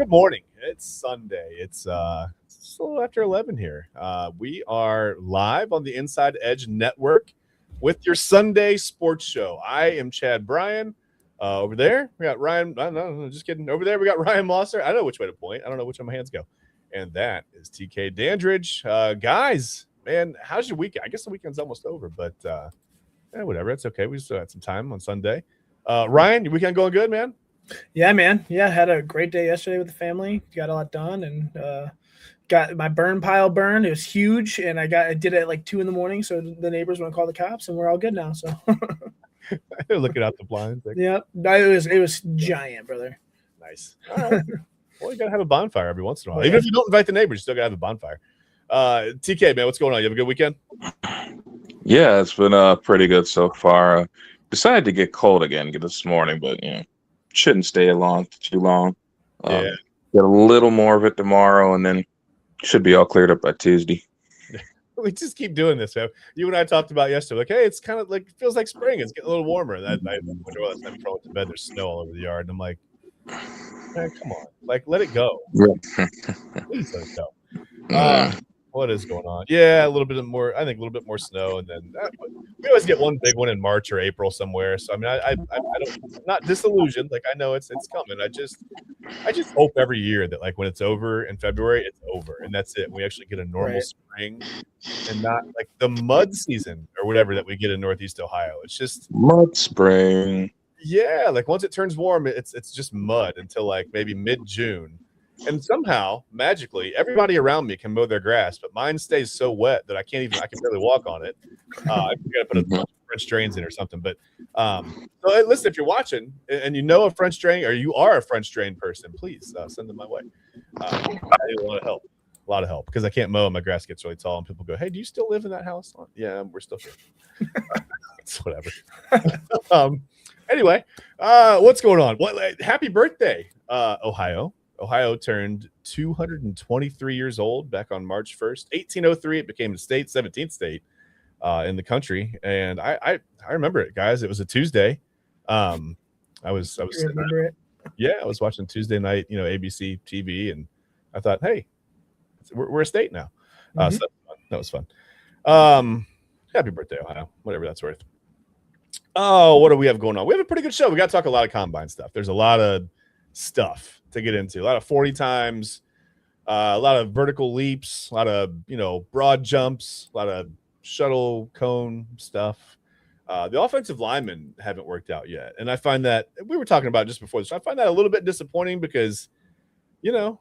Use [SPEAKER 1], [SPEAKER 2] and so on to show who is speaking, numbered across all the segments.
[SPEAKER 1] Good morning. It's Sunday. It's a little after 11 here. We are live on the Inside Edge Network with your Sunday sports show. I am Chad Bryan. Over there, we got Ryan. No, just kidding. Over there, we got Ryan Mosser. I know which way to point. I don't know which way my hands go. And that is TK Dandridge. Guys, man, how's your weekend? I guess the weekend's almost over, but whatever. It's okay. We still had some time on Sunday. Ryan, your weekend going good, man?
[SPEAKER 2] Yeah, man. Yeah, had a great day yesterday with the family. Got a lot done and got my burn pile burned. It was huge, and I did it at like 2 a.m. so the neighbors wouldn't call the cops, and we're all good now. So
[SPEAKER 1] looking out the blinds.
[SPEAKER 2] Yeah, it was giant, brother.
[SPEAKER 1] Nice. All right. Well, you gotta have a bonfire every once in a while. Even if you don't invite the neighbors, you still gotta have a bonfire. TK, man, what's going on? You have a good weekend?
[SPEAKER 3] Yeah, it's been pretty good so far. Decided to get cold again this morning, but shouldn't stay too long.
[SPEAKER 1] Yeah.
[SPEAKER 3] Get a little more of it tomorrow, and then should be all cleared up by Tuesday.
[SPEAKER 1] We just keep doing this, man. You and I talked about yesterday. Like, hey, it's kind of like feels like spring. It's getting a little warmer. That night, before I went to bed, there's snow all over the yard, and I'm like, man, come on, like let it go. Please let it go. What is going on? Yeah, a little bit more. I think a little bit more snow, and then we always get one big one in March or April somewhere. So I mean, I don't, I'm not disillusioned. Like I know it's coming. I just hope every year that like when it's over in February, it's over, and that's it. We actually get a normal spring, and not like the mud season or whatever that we get in Northeast Ohio. It's just
[SPEAKER 3] mud spring.
[SPEAKER 1] Yeah, like once it turns warm, it's just mud until like maybe mid-June. And somehow, magically, everybody around me can mow their grass, but mine stays so wet that I can barely walk on it. I gotta put a bunch of French drains in or something. But so listen, if you're watching and you know a French drain or you are a French drain person, please send them my way. I need a lot of help because I can't mow and my grass gets really tall and people go, "Hey, do you still live in that house?" Yeah, we're still here. It's whatever. Anyway, what's going on? Happy birthday, Ohio. Ohio turned 223 years old back on March 1st. 1803, it became the 17th state in the country. And I remember it, guys. It was a Tuesday. I was watching Tuesday night, ABC TV, and I thought, hey, we're a state now. So that was fun. Happy birthday, Ohio, whatever that's worth. Oh, what do we have going on? We have a pretty good show. We got to talk a lot of combine stuff. There's a lot of stuff to get into, a lot of 40 times, a lot of vertical leaps, a lot of broad jumps, a lot of shuttle cone stuff. The offensive linemen haven't worked out yet, and I find that we were talking about just before this. I find that a little bit disappointing because I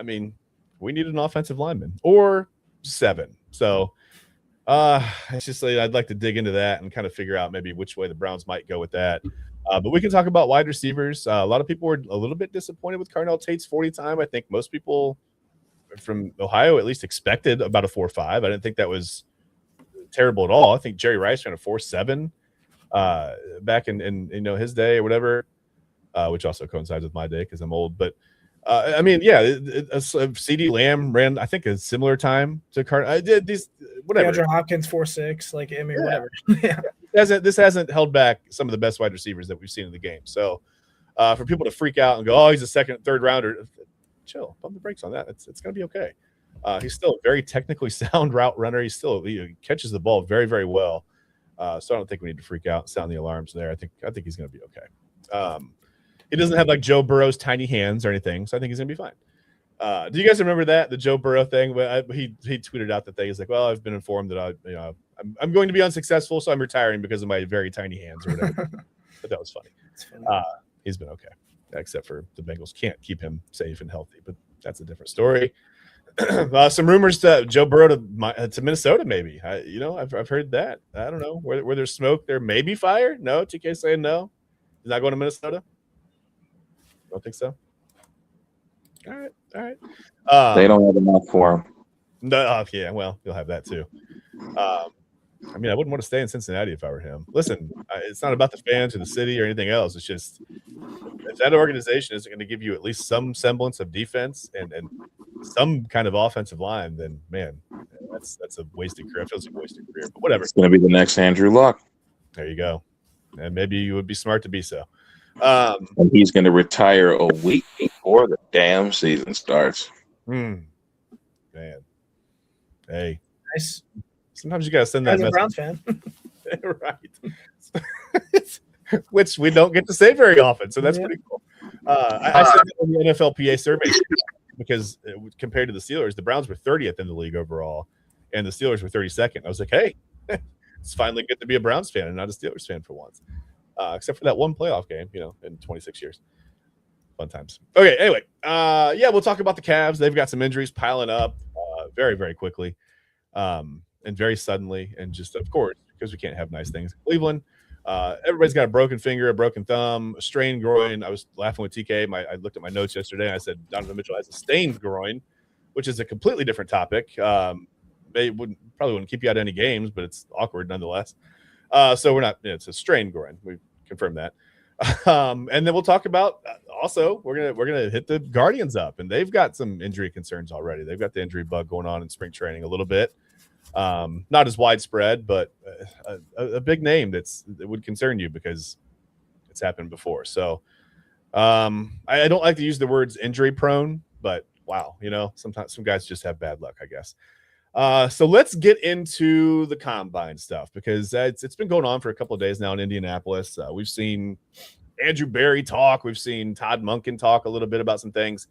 [SPEAKER 1] mean, we need an offensive lineman or 7. So it's just like I'd like to dig into that and kind of figure out maybe which way the Browns might go with that. But we can talk about wide receivers. A lot of people were a little bit disappointed with Carnell Tate's 40 time. I think most people from Ohio at least expected about a 4.5. I didn't think that was terrible at all. I think Jerry Rice ran a 4.7 back in his day or whatever, which also coincides with my day because I'm old. But I mean, yeah, CD Lamb ran, I think, a similar time to Carnell. I did these, whatever.
[SPEAKER 2] Andrew Hopkins 4.6, like I mean, whatever. Yeah.
[SPEAKER 1] This hasn't held back some of the best wide receivers that we've seen in the game. So for people to freak out and go, "Oh, he's a second, third rounder," chill, pump the brakes on that. It's going to be okay. He's still a very technically sound route runner. He catches the ball very, very well. So I don't think we need to freak out and sound the alarms there. I think he's going to be okay. He doesn't have like Joe Burrow's tiny hands or anything, so I think he's going to be fine. Do you guys remember the Joe Burrow thing? He tweeted out the thing. He's like, "Well, I've been informed that I'm going to be unsuccessful, so I'm retiring because of my very tiny hands," or whatever. But that was funny. He's been okay, except for the Bengals can't keep him safe and healthy. But that's a different story. Some rumors to Joe Burrow to Minnesota, maybe. I've heard that. I don't know where there's smoke, there may be fire. No, TK saying no. He's not going to Minnesota. Don't think so. All right.
[SPEAKER 3] They don't have enough for him.
[SPEAKER 1] No, yeah, well, you'll have that too. I mean, I wouldn't want to stay in Cincinnati if I were him. Listen, it's not about the fans or the city or anything else. It's just if that organization isn't going to give you at least some semblance of defense and some kind of offensive line, then man, that's a wasted career. It feels like a wasted career, but whatever.
[SPEAKER 3] It's going to be the next Andrew Luck.
[SPEAKER 1] There you go. And maybe you would be smart to be so.
[SPEAKER 3] And he's going to retire a week before before the damn season starts.
[SPEAKER 1] Man, hey,
[SPEAKER 2] Nice.
[SPEAKER 1] sometimes you gotta send that
[SPEAKER 2] As a
[SPEAKER 1] message.
[SPEAKER 2] Browns fan.
[SPEAKER 1] Right. Which we don't get to say very often, so that's
[SPEAKER 2] Yeah.
[SPEAKER 1] pretty cool. I said that in the NFLPA survey because compared to the Steelers, the Browns were 30th in the league overall, and the Steelers were 32nd. I was like, hey, it's finally good to be a Browns fan and not a Steelers fan for once, except for that one playoff game, in 26 years. Fun times. Okay, anyway, we'll talk about the Cavs. They've got some injuries piling up very, very quickly and very suddenly, and just, of course, because we can't have nice things. Cleveland, everybody's got a broken finger, a broken thumb, a strained groin. I was laughing with TK. I looked at my notes yesterday, and I said Donovan Mitchell has a stained groin, which is a completely different topic. They probably wouldn't keep you out of any games, but it's awkward nonetheless. So we're not. It's a strained groin. We confirmed that. And then we'll talk about also we're gonna hit the Guardians up, and they've got some injury concerns already. They've got the injury bug going on in spring training a little bit. Not as widespread, but a big name that would concern you because it's happened before. So I don't like to use the words injury prone, but wow, sometimes some guys just have bad luck, I guess. So let's get into the combine stuff because it's been going on for a couple of days now in Indianapolis. We've seen Andrew Berry talk. We've seen Todd Monken talk a little bit about some things.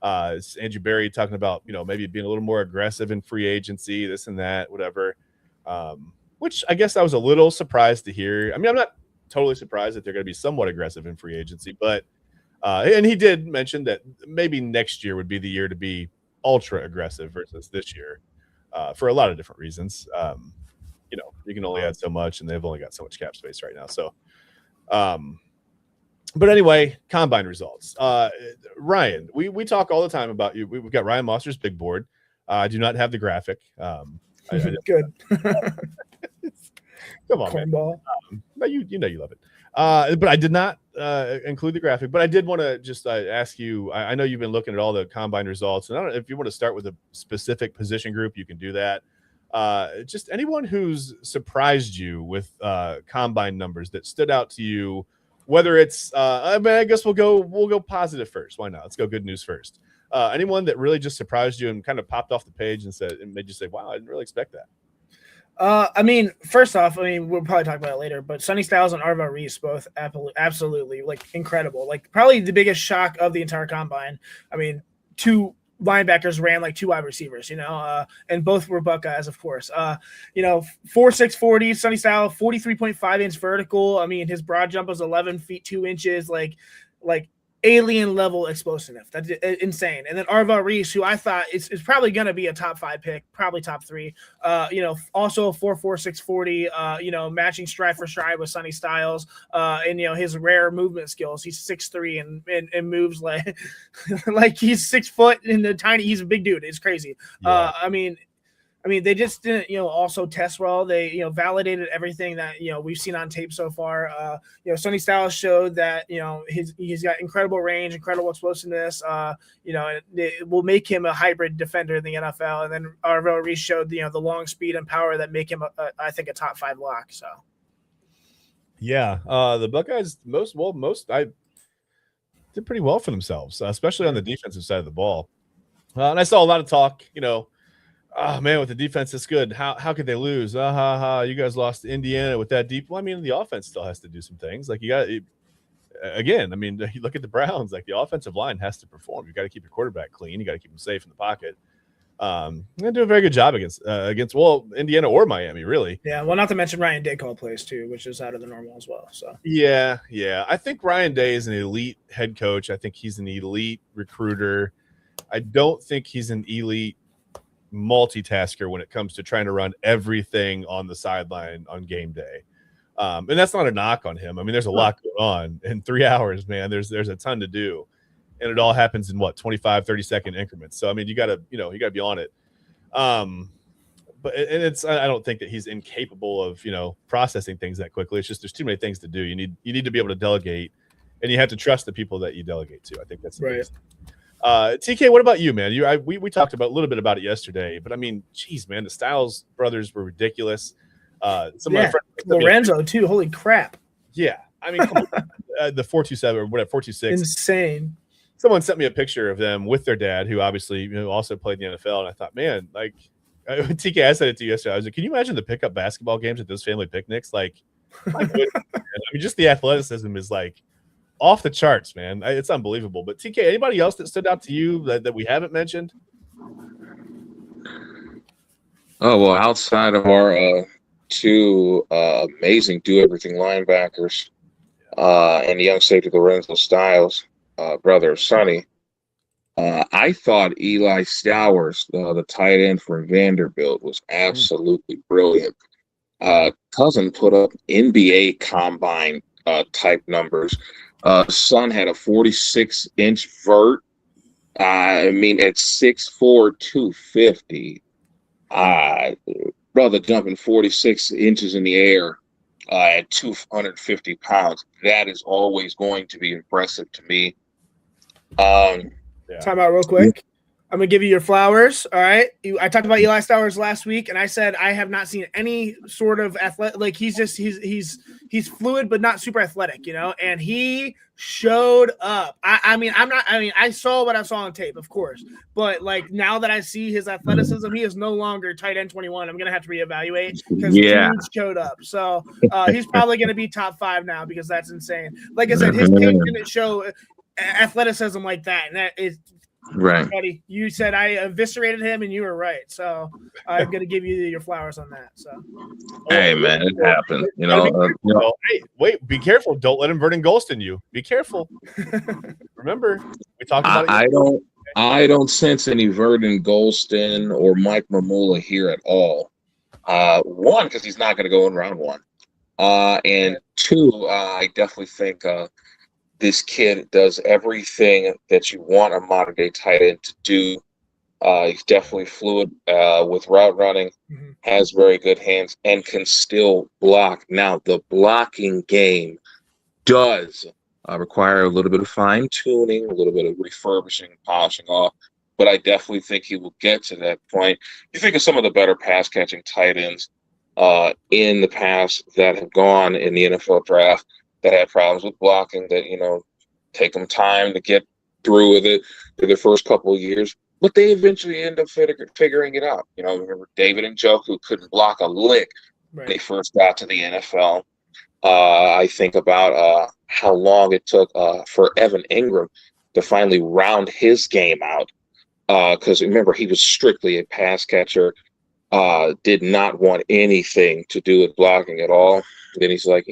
[SPEAKER 1] It's Andrew Berry talking about, maybe being a little more aggressive in free agency, this and that, whatever, which I guess I was a little surprised to hear. I mean, I'm not totally surprised that they're going to be somewhat aggressive in free agency, but and he did mention that maybe next year would be the year to be ultra aggressive versus this year. For a lot of different reasons. You can only add so much, and they've only got so much cap space right now. So, but anyway, combine results. Ryan, we talk all the time about you. We've got Ryan Moster's big board. I do not have the graphic.
[SPEAKER 2] Good.
[SPEAKER 1] Come on, man.
[SPEAKER 2] Cornball.
[SPEAKER 1] No, you love it. But I did not include the graphic. But I did want to just ask you. I know you've been looking at all the combine results, and I don't know if you want to start with a specific position group. You can do that. Just anyone who's surprised you with combine numbers that stood out to you. Whether it's, I guess we'll go positive first. Why not? Let's go good news first. Anyone that really just surprised you and kind of popped off the page and made you say, "Wow, I didn't really expect that."
[SPEAKER 2] First off, we'll probably talk about it later, but Sonny Styles and Arva Reese both absolutely incredible. Probably the biggest shock of the entire combine. Two linebackers ran like two wide receivers, and both were Buckeyes, of course. 4.6 40, Sonny Styles, 43.5 inch vertical. His broad jump was 11 feet 2 inches, like alien level explosiveness. That's insane. And then Arva Reese, who I thought is probably going to be a top 5 pick, probably top 3. Also 4.46 40. Matching stride for stride with Sonny Styles. And his rare movement skills. He's 6'3" and moves like like he's 6 foot and he's a big dude. It's crazy.
[SPEAKER 1] Yeah.
[SPEAKER 2] They just didn't, also test well. They, validated everything that, we've seen on tape so far. Sonny Styles showed that, he's got incredible range, incredible explosiveness. It will make him a hybrid defender in the NFL. And then Arva Reese showed, the long speed and power that make him, I think, a top 5 lock. So,
[SPEAKER 1] yeah, the Buckeyes I did pretty well for themselves, especially on the defensive side of the ball. And I saw a lot of talk, oh man, with the defense that's good, how could they lose? You guys lost to Indiana with that deep. Well, the offense still has to do some things. Like you look at the Browns. Like the offensive line has to perform. You got to keep your quarterback clean. You got to keep him safe in the pocket. They do a very good job against Indiana or Miami, really.
[SPEAKER 2] Yeah, well, not to mention Ryan Day called plays too, which is out of the normal as well. So
[SPEAKER 1] yeah. I think Ryan Day is an elite head coach. I think he's an elite recruiter. I don't think he's an elite multitasker when it comes to trying to run everything on the sideline on game day. And that's not a knock on him. There's a lot going on in 3 hours, man. There's a ton to do. And it all happens in 25, 30-second increments. So, you gotta be on it. But I don't think that he's incapable of, processing things that quickly. It's just, there's too many things to do. You need to be able to delegate, and you have to trust the people that you delegate to. I think that's
[SPEAKER 2] right.
[SPEAKER 1] Biggest. TK, what about you, man? We talked about a little bit about it yesterday, but geez, man, the Styles brothers were ridiculous. Some of my friends,
[SPEAKER 2] Lorenzo too. Holy crap!
[SPEAKER 1] Yeah, come on. The 4.27 or whatever, 4.26.
[SPEAKER 2] Insane.
[SPEAKER 1] someone sent me a picture of them with their dad, who obviously also played in the NFL, and I thought, man, like TK, I said it to you yesterday. I was like, can you imagine the pickup basketball games at those family picnics? Like, my goodness, man. I mean, just the athleticism is like off the charts, man. It's unbelievable. But TK, anybody else that stood out to you that we haven't mentioned?
[SPEAKER 3] Oh, well, outside of our two amazing do-everything linebackers and the young safety Lorenzo Styles, brother Sonny, I thought Eli Stowers, the tight end from Vanderbilt, was absolutely brilliant. Cousin put up NBA combine type numbers. Son had a 46-inch vert. I mean, at 6'4", 250. Brother jumping 46 inches in the air at 250 pounds. That is always going to be impressive to me.
[SPEAKER 2] Time out real quick. I'm gonna give you your flowers. All right. I talked about Eli Stowers last week, and I said I have not seen any sort of athletic. Like he's fluid, but not super athletic, And he showed up. I saw what I saw on tape, of course, but like now that I see his athleticism, he is no longer tight end 21. I'm gonna have to reevaluate because dude showed up. So he's probably gonna be top 5 now because that's insane. Like I said, his tape didn't show athleticism like that, and that is.
[SPEAKER 3] Right,
[SPEAKER 2] buddy. You said I eviscerated him, and you were right. So I'm gonna give you your flowers on that. So,
[SPEAKER 3] hey man, it happened.
[SPEAKER 1] Hey, wait, be careful! Don't let him Vernon Golston you. Be careful. Remember, we talked about it.
[SPEAKER 3] I don't sense any Vernon Golston or Mike Mamula here at all. One, because he's not going to go in round 1, and 2, I definitely think. This kid does everything that you want a modern day tight end to do. He's definitely fluid with route running, has very good hands, and can still block. Now, the blocking game does require a little bit of fine tuning, a little bit of refurbishing, polishing off, but I definitely think he will get to that point. You think of some of the better pass catching tight ends in the past that have gone in the NFL draft that had problems with blocking, that, take them time to get through with it for the first couple of years, but they eventually end up figuring it out. Remember David Njoku couldn't block a lick when they first got to the NFL. I think about how long it took for Evan Ingram to finally round his game out, because remember, he was strictly a pass catcher, did not want anything to do with blocking at all. Then he's like,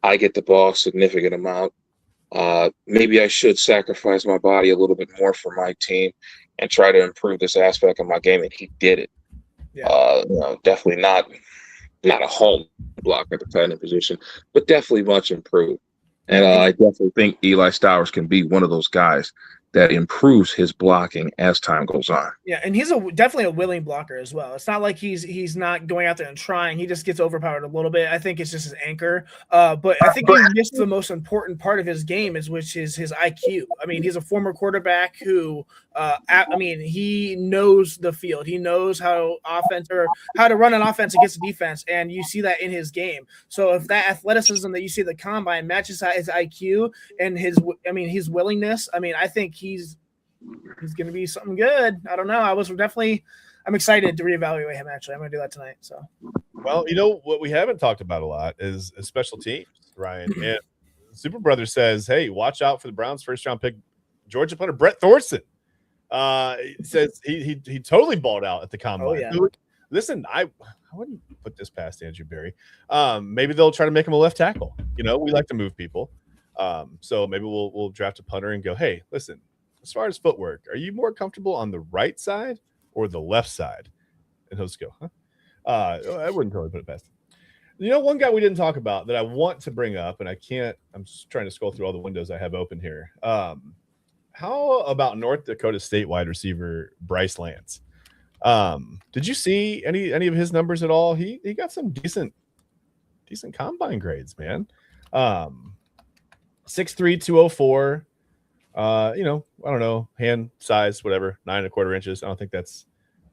[SPEAKER 3] I get the ball a significant amount. Maybe I should sacrifice my body a little bit more for my team and try to improve this aspect of my game, and he did it. Yeah. Definitely not a home blocker at the tight end position, but definitely much improved. And I definitely think Eli Stowers can be one of those guys that improves his blocking as time goes on.
[SPEAKER 2] Yeah, and he's definitely a willing blocker as well. It's not like he's not going out there and trying. He just gets overpowered a little bit. I think it's just his anchor. But I think he missed the most important part of his game, which is his IQ. I mean, he's a former quarterback who, he knows the field. He knows how to run an offense against a defense, and you see that in his game. So if that athleticism that you see at the combine matches his IQ and his willingness, I think he's going to be something good. I don't know. I'm excited to reevaluate him. Actually, I'm going to do that tonight. So,
[SPEAKER 1] well, what we haven't talked about a lot is special teams, Ryan. And Super Brother says, "Hey, watch out for the Browns' first-round pick, Georgia punter Brett Thorson." Says he totally balled out at the combine.
[SPEAKER 2] Oh, yeah.
[SPEAKER 1] Listen, I wouldn't put this past Andrew Berry. Maybe they'll try to make him a left tackle. We like to move people. So maybe we'll draft a punter and go, hey, listen, as far as footwork, are you more comfortable on the right side or the left side? And he'll just go, huh? I wouldn't totally put it past him. One guy we didn't talk about that I want to bring up, and I'm just trying to scroll through all the windows I have open here. How about North Dakota State wide receiver Bryce Lance? Did you see any of his numbers at all? He got some decent combine grades, man. 6'3", 204. I don't know, hand size, whatever, 9 1/4 inches. I don't think that's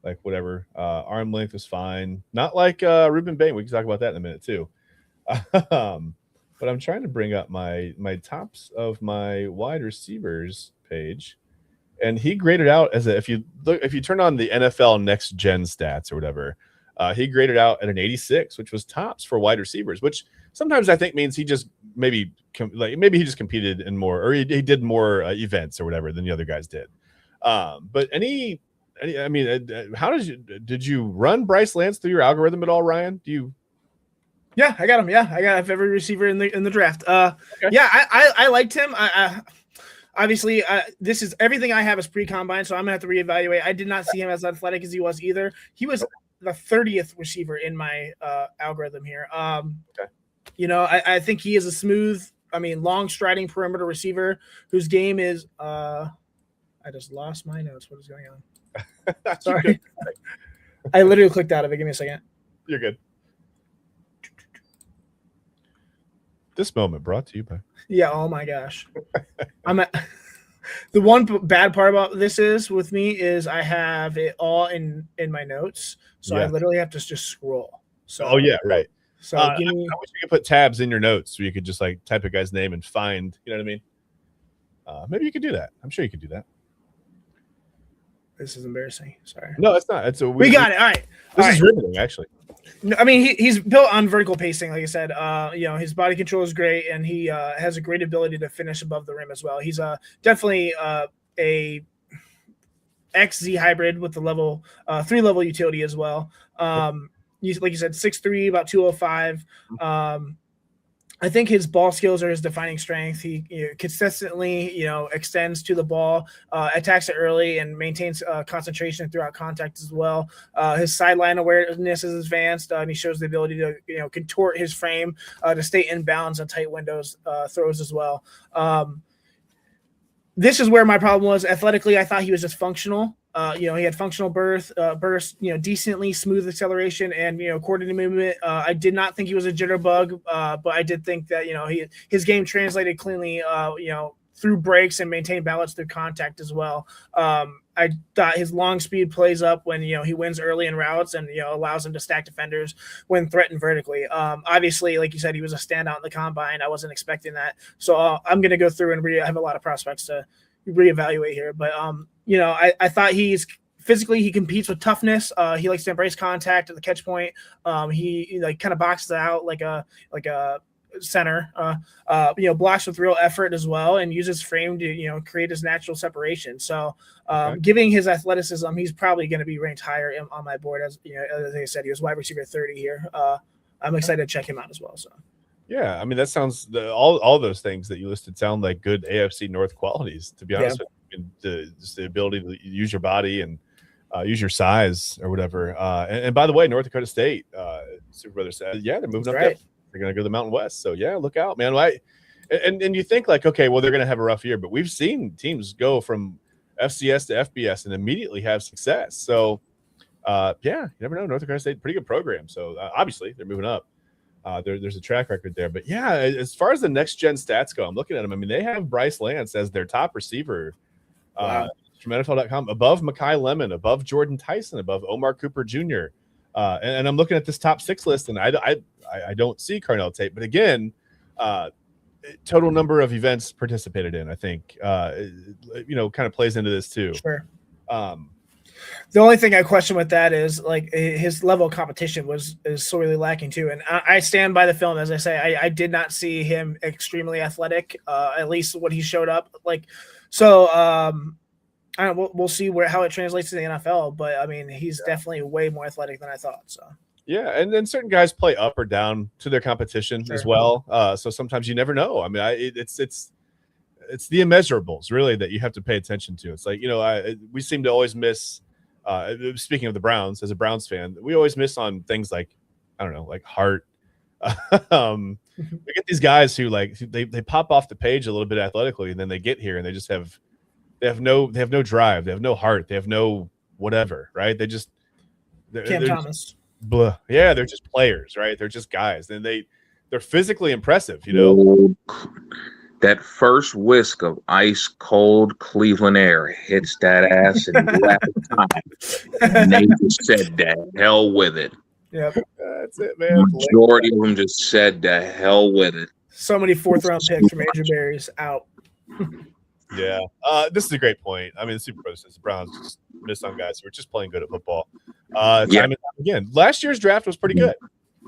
[SPEAKER 1] like whatever. Arm length was fine. Not like Ruben Bain. We can talk about that in a minute too. but I'm trying to bring up my tops of my wide receivers page, and he graded out as if you turn on the NFL Next Gen stats or whatever, he graded out at an 86, which was tops for wide receivers, which sometimes I think means he just maybe he just competed in more, or he did more events or whatever than the other guys did. But how did you run Bryce Lance through your algorithm at all, Ryan? Do you?
[SPEAKER 2] Yeah, I got him. Yeah, I got every receiver in the draft.
[SPEAKER 1] Okay.
[SPEAKER 2] Yeah, I liked him. Obviously, this is everything I have is pre-combine, so I'm gonna have to reevaluate. I did not see him as athletic as he was either. He was the 30th receiver in my algorithm here.
[SPEAKER 1] Okay.
[SPEAKER 2] You know, I think he is a smooth, long striding perimeter receiver whose game is. I just lost my notes. What is going on? Sorry, I literally clicked out of it. Give me a second.
[SPEAKER 1] You're good. This moment brought to you by.
[SPEAKER 2] Yeah. Oh my gosh. The one bad part about this is with me is I have it all in my notes, so I literally have to just scroll. So.
[SPEAKER 1] Oh yeah, right.
[SPEAKER 2] So give me.
[SPEAKER 1] I wish you could put tabs in your notes so you could just like type a guy's name and find. You know what I mean? Maybe you could do that. I'm sure you could do that.
[SPEAKER 2] This is embarrassing. Sorry.
[SPEAKER 1] No, it's not.
[SPEAKER 2] We got it. All right.
[SPEAKER 1] This is riveting, actually.
[SPEAKER 2] No, he's built on vertical pacing, like I said. His body control is great, and he has a great ability to finish above the rim as well. He's definitely a XZ hybrid with the level 3 level utility as well. Like you said, 6'3", about 205. I think his ball skills are his defining strength. He consistently, extends to the ball, attacks it early, and maintains concentration throughout contact as well. His sideline awareness is advanced, and he shows the ability to, contort his frame to stay in bounds on tight windows throws as well. This is where my problem was. Athletically, I thought he was just functional. He had functional burst, decently smooth acceleration and, coordinated movement. I did not think he was a jitterbug, but I did think that, his game translated cleanly, through breaks and maintained balance through contact as well. I thought his long speed plays up when, he wins early in routes and, allows him to stack defenders when threatened vertically. Obviously, like you said, he was a standout in the combine. I wasn't expecting that. So I'm going to go through and I have a lot of prospects to reevaluate here. But, I thought he competes with toughness. He likes to embrace contact at the catch point. He kind of boxes out like a center, blocks with real effort as well, and uses frame to, create his natural separation. So giving his athleticism, he's probably going to be ranked higher on my board. As I said, he was wide receiver 30 here. I'm excited to check him out as well. So.
[SPEAKER 1] Yeah, that sounds all those things that you listed sound like good AFC North qualities, to be honest with you. Just the ability to use your body and use your size or whatever. And by the way, North Dakota State Super Brothers said, they're moving up. Right. They're going to go to the Mountain West. So look out, man. And you think like, okay, well, they're going to have a rough year, but we've seen teams go from FCS to FBS and immediately have success. So you never know. North Dakota State, pretty good program. So obviously they're moving up. There's a track record there, but as far as the next gen stats go, I'm looking at them. They have Bryce Lance as their top receiver from NFL.com, above Mekhi Lemon, above Jordan Tyson, above Omar Cooper Jr. And I'm looking at this top 6 list, and I don't see Carnell Tate, but again, total number of events participated in, I think, kind of plays into this too.
[SPEAKER 2] Sure. The only thing I question with that is like his level of competition is sorely lacking too. And I stand by the film. As I say, I did not see him extremely athletic, at least what he showed up like. So we'll see how it translates to the NFL, but he's definitely way more athletic than I thought. So.
[SPEAKER 1] Yeah, and then certain guys play up or down to their competition as well. So sometimes you never know. It's the immeasurables really that you have to pay attention to. It's like, we seem to always miss. Speaking of the Browns, as a Browns fan, we always miss on things like, I don't know, like heart. We get these guys who they pop off the page a little bit athletically, and then they get here and they have no drive, they have no heart, they have no whatever, right?
[SPEAKER 2] Cam Thomas.
[SPEAKER 1] Blah. Yeah, they're just players, right? They're just guys, and they're physically impressive,
[SPEAKER 3] That first whisk of ice cold Cleveland air hits that ass in rapid time. Nate just said, "The hell with it."
[SPEAKER 2] Yeah,
[SPEAKER 1] that's it, man.
[SPEAKER 3] Majority of them just said, "The hell with it."
[SPEAKER 2] So many 4th-round picks from Andrew Berry's out.
[SPEAKER 1] Yeah, this is a great point. I mean, the Super Bowl says the Browns just missed on guys who were just playing good at football. Time and time again. Last year's draft was pretty good.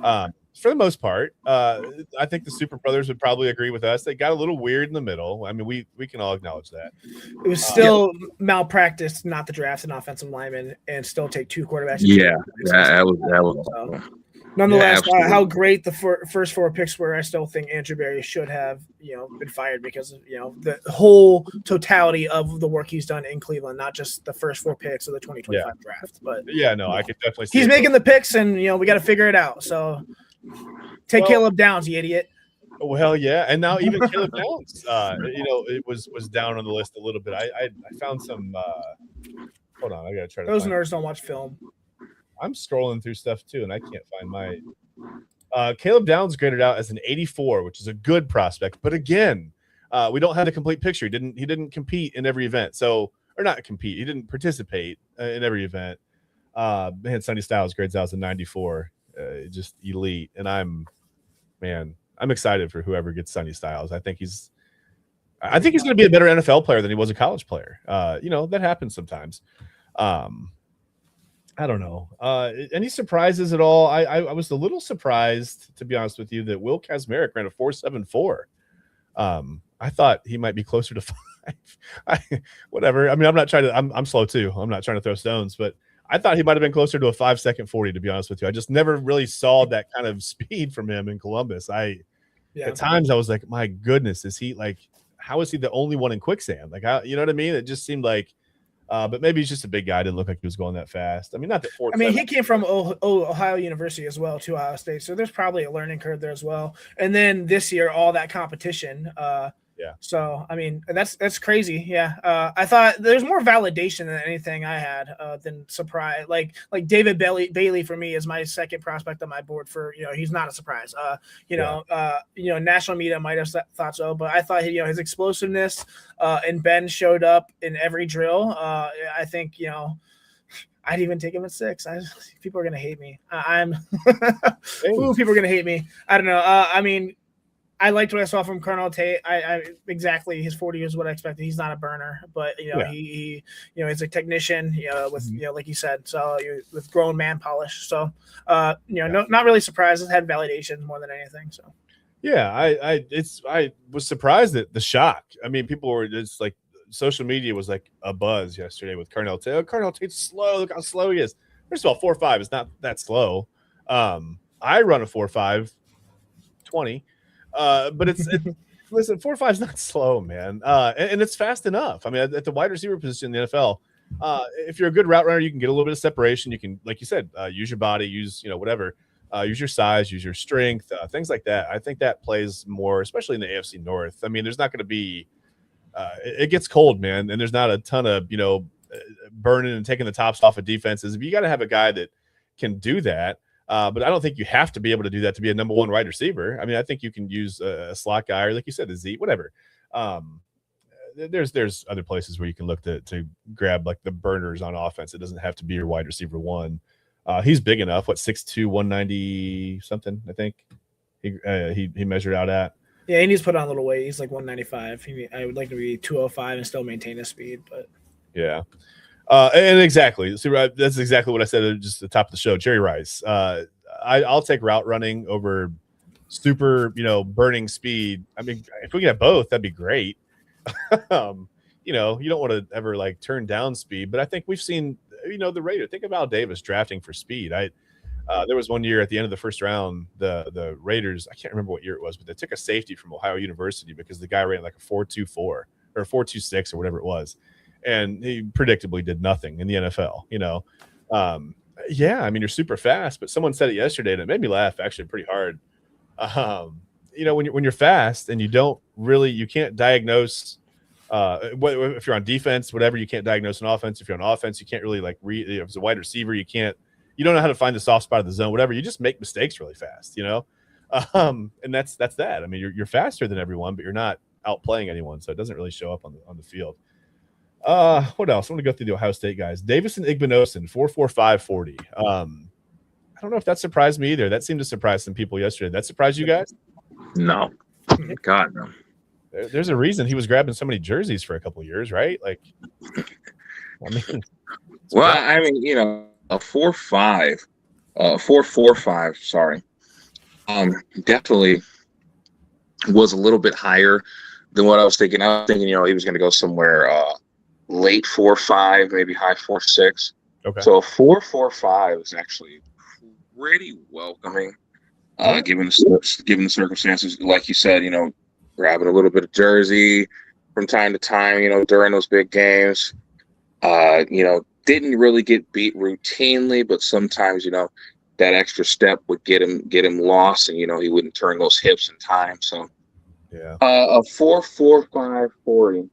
[SPEAKER 1] For the most part, I think the Super Brothers would probably agree with us. They got a little weird in the middle. I mean, we can all acknowledge that.
[SPEAKER 2] It was still malpractice not to draft an offensive lineman and still take 2 quarterbacks.
[SPEAKER 3] Yeah, that was.
[SPEAKER 2] So, nonetheless, how great the first 4 picks were. I still think Andrew Berry should have, been fired because of, the whole totality of the work he's done in Cleveland, not just the first 4 picks of the 2025 draft. But
[SPEAKER 1] yeah, no, I could definitely see
[SPEAKER 2] he's making the picks, and we got to figure it out. So take Caleb Downs, you idiot.
[SPEAKER 1] Well, yeah, and now even Caleb Downs, it was down on the list a little bit. I found some. Hold on, I gotta try to.
[SPEAKER 2] Those nerds don't watch film.
[SPEAKER 1] I'm scrolling through stuff too, and I can't find my. Caleb Downs graded out as an 84, which is a good prospect, but again, we don't have the complete picture. He didn't compete in every event, or not compete. He didn't participate in every event. Man, Sonny Styles grades out as a 94, just elite, and I'm excited for whoever gets Sonny Styles. I think he's going to be a better NFL player than he was a college player. That happens sometimes. I don't know. Any surprises at all? I was a little surprised, to be honest with you, that Will Kazmarek ran a 4.74. I thought he might be closer to 5. Whatever. I mean, I'm slow too. I'm not trying to throw stones, but I thought he might have been closer to a 5-second 40, to be honest with you. I just never really saw that kind of speed from him in Columbus. At times I was like, my goodness, is he like, how is he the only one in quicksand? Like, you know what I mean? It just seemed like, but maybe he's just a big guy. Didn't look like he was going that fast. I mean, not that 4.
[SPEAKER 2] I mean, he came from Ohio University as well, to Ohio State. So there's probably a learning curve there as well. And then this year, all that competition.
[SPEAKER 1] Yeah.
[SPEAKER 2] So, I mean, that's crazy. Yeah. I thought there's more validation than anything I had than surprise. Like David Bailey for me is my second prospect on my board for, he's not a surprise. National media might have thought so, but I thought, his explosiveness and Ben showed up in every drill. I think, I'd even take him at 6. People are going to hate me. People are going to hate me. I don't know. I mean, I liked what I saw from Carnell Tate. I exactly his 40 is what I expected. He's not a burner, but he he's a technician. With like you said, so with grown man polish. So not really surprised. It had validation more than anything. So
[SPEAKER 1] yeah, I was surprised at the shock. I mean, people were just like, social media was like a buzz yesterday with Carnell Tate. Oh, Carnell Tate's slow. Look how slow he is. First of all, 4.5 is not that slow. I run a 4.5 20. But it's listen, 4.5 is not slow, man. And it's fast enough. I mean, at the wide receiver position in the NFL, if you're a good route runner, you can get a little bit of separation. You can, like you said, use your body, use whatever, use your size, use your strength, things like that. I think that plays more, especially in the AFC North. I mean, there's not going to be, it gets cold, man, and there's not a ton of burning and taking the tops off of defenses. If you got to have a guy that can do that. But I don't think you have to be able to do that to be a number 1 wide receiver. I mean, I think you can use a slot guy, or like you said, a Z, whatever. There's other places where you can look to grab like the burners on offense. It doesn't have to be your wide receiver 1. He's big enough. 6'2", 190 something, I think. He measured out at.
[SPEAKER 2] Yeah, he needs to put on a little weight. He's like 195. I would like to be 205 and still maintain his speed, but
[SPEAKER 1] yeah. And exactly. See, that's exactly what I said at just the top of the show. Jerry Rice. I'll take route running over super, burning speed. I mean, if we can have both, that'd be great. You don't want to ever like turn down speed, but I think we've seen, the Raiders. Think about Davis drafting for speed. There was one year at the end of the first round, the Raiders, I can't remember what year it was, but they took a safety from Ohio University because the guy ran like a 4.24 or 4.26 or whatever it was. And he predictably did nothing in the NFL, I mean, you're super fast, but someone said it yesterday and it made me laugh actually pretty hard. When you're fast and you can't diagnose, if you're on defense, whatever, you can't diagnose an offense. If you're on offense, you can't really if it's a wide receiver, you don't know how to find the soft spot of the zone, whatever. You just make mistakes really fast, and that's that. I mean, you're faster than everyone, but you're not outplaying anyone. So it doesn't really show up on the field. What else? I'm going to go through the Ohio State guys. Davison Igbinosun, 4.45 40. I don't know if that surprised me either. That seemed to surprise some people yesterday. That surprised you guys?
[SPEAKER 3] No. God no.
[SPEAKER 1] There's a reason he was grabbing so many jerseys for a couple of years, right? Like, I mean,
[SPEAKER 3] well, I mean, you know, a 4.5, 4.45. Sorry, definitely was a little bit higher than what I was thinking. I was thinking, you know, he was going to go somewhere late 4.5, maybe high 4.6.
[SPEAKER 1] Okay.
[SPEAKER 3] So 4.45 is actually pretty welcoming, given the circumstances. Like you said, you know, grabbing a little bit of jersey from time to time, you know, during those big games. You know, didn't really get beat routinely, but sometimes, you know, that extra step would get him lost, and you know, he wouldn't turn those hips in time. So
[SPEAKER 1] yeah,
[SPEAKER 3] a 4.45 40.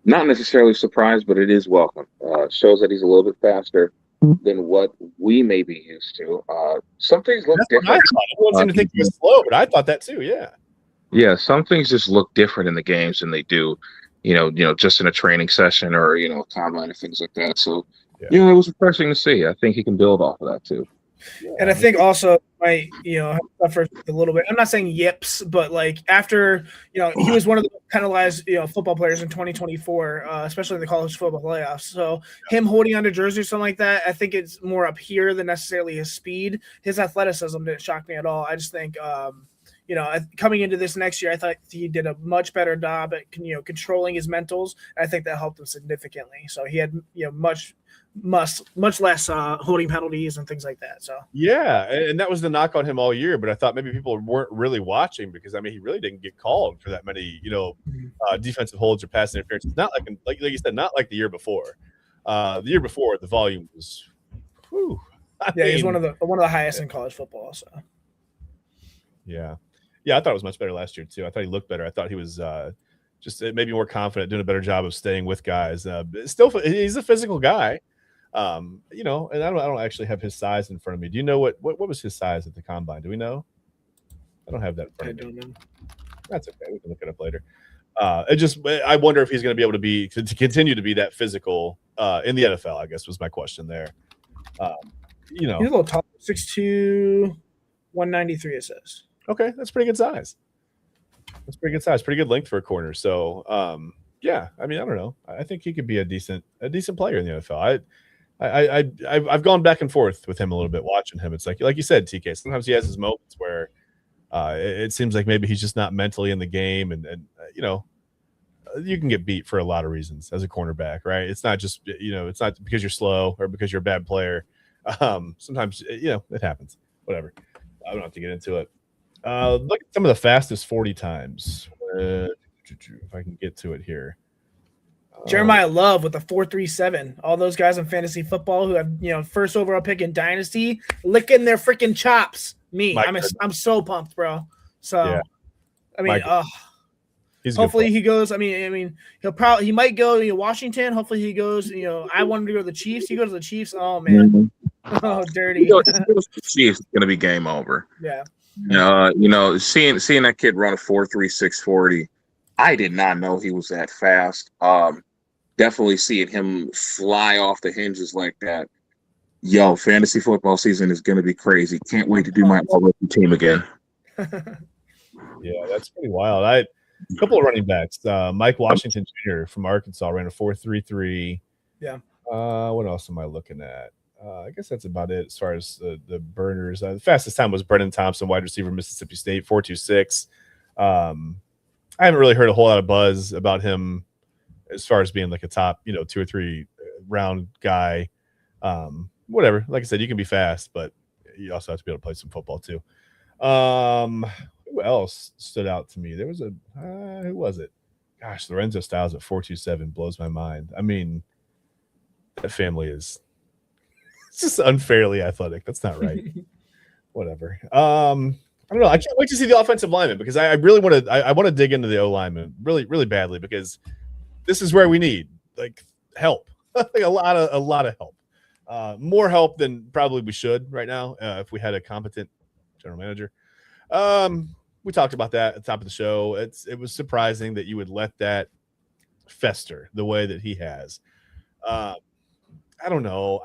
[SPEAKER 3] Not necessarily surprised, but it is welcome. Shows that he's a little bit faster than what we may be used to. Some things look different.
[SPEAKER 1] Everyone seemed to think he was slow, but I thought that too. Yeah.
[SPEAKER 3] Yeah, some things just look different in the games than they do, you know, just in a training session or, you know, combine and things like that. So, you know, it was refreshing to see. I think he can build off of that too.
[SPEAKER 1] Yeah.
[SPEAKER 2] And I think also might, you know, suffer a little bit. I'm not saying yips, but like after, you know, he was one of the penalized, you know, football players in 2024, especially in the college football playoffs. So him holding onto jersey or something like that, I think it's more up here than necessarily his speed. His athleticism didn't shock me at all. I just think, you know, coming into this next year, I thought he did a much better job at, you know, controlling his mentals. I think that helped him significantly. So he had, you know, much less holding penalties and things like that. So
[SPEAKER 1] yeah, and that was the knock on him all year. But I thought maybe people weren't really watching because I mean he really didn't get called for that many, you know, defensive holds or pass interference. It's not like you said, not like the year before. The year before, the volume was,
[SPEAKER 2] he's one of the highest in college football. So
[SPEAKER 1] yeah, I thought it was much better last year too. I thought he looked better. I thought he was just maybe more confident, doing a better job of staying with guys. Still, he's a physical guy. You know, and I don't actually have his size in front of me. Do you know what was his size at the combine? Do we know? I don't have that in front of me.
[SPEAKER 2] don't know.
[SPEAKER 1] That's okay. We can look it up later. I wonder if he's going to be able to continue to be that physical in the NFL. I guess was my question there. You know,
[SPEAKER 2] he's a little tall, 6'2", 193. It says.
[SPEAKER 1] Okay, that's pretty good size. That's pretty good size. Pretty good length for a corner. So, yeah. I mean, I don't know. I think he could be a decent player in the NFL. I've gone back and forth with him a little bit watching him. It's like you said, TK. Sometimes he has his moments where it seems like maybe he's just not mentally in the game, and you know, you can get beat for a lot of reasons as a cornerback, right? It's not just, you know, it's not because you're slow or because you're a bad player. Sometimes, you know, it happens. Whatever. I don't have to get into it. Look at some of the fastest 40 times. If I can get to it here.
[SPEAKER 2] Jeremiah Love with the 4.37. All those guys in fantasy football who have, you know, first overall pick in Dynasty, licking their freaking chops. I'm so pumped, bro. So, yeah. I mean, hopefully he goes. I mean, he might go, you know, Washington. Hopefully he goes. You know, I wanted to go to the Chiefs. He goes to the Chiefs. Oh man, oh dirty.
[SPEAKER 3] The Chiefs is gonna be game over.
[SPEAKER 2] Yeah.
[SPEAKER 3] You know, seeing that kid run a 4.36 40, I did not know he was that fast. Definitely seeing him fly off the hinges like that. Yo, fantasy football season is gonna be crazy. Can't wait to do my all-rookie team again.
[SPEAKER 1] Yeah, that's pretty wild. A couple of running backs. Mike Washington Jr. from Arkansas ran a 4.33.
[SPEAKER 2] Yeah.
[SPEAKER 1] What else am I looking at? I guess that's about it as far as the burners. The fastest time was Brennan Thompson, wide receiver, Mississippi State, 4.26. I haven't really heard a whole lot of buzz about him as far as being like a top, you know, 2 or 3 round guy. Whatever. Like I said, you can be fast, but you also have to be able to play some football too. Who else stood out to me? There was who was it? Gosh, Lorenzo Styles at 4.27 blows my mind. I mean, that family is just unfairly athletic. That's not right. Whatever. I don't know. I can't wait to see the offensive lineman because I really want to. I want to dig into the O lineman really, really badly because this is where we need like help. Like a lot of help. More help than probably we should right now if we had a competent general manager. We talked about that at the top of the show. It was surprising that you would let that fester the way that he has. I don't know.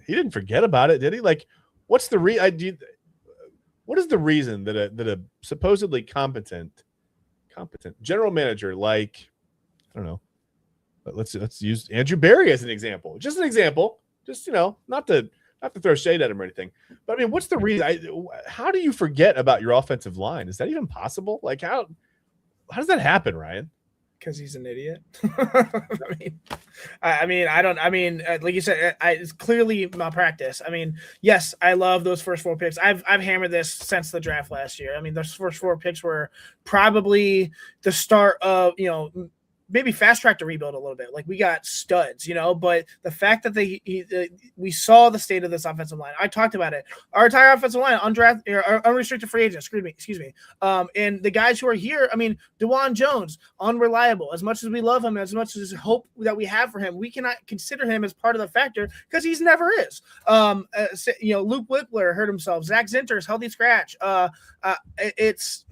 [SPEAKER 1] He didn't forget about it, did he? Like, what's the what is the reason that a supposedly competent general manager like, I don't know, but let's use Andrew Berry as an example. Just an example. Just, not to throw shade at him or anything. But I mean, what's the reason? How do you forget about your offensive line? Is that even possible? Like how does that happen, Ryan?
[SPEAKER 2] Because he's an idiot. I mean, like you said, it's clearly malpractice. I mean, yes, I love those first 4 picks. I've hammered this since the draft last year. I mean, those first 4 picks were probably the start of, maybe fast track to rebuild a little bit. Like we got studs, but the fact that we saw the state of this offensive line. I talked about it. Our entire offensive line, undrafted or unrestricted free agents. Excuse me. And the guys who are here, I mean, DeJuan Jones, unreliable. As much as we love him, as much as hope that we have for him, we cannot consider him as part of the factor because he's never is. Luke Whippler hurt himself. Zach Zinter's healthy scratch. It's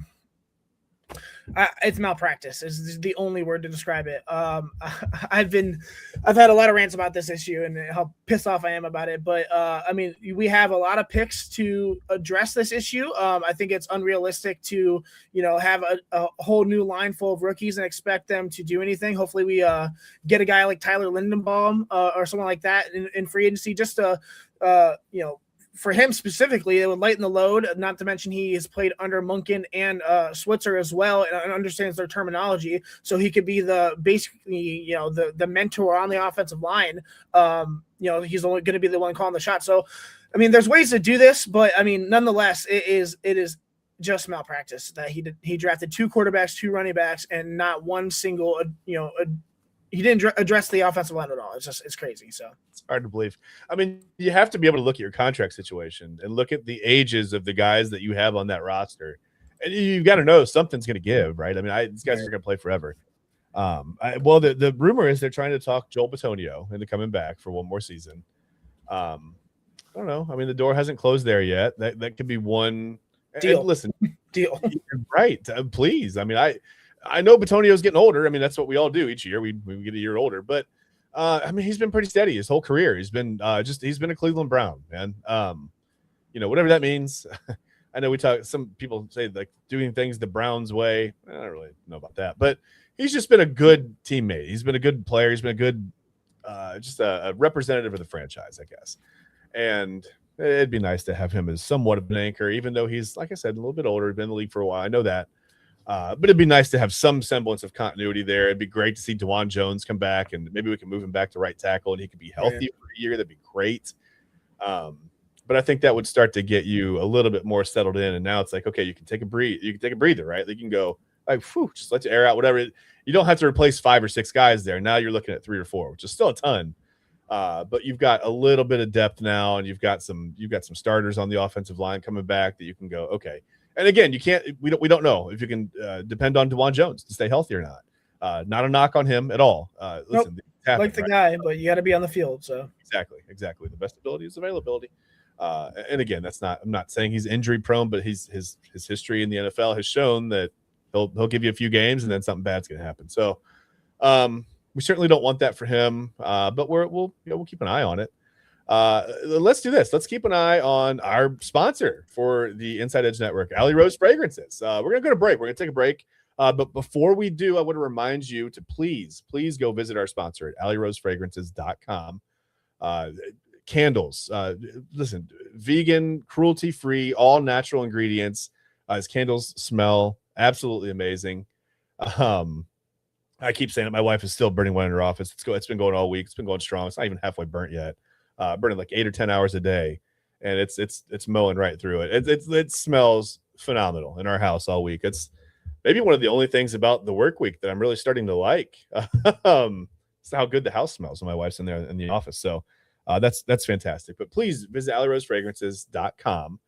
[SPEAKER 2] malpractice is the only word to describe it. I've had a lot of rants about this issue and how pissed off I am about it. But I mean, we have a lot of picks to address this issue. I think it's unrealistic to, have a whole new line full of rookies and expect them to do anything. Hopefully we get a guy like Tyler Lindenbaum or someone like that in free agency just to, for him specifically, it would lighten the load, not to mention he has played under Munkin and Switzer as well and understands their terminology. So he could be the mentor on the offensive line. He's only going to be the one calling the shot. So, I mean, there's ways to do this, but I mean, nonetheless, it is just malpractice that he drafted 2 quarterbacks, 2 running backs, and not one single, he didn't address the offensive line at all. It's crazy. So
[SPEAKER 1] it's hard to believe. I mean, you have to be able to look at your contract situation and look at the ages of the guys that you have on that roster. And you've got to know something's going to give, right? I mean, these guys are going to play forever. The rumor is they're trying to talk Joel Bitonio into coming back for one more season. I don't know. I mean, the door hasn't closed there yet. That could be one
[SPEAKER 2] deal.
[SPEAKER 1] And listen,
[SPEAKER 2] deal.
[SPEAKER 1] Right. Please. I mean, I know Bitonio's getting older. I mean, that's what we all do each year. We get a year older, but I mean, he's been pretty steady his whole career. He's been he's been a Cleveland Brown, man. Whatever that means. I know some people say like doing things the Browns way. I don't really know about that, but he's just been a good teammate. He's been a good player. He's been a good, just a representative of the franchise, I guess. And it'd be nice to have him as somewhat of an anchor, even though he's, like I said, a little bit older, been in the league for a while. I know that. But it'd be nice to have some semblance of continuity there. It'd be great to see DeJuan Jones come back, and maybe we can move him back to right tackle, and he could be healthy for a year. That'd be great. But I think that would start to get you a little bit more settled in. And now it's like, okay, you can take a breather, right? Like you can go, like, just let you air out, whatever. You don't have to replace 5 or 6 guys there. Now you're looking at 3 or 4, which is still a ton. But you've got a little bit of depth now, and you've got some starters on the offensive line coming back that you can go, okay. And again, we don't know if you can depend on DeJuan Jones to stay healthy or not. Not a knock on him at all. Listen,
[SPEAKER 2] nope. Like the guy, but you got to be on the field. So exactly. The best ability is availability. And again, I'm not saying he's injury prone, but his history in the NFL has shown that he'll give you a few games and then something bad's going to happen. So we certainly don't want that for him. But we'll keep an eye on it. Let's do this. Let's keep an eye on our sponsor for the Inside Edge Network, Alley Rose Fragrances. We're going to go to break. We're going to take a break. But before we do, I want to remind you to please go visit our sponsor at alleyrosefragrances.com. Candles. Listen, vegan, cruelty-free, all natural ingredients. His candles smell absolutely amazing. I keep saying it. My wife is still burning one in her office. It's been going all week. It's been going strong. It's not even halfway burnt yet. Burning like 8 or 10 hours a day, and it's mowing right through it. It smells phenomenal in our house all week. It's maybe one of the only things about the work week that I'm really starting to like. It's how good the house smells when my wife's in there in the office. So that's fantastic. But please visit alleyrosefragrances.com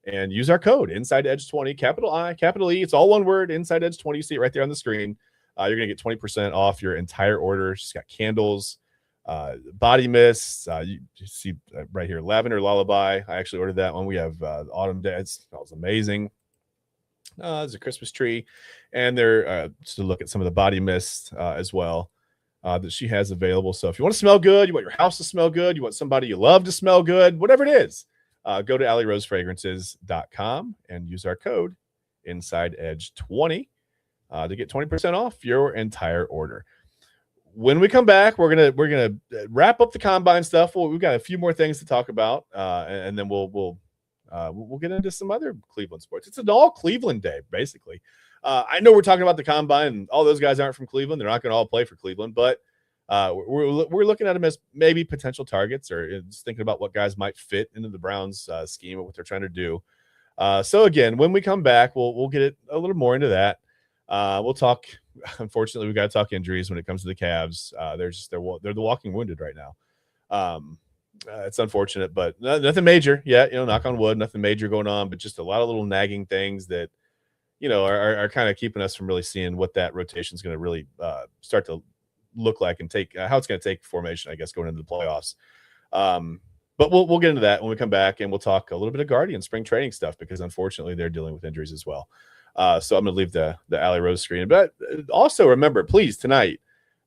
[SPEAKER 2] and use our code Inside Edge 20, capital I, capital E. It's all one word, Inside Edge 20. You see it right there on the screen. You're gonna get 20% off your entire order. She's got candles, body mists. You see right here, Lavender Lullaby. I actually ordered that one. We have Autumn Day. It smells amazing. There's a Christmas tree, and there just to look at some of the body mists as well that she has available. So if you want to smell good, you want your house to smell good, you want somebody you love to smell good, whatever it is,
[SPEAKER 1] go to AlleyRoseFragrances.com and use our code InsideEdge20 to get 20% off your entire order. When we come back, we're gonna wrap up the combine stuff. We've got a few more things to talk about, and then we'll get into some other Cleveland sports. It's an all Cleveland day, basically. I know we're talking about the combine, and all those guys aren't from Cleveland. They're not going to all play for Cleveland, but we're looking at them as maybe potential targets, or just thinking about what guys might fit into the Browns scheme of what they're trying to do. So again, when we come back, we'll get it a little more into that. We'll talk. Unfortunately, we got to talk injuries when it comes to the Cavs. They're the walking wounded right now. It's unfortunate, but nothing major yet. Knock on wood, nothing major going on, but just a lot of little nagging things that are kind of keeping us from really seeing what that rotation is going to really start to look like and take how it's going to take formation, I guess, going into the playoffs. But we'll get into that when we come back, and we'll talk a little bit of Guardian spring training stuff because unfortunately they're dealing with injuries as well. So I'm going to leave the Alley Rose screen. But also remember, please, tonight,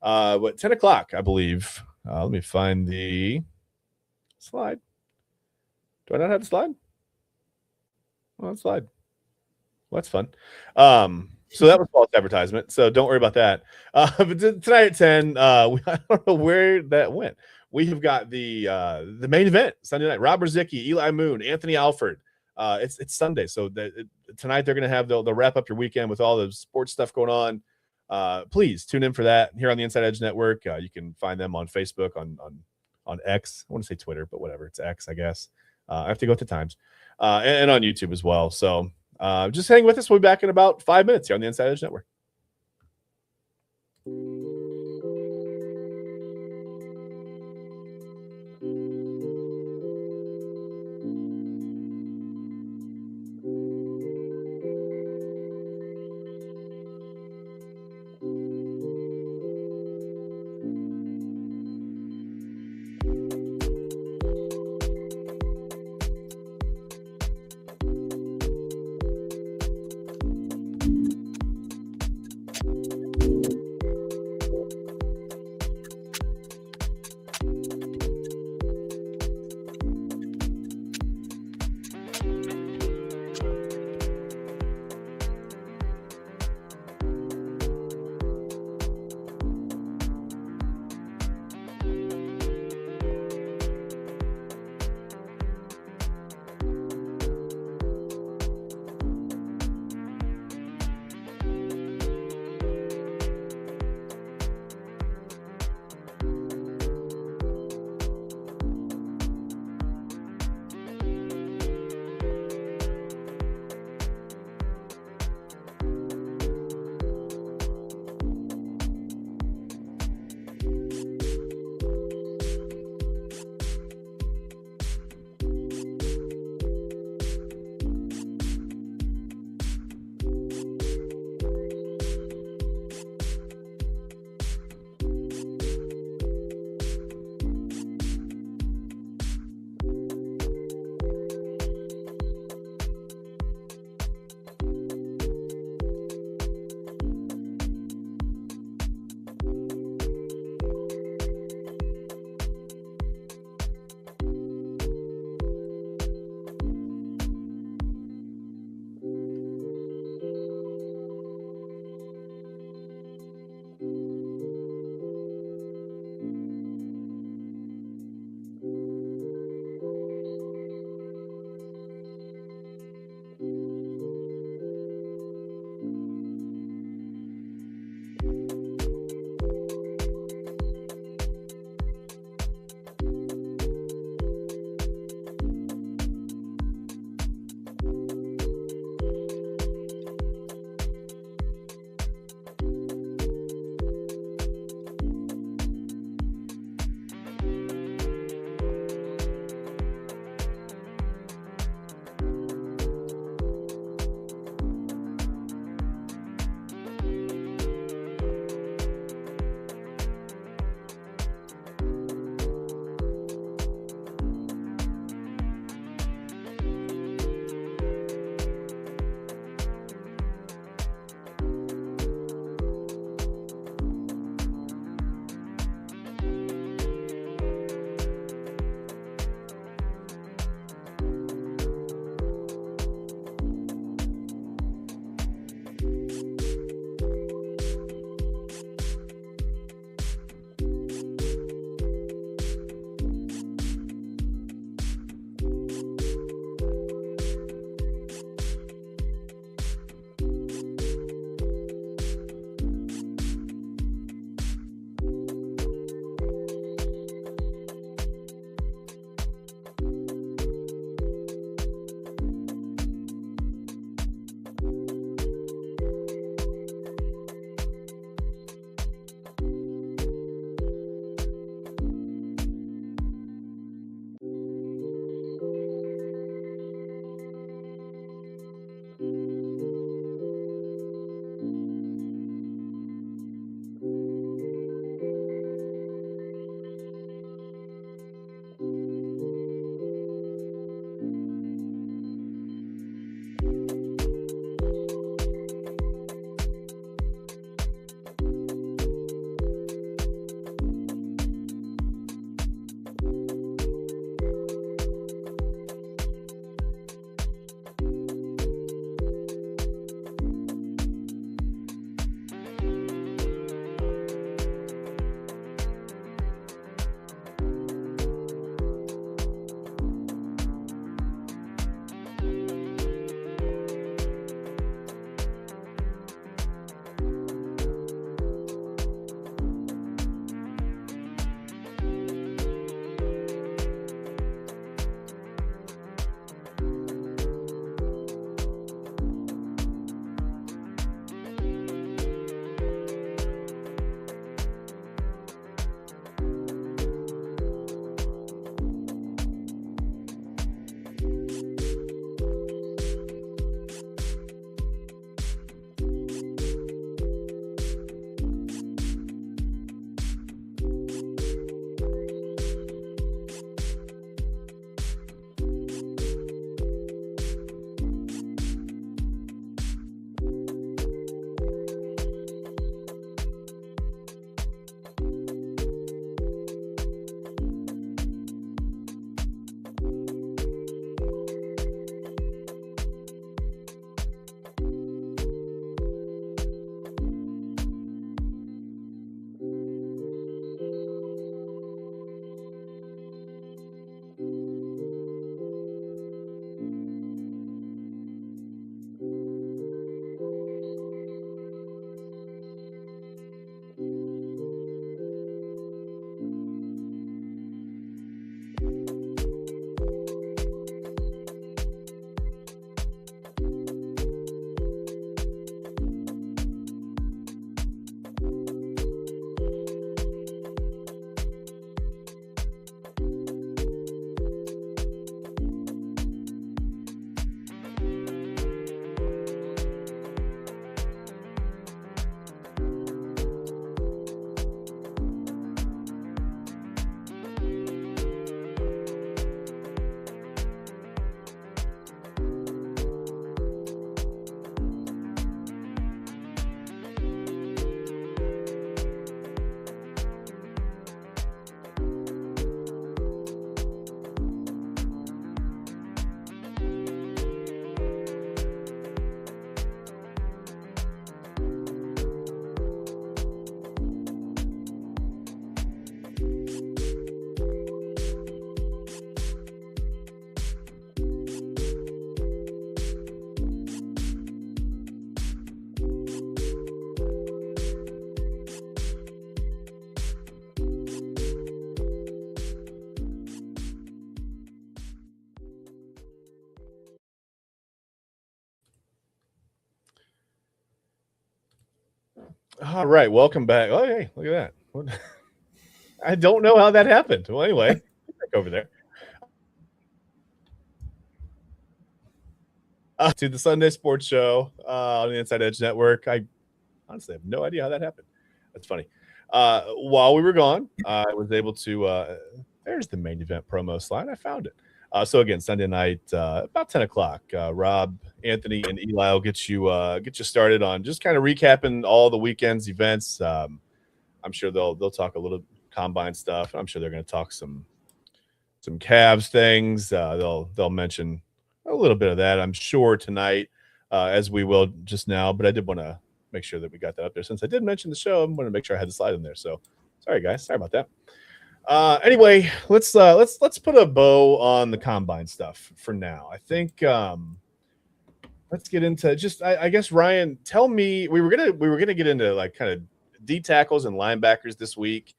[SPEAKER 1] 10 o'clock, I believe. Let me find the slide. Do I not have the slide? Well, slide. Well, that's fun. So that was false advertisement. So don't worry about that. But tonight at 10, I don't know where that went. We have got the main event Sunday night. Rob Ruzicki, Eli Moon, Anthony Alford. It's Sunday, so tonight they're going to have they'll wrap up your weekend with all the sports stuff going on. Please tune in for that here on the Inside Edge Network. You can find them on Facebook, on X. I want to say Twitter, but whatever, it's X, I guess. I have to go with the times, and on YouTube as well. So just hang with us. We'll be back in about 5 minutes here on the Inside Edge Network. All right, welcome back. Oh, hey, look at that. I don't know how that happened. Well, anyway, back over there. To the Sunday Sports Show on the Inside Edge Network. I honestly have no idea how that happened. That's funny. While we were gone, I was able to. There's the main event promo slide. I found it. So again, Sunday night, about 10 o'clock. Rob, Anthony, and Eli will get you started on just kind of recapping all the weekend's events. I'm sure they'll talk a little combine stuff. I'm sure they're going to talk some Cavs things. They'll mention a little bit of that, I'm sure, tonight, as we will just now. But I did want to make sure that we got that up there. Since I did mention the show, I'm going to make sure I had the slide in there. So sorry, guys. Sorry about that. Anyway, let's put a bow on the combine stuff for now. I think let's get into just I guess, Ryan, tell me, we were gonna get into like kind of D tackles and linebackers this week.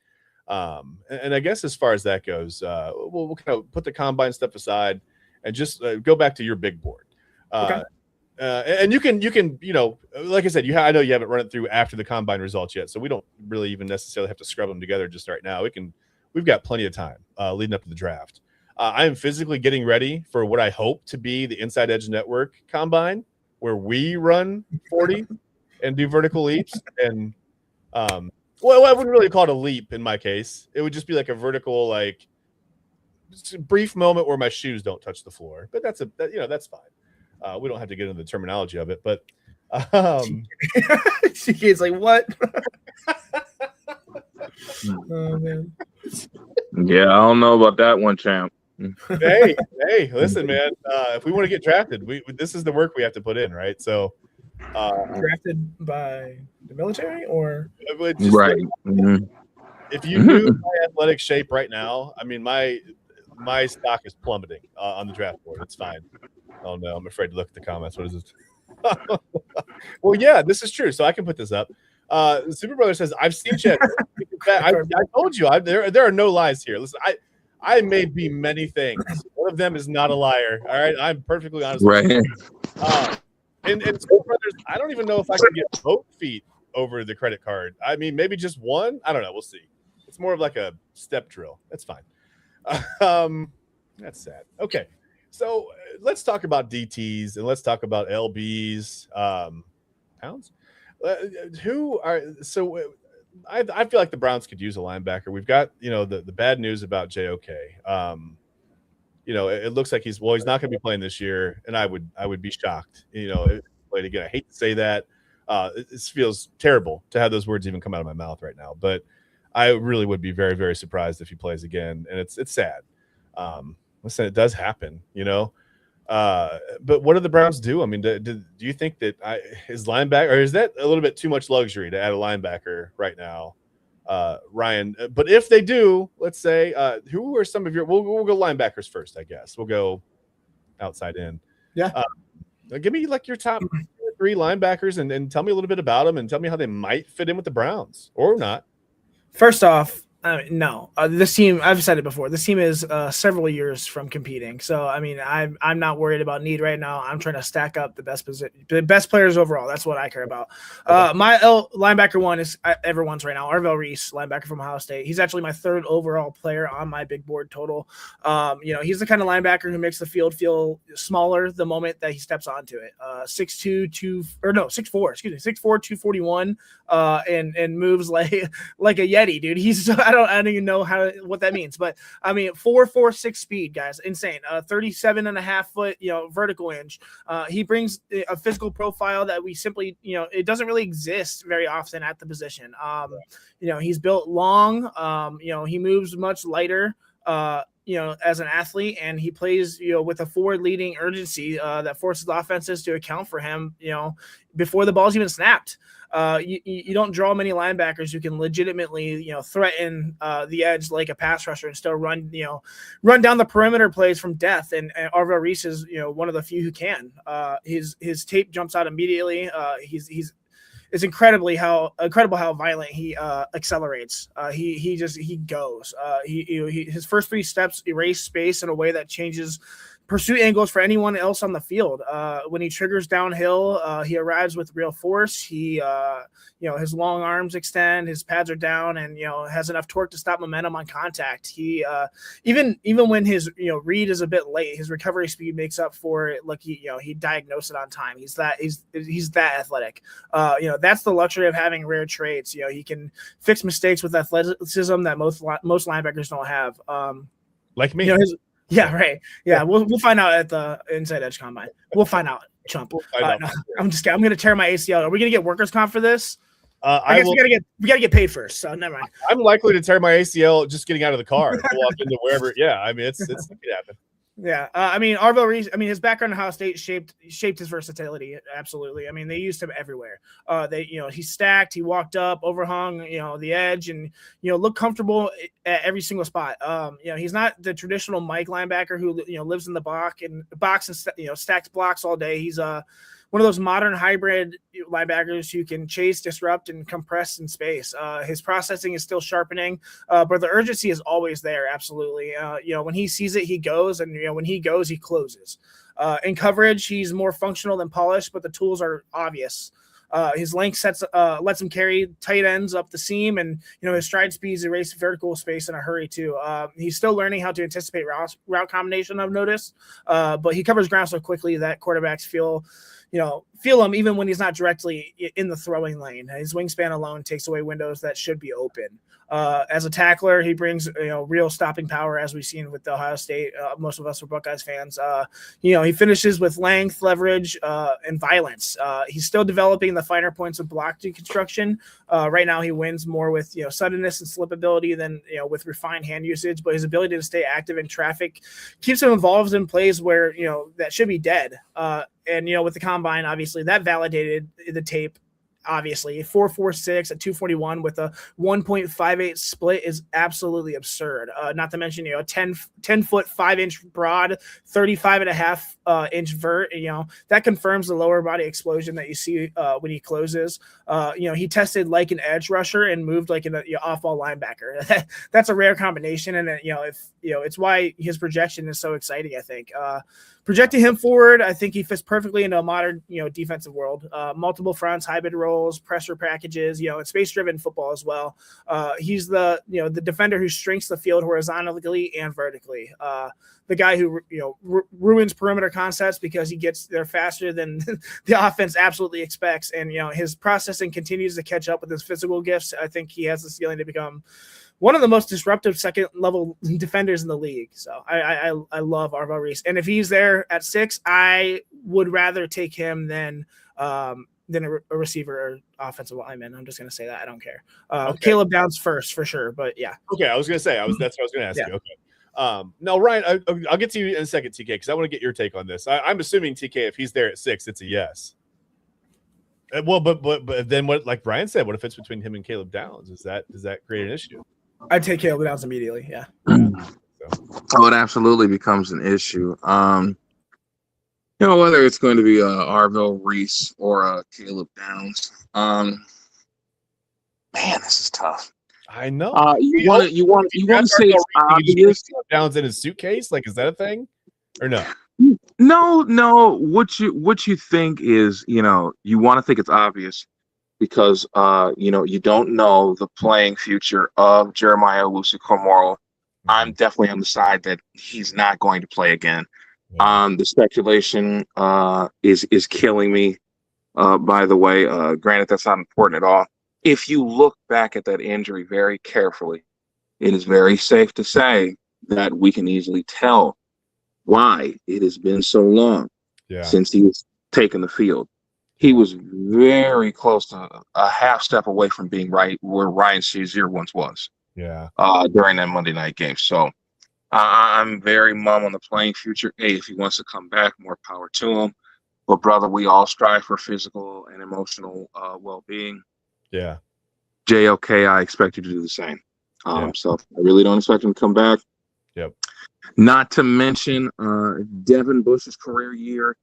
[SPEAKER 1] And I guess as far as that goes, we'll kind of put the combine stuff aside and just go back to your big board.
[SPEAKER 2] Okay.
[SPEAKER 1] And you can, like I said, I know you haven't run it through after the combine results yet, so we don't really even necessarily have to scrub them together just right now. We've got plenty of time leading up to the draft. I am physically getting ready for what I hope to be the Inside Edge Network combine, where we run 40 and do vertical leaps. And well, I wouldn't really call it a leap in my case. It would just be like a vertical, like just a brief moment where my shoes don't touch the floor. But that's fine. We don't have to get into the terminology of it, but
[SPEAKER 2] she's like, what? Oh man.
[SPEAKER 3] Yeah, I don't know about that one, champ.
[SPEAKER 1] hey, listen, man. If we want to get drafted, this is the work we have to put in, right? So,
[SPEAKER 2] drafted by the military, or
[SPEAKER 1] just,
[SPEAKER 3] right?
[SPEAKER 1] If you knew my athletic shape right now, I mean, my stock is plummeting on the draft board. It's fine. Oh no, I'm afraid to look at the comments. What is this? Well, yeah, this is true. So I can put this up. Super Brother says, "I've seen Chad." I told you, there are no lies here. Listen, I may be many things. One of them is not a liar. All right, I'm perfectly honest.
[SPEAKER 3] Right.
[SPEAKER 1] And Super Brothers, I don't even know if I can get both feet over the credit card. I mean, maybe just one. I don't know. We'll see. It's more of like a step drill. That's fine. That's sad. Okay, so let's talk about DTs and let's talk about LBs. Pounds. I feel like the Browns could use a linebacker. We've got, the bad news about JOK. It looks like he's not going to be playing this year, and I would be shocked. If he played again. I hate to say that. It feels terrible to have those words even come out of my mouth right now, but I really would be very, very surprised if he plays again, and it's sad. Listen, it does happen, but what do the Browns do? I mean, do you think that is linebacker, or is that a little bit too much luxury to add a linebacker right now, Ryan? But if they do, let's say, who are some of your? We'll go linebackers first, I guess. We'll go outside in.
[SPEAKER 2] Yeah.
[SPEAKER 1] Give me like your top 3 linebackers and tell me a little bit about them and tell me how they might fit in with the Browns or not.
[SPEAKER 2] First off, no. This team, I've said it before, this team is several years from competing. So, I mean, I'm not worried about need right now. I'm trying to stack up the best players overall. That's what I care about. Okay. My linebacker one is everyone's right now. Arvell Reese, linebacker from Ohio State. He's actually my 3rd overall player on my big board total. He's the kind of linebacker who makes the field feel smaller the moment that he steps onto it. 6'4", 241, and moves like a Yeti, dude. I don't even know what that means, but I mean, 4.46 speed, guys, insane. 37.5 foot, vertical inch. He brings a physical profile that we simply, it doesn't really exist very often at the position. He's built long. He moves much lighter. As an athlete, and he plays, with a forward-leading urgency that forces offenses to account for him, before the ball's even snapped. You don't draw many linebackers who can legitimately, threaten the edge like a pass rusher and still run down the perimeter plays from depth. And Arvell Reese is, one of the few who can. His tape jumps out immediately. It's incredible how violent he accelerates. He goes. His first 3 steps erase space in a way that changes pursuit angles for anyone else on the field. When he triggers downhill, he arrives with real force. He, his long arms extend, his pads are down, and has enough torque to stop momentum on contact. He even when his read is a bit late, his recovery speed makes up for it. Like he diagnosed it on time. He's that athletic. That's the luxury of having rare traits. He can fix mistakes with athleticism that most linebackers don't have.
[SPEAKER 1] Like me.
[SPEAKER 2] Yeah, right. Yeah, we'll find out at the Inside Edge Combine. We'll find out, chump. No, I'm just kidding. I'm going to tear my ACL. Are we going to get workers' comp for this? I guess we gotta get paid first. So never mind.
[SPEAKER 1] I'm likely to tear my ACL just getting out of the car and walk into wherever. Yeah, I mean it could happen.
[SPEAKER 2] Yeah, Arvell Reese. His background in Ohio State shaped his versatility. Absolutely. They used him everywhere. He stacked, he walked up, overhung, the edge, and looked comfortable at every single spot. He's not the traditional Mike linebacker who lives in the box and stacks blocks all day. He's one of those modern hybrid linebackers who can chase, disrupt, and compress in space. His processing is still sharpening, but the urgency is always there. Absolutely. When he sees it, he goes, and when he goes, he closes. In coverage, he's more functional than polished, but the tools are obvious. His length lets him carry tight ends up the seam, and his stride speeds erase vertical space in a hurry too. He's still learning how to anticipate route combination, I've noticed, but he covers ground so quickly that quarterbacks feel him even when he's not directly in the throwing lane. His wingspan alone takes away windows that should be open. As a tackler, he brings real stopping power, as we've seen with Ohio State. Most of us are Buckeyes fans. He finishes with length, leverage, and violence. He's still developing the finer points of block deconstruction. Right now, he wins more with suddenness and slip ability than with refined hand usage. But his ability to stay active in traffic keeps him involved in plays where that should be dead. And with the combine, obviously that validated the tape. Obviously, 4.46 at 241 with a 1.58 split is absolutely absurd. Not to mention, 10 foot 5 inch broad, 35.5 inch vert. That confirms the lower body explosion that you see when he closes. He tested like an edge rusher and moved like an off-ball linebacker. That's a rare combination, and it's why his projection is so exciting. I think. Projecting him forward, I think he fits perfectly into a modern, defensive world. Multiple fronts, hybrid roles, pressure packages, and space-driven football as well. He's the defender who shrinks the field horizontally and vertically. The guy who ruins perimeter concepts because he gets there faster than the offense absolutely expects, and his processing continues to catch up with his physical gifts. I think he has the ceiling to become one of the most disruptive second-level defenders in the league. So I love Arvell Reese. And if he's there at 6, I would rather take him than a receiver or offensive lineman. I'm just going to say that. I don't care. Okay. Caleb Downs first for sure, but yeah.
[SPEAKER 1] Okay, I was going to say, that's what I was going to ask you. Okay. No, Ryan, I'll get to you in a second, TK, because I want to get your take on this. I'm assuming, TK, if he's there at 6, it's a yes. Well, but then what, like Brian said, what if it's between him and Caleb Downs? Does that create an issue?
[SPEAKER 2] I'd take Caleb Downs immediately. Yeah.
[SPEAKER 3] Oh, it absolutely becomes an issue. Whether it's going to be Arvell Reese or Caleb Downs. Man, this is tough.
[SPEAKER 1] I know.
[SPEAKER 3] You want to say it's obvious?
[SPEAKER 1] Downs in his suitcase? Like, is that a thing or no?
[SPEAKER 3] No. What you think is, you want to think it's obvious because you don't know the playing future of Jeremiah Owusu-Koramoah. I'm definitely on the side that he's not going to play again. Yeah. The speculation is killing me. By the way, granted, that's not important at all. If you look back at that injury very carefully, it is very safe to say that we can easily tell why it has been so long since he was taking the field. He was very close to a half step away from being right where Ryan Shazier once was.
[SPEAKER 1] Yeah.
[SPEAKER 3] During that Monday night game. So I'm very mum on the playing future. Hey, if he wants to come back, more power to him. But brother, we all strive for physical and emotional well-being.
[SPEAKER 1] Yeah.
[SPEAKER 3] JOK, I expect you to do the same. So I really don't expect him to come back.
[SPEAKER 1] Yep.
[SPEAKER 3] Not to mention Devin Bush's career year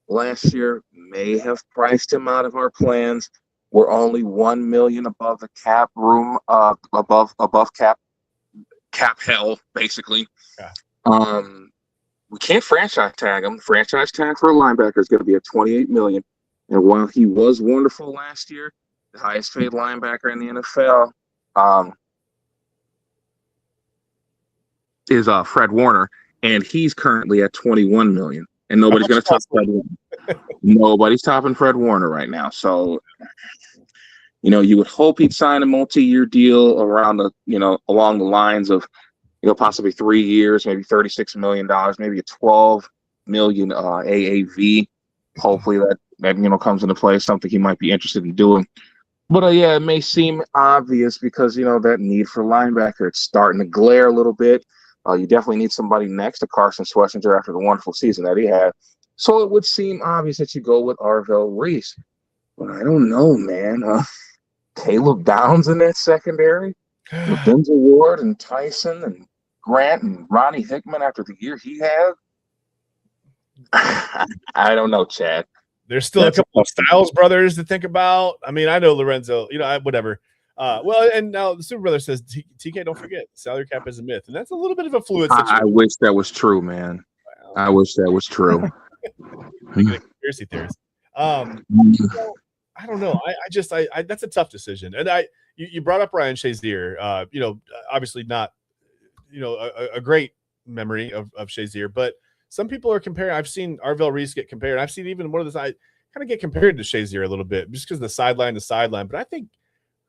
[SPEAKER 3] last year may have priced him out of our plans. We're only $1 million above the cap room, above cap hell, basically.
[SPEAKER 1] Yeah.
[SPEAKER 3] we can't franchise tag him. Franchise tag for a linebacker is going to be at $28 million. And while he was wonderful last year, the highest paid linebacker in the NFL is Fred Warner, and he's currently at $21 million. And nobody's going to top Fred Warner. Nobody's topping Fred Warner right now. So, you would hope he'd sign a multi-year deal around along the lines of, possibly 3 years, maybe $36 million, maybe a $12 million AAV. Hopefully that comes into play, something he might be interested in doing. But it may seem obvious because that need for linebacker, it's starting to glare a little bit. You definitely need somebody next to Carson Schwarzenegger after the wonderful season that he had. So it would seem obvious that you go with Arvell Reese. But I don't know, man. Caleb Downs in that secondary with Denzel Ward and Tyson and Grant and Ronnie Hickman after the year he had. I don't know, Chad.
[SPEAKER 1] There's still a couple of Styles brothers to think about. I mean, I know Lorenzo, whatever. Well, and now the Super Brother says, TK, don't forget, salary cap is a myth. And that's a little bit of a fluid situation.
[SPEAKER 3] I wish that was true, man. I wish that was true.
[SPEAKER 1] Conspiracy theories. I don't know. I that's a tough decision. And you brought up Ryan Shazier. Obviously not, a great memory of Shazier, but some people are comparing. I've seen Arvell Reese get compared. I've seen even one of the kind of get compared to Shazier a little bit just because of the sideline to sideline. But I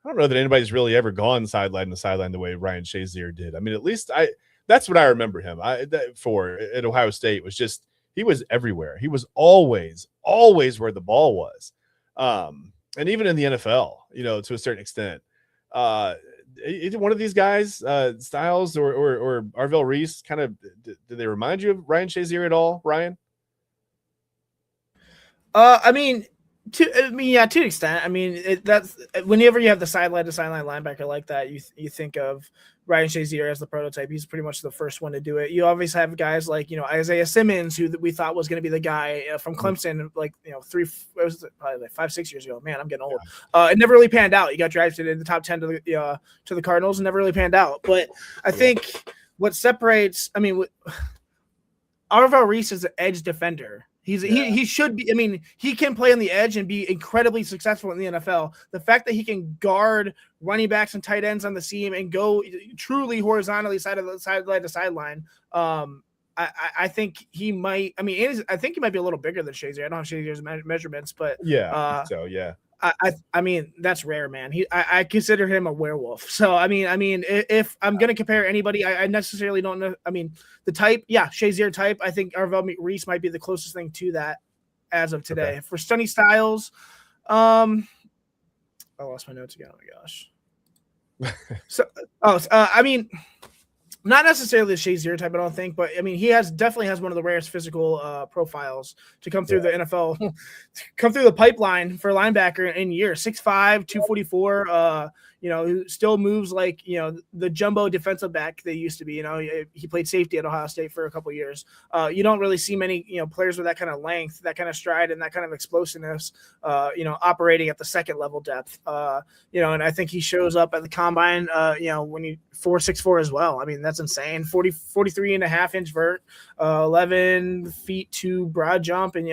[SPEAKER 1] don't know that anybody's really ever gone sideline to sideline the way Ryan Shazier did. I mean, at least that's what I remember him for at Ohio State was just he was everywhere. He was always where the ball was. And even in the NFL, to a certain extent. Either one of these guys, Styles or Arvell Reese, kind of did they remind you of Ryan Shazier at all, Ryan?
[SPEAKER 2] To an extent. I mean, that's whenever you have the sideline to sideline linebacker like that, you think of Ryan Shazier as the prototype. He's pretty much the first one to do it. You obviously have guys like Isaiah Simmons, who we thought was going to be the guy from Clemson, probably 5-6 years ago. Man, I'm getting old. It never really panned out. He got drafted in the top 10 to the Cardinals, and never really panned out. But I think what separates, Arvell Reese is an edge defender. He should be. I mean, he can play on the edge and be incredibly successful in the NFL. The fact that he can guard running backs and tight ends on the seam and go truly horizontally sideline to sideline. I think he might. I mean, I think he might be a little bigger than Shazier. I don't have Shazier's measurements, but
[SPEAKER 1] yeah.
[SPEAKER 2] I mean, that's rare, man. I consider him a werewolf. So I mean, if I'm gonna compare anybody, I necessarily don't know. I mean, the type, Shazier type. I think Arvell Reese might be the closest thing to that as of today.
[SPEAKER 1] Okay.
[SPEAKER 2] For Sonny Styles, I lost my notes again. Oh my gosh. I mean, not necessarily the Shazier type, I don't think, but I mean, he definitely has one of the rarest physical profiles to come through the NFL, come through the pipeline for a linebacker in years. 6'5", 244. Who still moves like the jumbo defensive back they used to be. He played safety at Ohio State for a couple of years. You don't really see many players with that kind of length, that kind of stride, and that kind of explosiveness. Operating at the second level depth. And I think he shows up at the combine. When he 4.64 as well. I mean, that's insane. 43.5-inch vert, 11 feet 2 broad jump, and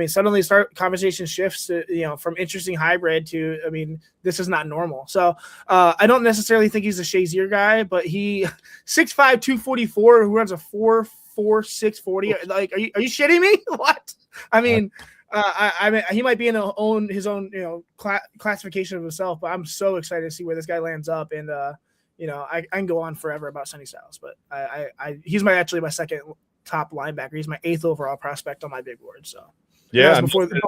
[SPEAKER 2] suddenly conversation shifts to, from interesting hybrid to, this is not normal. So I don't necessarily think he's a Shazier guy, but he 6'5", 244, who runs a 4.4 640. Like, are you shitting me? What? I mean, he might be in his own classification of himself, but I'm so excited to see where this guy lands up. And I can go on forever about Sonny Styles, but he's actually my second top linebacker. He's my 8th overall prospect on my big board. So before the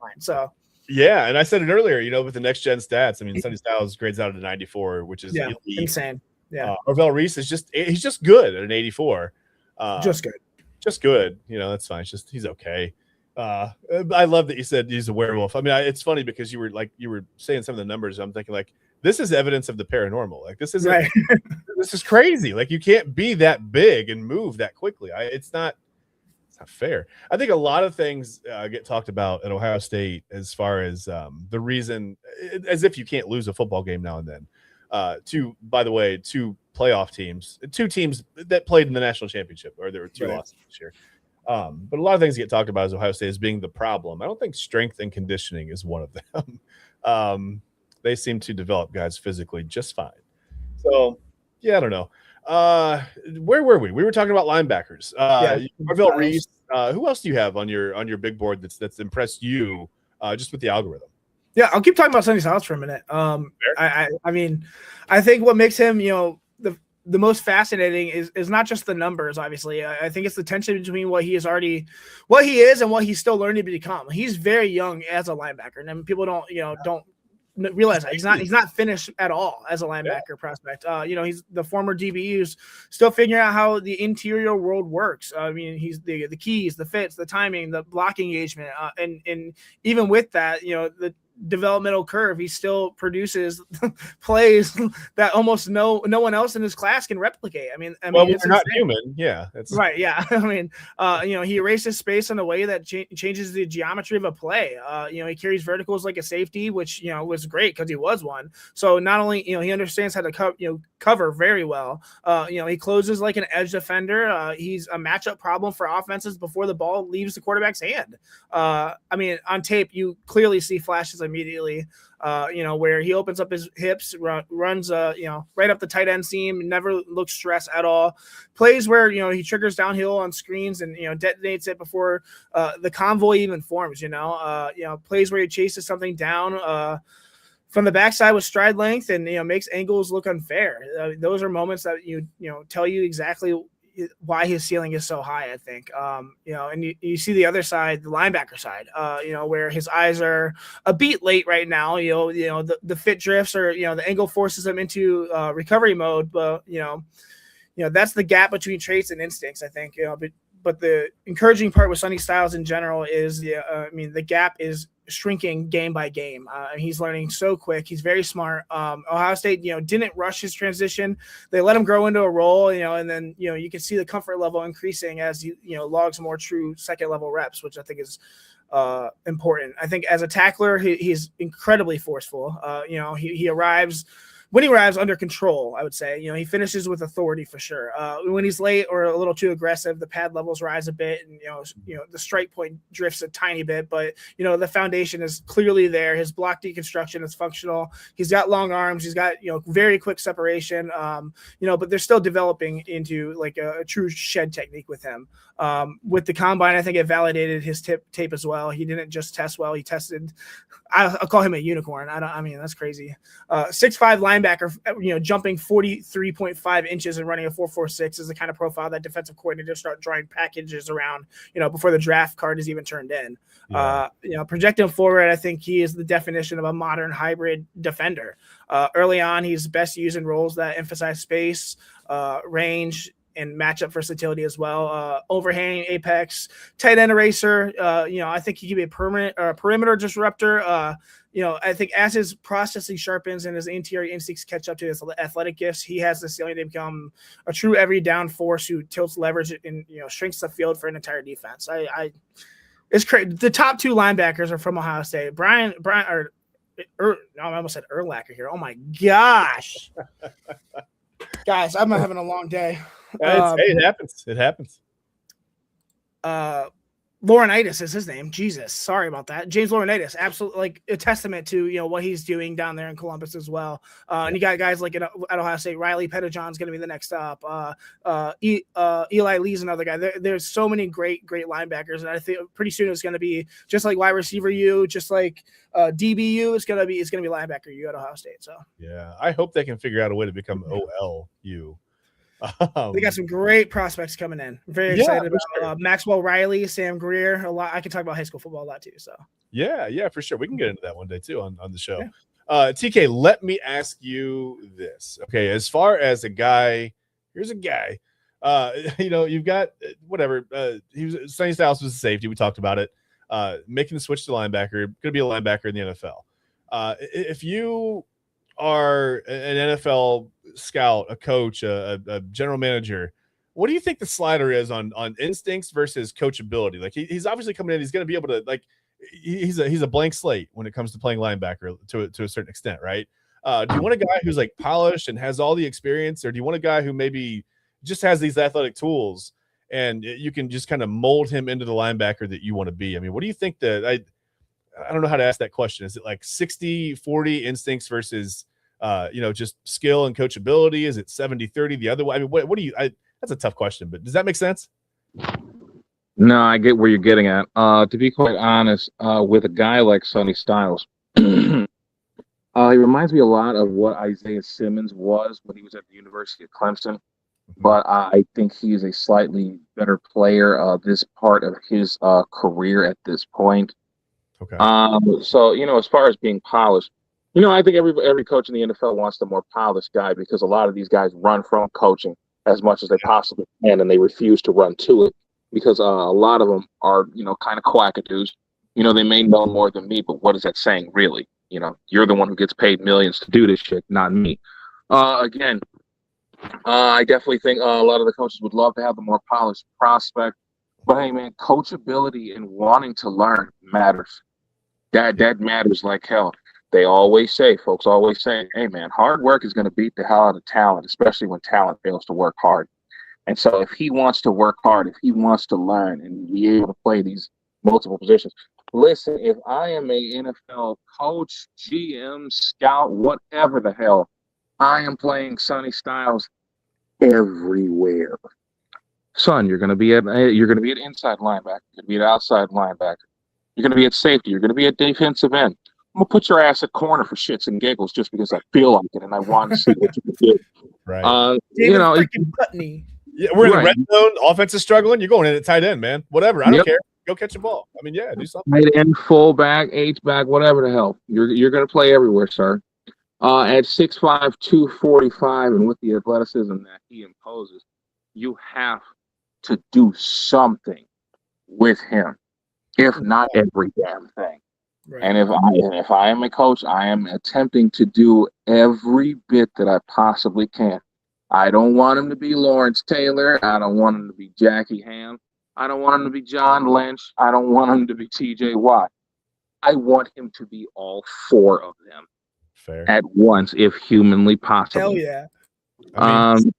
[SPEAKER 2] line. So
[SPEAKER 1] yeah, and I said it earlier. With the next gen stats, Sonny Styles grades out at a 94, which is elite.
[SPEAKER 2] Insane. Yeah,
[SPEAKER 1] Arvell Reese is he's just good at an 84.
[SPEAKER 2] Just good.
[SPEAKER 1] That's fine. It's just he's okay. I love that you said he's a werewolf. It's funny because you were saying some of the numbers. I'm thinking like, this is evidence of the paranormal. Like this is
[SPEAKER 2] right.
[SPEAKER 1] This is crazy. Like you can't be that big and move that quickly. It's not fair. I think a lot of things get talked about at Ohio State as far as the reason, as if you can't lose a football game now and then. By the way, two playoff teams, two teams that played in the national championship, or there were two losses this year. But a lot of things get talked about as Ohio State as being the problem. I don't think strength and conditioning is one of them. They seem to develop guys physically just fine. So, yeah, I don't know. Where were we? We were talking about linebackers. Marvell Reese. Who else do you have on your big board that's impressed you just with the algorithm?
[SPEAKER 2] Yeah, I'll keep talking about Sonny Styles for a minute. I mean, I think what makes him, the most fascinating is not just the numbers. Obviously, I think it's the tension between what he is and what he's still learning to become. He's very young as a linebacker, and people don't realize that he's not finished at all as a linebacker prospect. He's the former DBU's still figuring out how the interior world works. I mean, he's the keys, the fits, the timing, the blocking engagement, and even with that, the developmental curve, he still produces plays that almost no one else in his class can replicate. I mean,
[SPEAKER 1] it's not human. Yeah, that's
[SPEAKER 2] right. Yeah, I mean, he erases space in a way that changes the geometry of a play. He carries verticals like a safety, which was great because he was one. So not only he understands how to cover very well. He closes like an edge defender. He's a matchup problem for offenses before the ball leaves the quarterback's hand. On tape, you clearly see flashes immediately, where he opens up his hips, runs, right up the tight end seam, never looks stressed at all. Plays where, he triggers downhill on screens and, detonates it before the convoy even forms, plays where he chases something down from the backside with stride length and, makes angles look unfair. Those are moments that tell you exactly why his ceiling is so high, I think. And you see the other side, the linebacker side, where his eyes are a beat late right now. The fit drifts or the angle forces him into recovery mode, but that's the gap between traits and instincts, I think. But the encouraging part with Sonny Styles in general is the gap is shrinking game by game. He's learning so quick. He's very smart. Ohio State, didn't rush his transition. They let him grow into a role, and then, you can see the comfort level increasing as he, logs more true second level reps, which I think is important. I think as a tackler, he's incredibly forceful. He arrives when he arrives under control, I would say. He finishes with authority for sure. When he's late or a little too aggressive, the pad levels rise a bit, and the strike point drifts a tiny bit. But the foundation is clearly there. His block deconstruction is functional. He's got long arms. He's got very quick separation. But they're still developing into like a true shed technique with him. With the combine, I think it validated his tape as well. He didn't just test well. He tested. I'll call him a unicorn. That's crazy. 6'5" linebacker, jumping 43.5 inches and running a 4.46 is the kind of profile that defensive coordinators start drawing packages around, before the draft card is even turned in. Yeah. Projecting forward, I think he is the definition of a modern hybrid defender. Early on, he's best used in roles that emphasize space, range, and matchup versatility as well. Overhang, apex, tight end eraser. I think he could be a perimeter disruptor. I think as his processing sharpens and his interior instincts catch up to his athletic gifts, he has the ceiling to become a true every down force who tilts leverage and shrinks the field for an entire defense. It's crazy. The top two linebackers are from Ohio State. I almost said Urlacher here. Oh my gosh, guys, I'm not having a long day.
[SPEAKER 1] It happens. It happens.
[SPEAKER 2] Laurinaitis is his name. Jesus, sorry about that. James Laurinaitis, absolutely like a testament to what he's doing down there in Columbus as well. And you got guys like at Ohio State, Riley Pettijohn's going to be the next up. Eli Lee's another guy. There's so many great linebackers, and I think pretty soon it's going to be just like wide receiver U, just like DBU. It's gonna be linebacker U at Ohio State. So
[SPEAKER 1] yeah, I hope they can figure out a way to become OLU.
[SPEAKER 2] They got some great prospects coming in. Very excited about Maxwell Riley, Sam Greer. A lot. I can talk about high school football a lot too. So
[SPEAKER 1] yeah, for sure. We can get into that one day too on the show. Yeah. TK, let me ask you this. Okay, as far as a guy, here's a guy. You've got whatever. Sonny Styles was a safety. We talked about it. Making the switch to linebacker, going to be a linebacker in the NFL. If you are an NFL scout, a coach, a general manager, what do you think the slider is on instincts versus coachability? Like he's obviously coming in, he's going to be able to he's a blank slate when it comes to playing linebacker to a certain extent, right? Do you want a guy who's like polished and has all the experience, or do you want a guy who maybe just has these athletic tools and you can just kind of mold him into the linebacker that you want to be? I mean, what do you think that I don't know how to ask that question. Is it like 60-40 instincts versus just skill and coachability? Is it 70-30 the other way? I mean, what do you that's a tough question, but does that make sense?
[SPEAKER 4] No, I get where you're getting at. To be quite honest, with a guy like Sonny Styles, he reminds me a lot of what Isaiah Simmons was when he was at the University of Clemson, but I think he's a slightly better player this part of his career at this point.
[SPEAKER 1] Okay.
[SPEAKER 4] So, as far as being polished, I think every coach in the NFL wants the more polished guy because a lot of these guys run from coaching as much as they possibly can, and they refuse to run to it because a lot of them are, kind of quackadoos. They may know more than me, but what is that saying really? You're the one who gets paid millions to do this shit, not me. Again, I definitely think a lot of the coaches would love to have the more polished prospect, but hey, man, coachability and wanting to learn matters. That matters like hell. Folks always say, hey, man, hard work is going to beat the hell out of talent, especially when talent fails to work hard. And so if he wants to work hard, if he wants to learn and be able to play these multiple positions, listen, if I am a NFL coach, GM, scout, whatever the hell, I am playing Sonny Styles everywhere. Son, you're going to be at inside linebacker. You're going to be at outside linebacker. You're going to be at safety. You're going to be at defensive end. I'm going to put your ass at corner for shits and giggles just because I feel like it and I want to see what you can do.
[SPEAKER 1] Right.
[SPEAKER 2] David freaking Putney.
[SPEAKER 1] Yeah, we're in the red zone. Offense is struggling. You're going in at tight end, man. Whatever. I don't care. Go catch the ball. I mean, do something.
[SPEAKER 4] Tight end, fullback, H-back, whatever the hell. You're going to play everywhere, sir. At 6'5", 245, and with the athleticism that he imposes, you have to do something with him, if not every damn thing. Right. And if I am a coach, I am attempting to do every bit that I possibly can. I don't want him to be Lawrence Taylor. I don't want him to be Jackie Ham. I don't want him to be John Lynch. I don't want him to be T.J. Watt. I want him to be all four of them at once, if humanly possible.
[SPEAKER 2] Hell yeah.
[SPEAKER 1] I mean,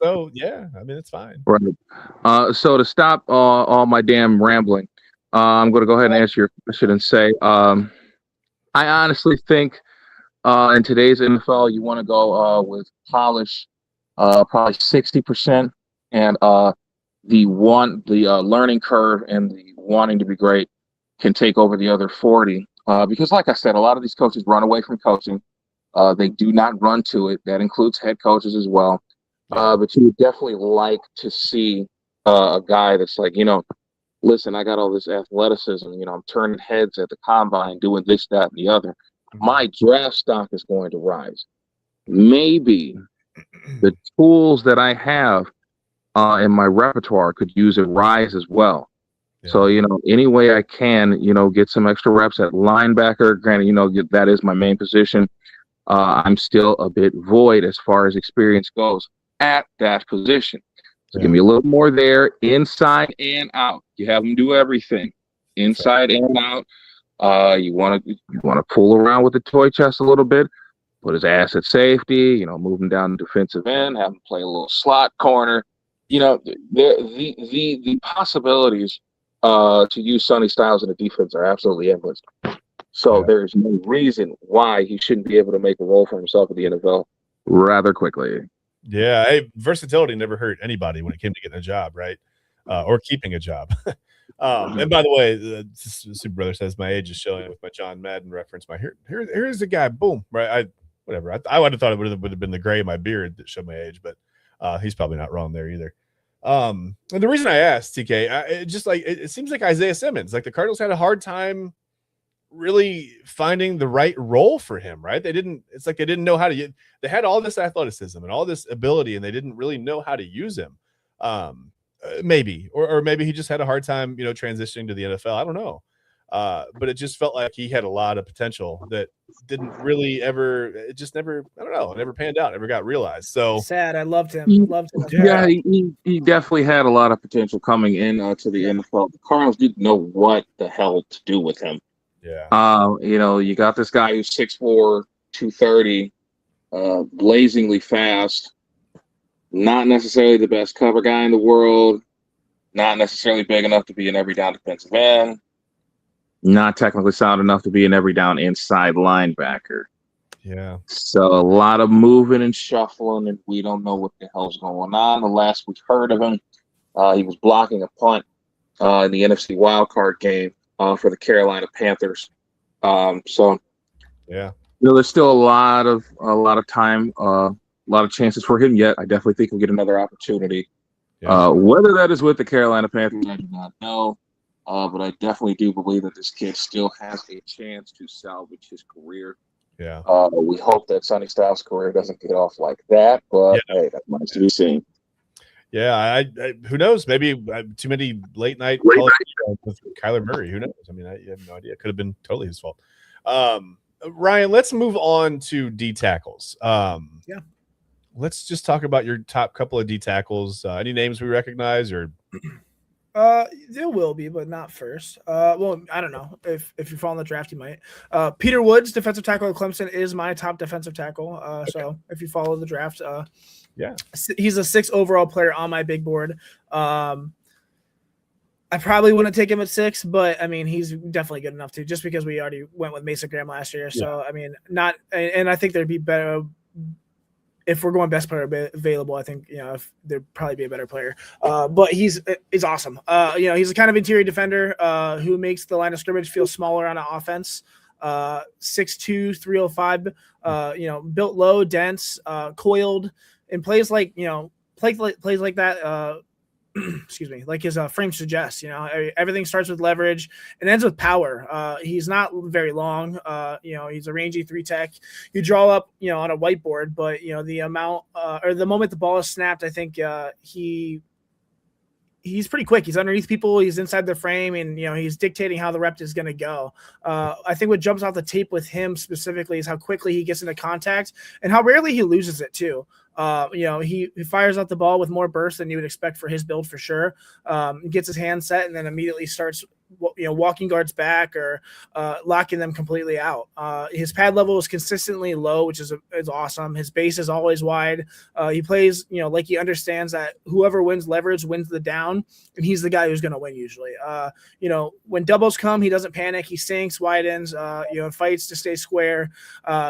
[SPEAKER 1] I mean, it's fine.
[SPEAKER 4] Right. So to stop all my damn rambling, I'm going to go ahead and answer your question and say, I honestly think in today's NFL, you want to go with polish, probably 60%, and the learning curve and the wanting to be great can take over the other 40. Because, like I said, a lot of these coaches run away from coaching. They do not run to it. That includes head coaches as well. But you would definitely like to see a guy that's like, listen, I got all this athleticism. I'm turning heads at the combine, doing this, that, and the other. My draft stock is going to rise. Maybe the tools that I have in my repertoire could use a rise as well. Yeah. So, any way I can, get some extra reps at linebacker. Granted, that is my main position. I'm still a bit void as far as experience goes at that position. So give me a little more there, inside and out. You have him do everything, inside and out. You want to pull around with the toy chest a little bit, put his ass at safety. Move him down the defensive end, have him play a little slot corner. The possibilities to use Sonny Styles in the defense are absolutely endless. So there's no reason why he shouldn't be able to make a role for himself in the NFL rather quickly.
[SPEAKER 1] Yeah, versatility never hurt anybody when it came to getting a job, right? Or keeping a job. And by the way, Super Brother says my age is showing with my John Madden reference. Here's the guy. Boom. Right. I would have thought it would have been the gray of my beard that showed my age, but he's probably not wrong there either. And the reason I asked, TK, it seems like Isaiah Simmons, like the Cardinals had a hard time really finding the right role for him, right? It's like they didn't know how to. They had all this athleticism and all this ability, and they didn't really know how to use him. Maybe, or maybe he just had a hard time, transitioning to the NFL. I don't know. But it just felt like he had a lot of potential that didn't really ever. It just never. I don't know. It never panned out. Never got realized. So
[SPEAKER 2] sad. I loved him.
[SPEAKER 4] Yeah, he definitely had a lot of potential coming in to the NFL. The Cardinals didn't know what the hell to do with him.
[SPEAKER 1] Yeah.
[SPEAKER 4] You got this guy who's 6'4",
[SPEAKER 3] 230, blazingly fast, not necessarily the best cover guy in the world, not necessarily big enough to be an every down defensive end, not technically sound enough to be an every down inside linebacker.
[SPEAKER 1] Yeah.
[SPEAKER 3] So a lot of moving and shuffling, and we don't know what the hell's going on. The last we heard of him, he was blocking a punt in the NFC wildcard game for the Carolina Panthers. So
[SPEAKER 1] Yeah.
[SPEAKER 3] there's still a lot of time, a lot of chances for him yet. I definitely think he'll get another opportunity.
[SPEAKER 1] Yeah.
[SPEAKER 3] Whether that is with the Carolina Panthers, I do not know. But I definitely do believe that this kid still has a chance to salvage his career.
[SPEAKER 1] Yeah.
[SPEAKER 3] We hope that Sonny Styles' career doesn't get off like that, but hey, that remains to be seen.
[SPEAKER 1] Yeah, I who knows? Maybe too many late night with Kyler Murray. Who knows? I mean, I have no idea. It could have been totally his fault. Ryan, let's move on to D tackles.
[SPEAKER 2] Yeah.
[SPEAKER 1] Let's just talk about your top couple of D tackles. Any names we recognize or?
[SPEAKER 2] There will be, but not first. Well, I don't know if you're following the draft, you might. Peter Woods, defensive tackle at Clemson, is my top defensive tackle. So if you follow the draft,
[SPEAKER 1] yeah,
[SPEAKER 2] he's a 6 overall player on my big board. I probably wouldn't take him at 6, but I mean, he's definitely good enough to, just because we already went with Mason Graham last year. So I mean, and I think there'd be better. If we're going best player available, I think, if there'd probably be a better player. But he's awesome. He's a kind of interior defender who makes the line of scrimmage feel smaller on an offense. 6'2", 305. Built low, dense, coiled, and plays like that. Excuse me, like his frame suggests. Everything starts with leverage and ends with power. He's not very long. He's a rangy 3-tech. You draw up, on a whiteboard, but the amount or the moment the ball is snapped, I think he's pretty quick. He's underneath people. He's inside the frame, and he's dictating how the rep is going to go. I think what jumps off the tape with him specifically is how quickly he gets into contact and how rarely he loses it too. He fires out the ball with more burst than you would expect for his build, for sure. He gets his hand set and then immediately starts, walking guards back or locking them completely out. His pad level is consistently low, which is awesome. His base is always wide. He plays, like he understands that whoever wins leverage wins the down, and he's the guy who's going to win usually. When doubles come, he doesn't panic. He sinks, widens, fights to stay square.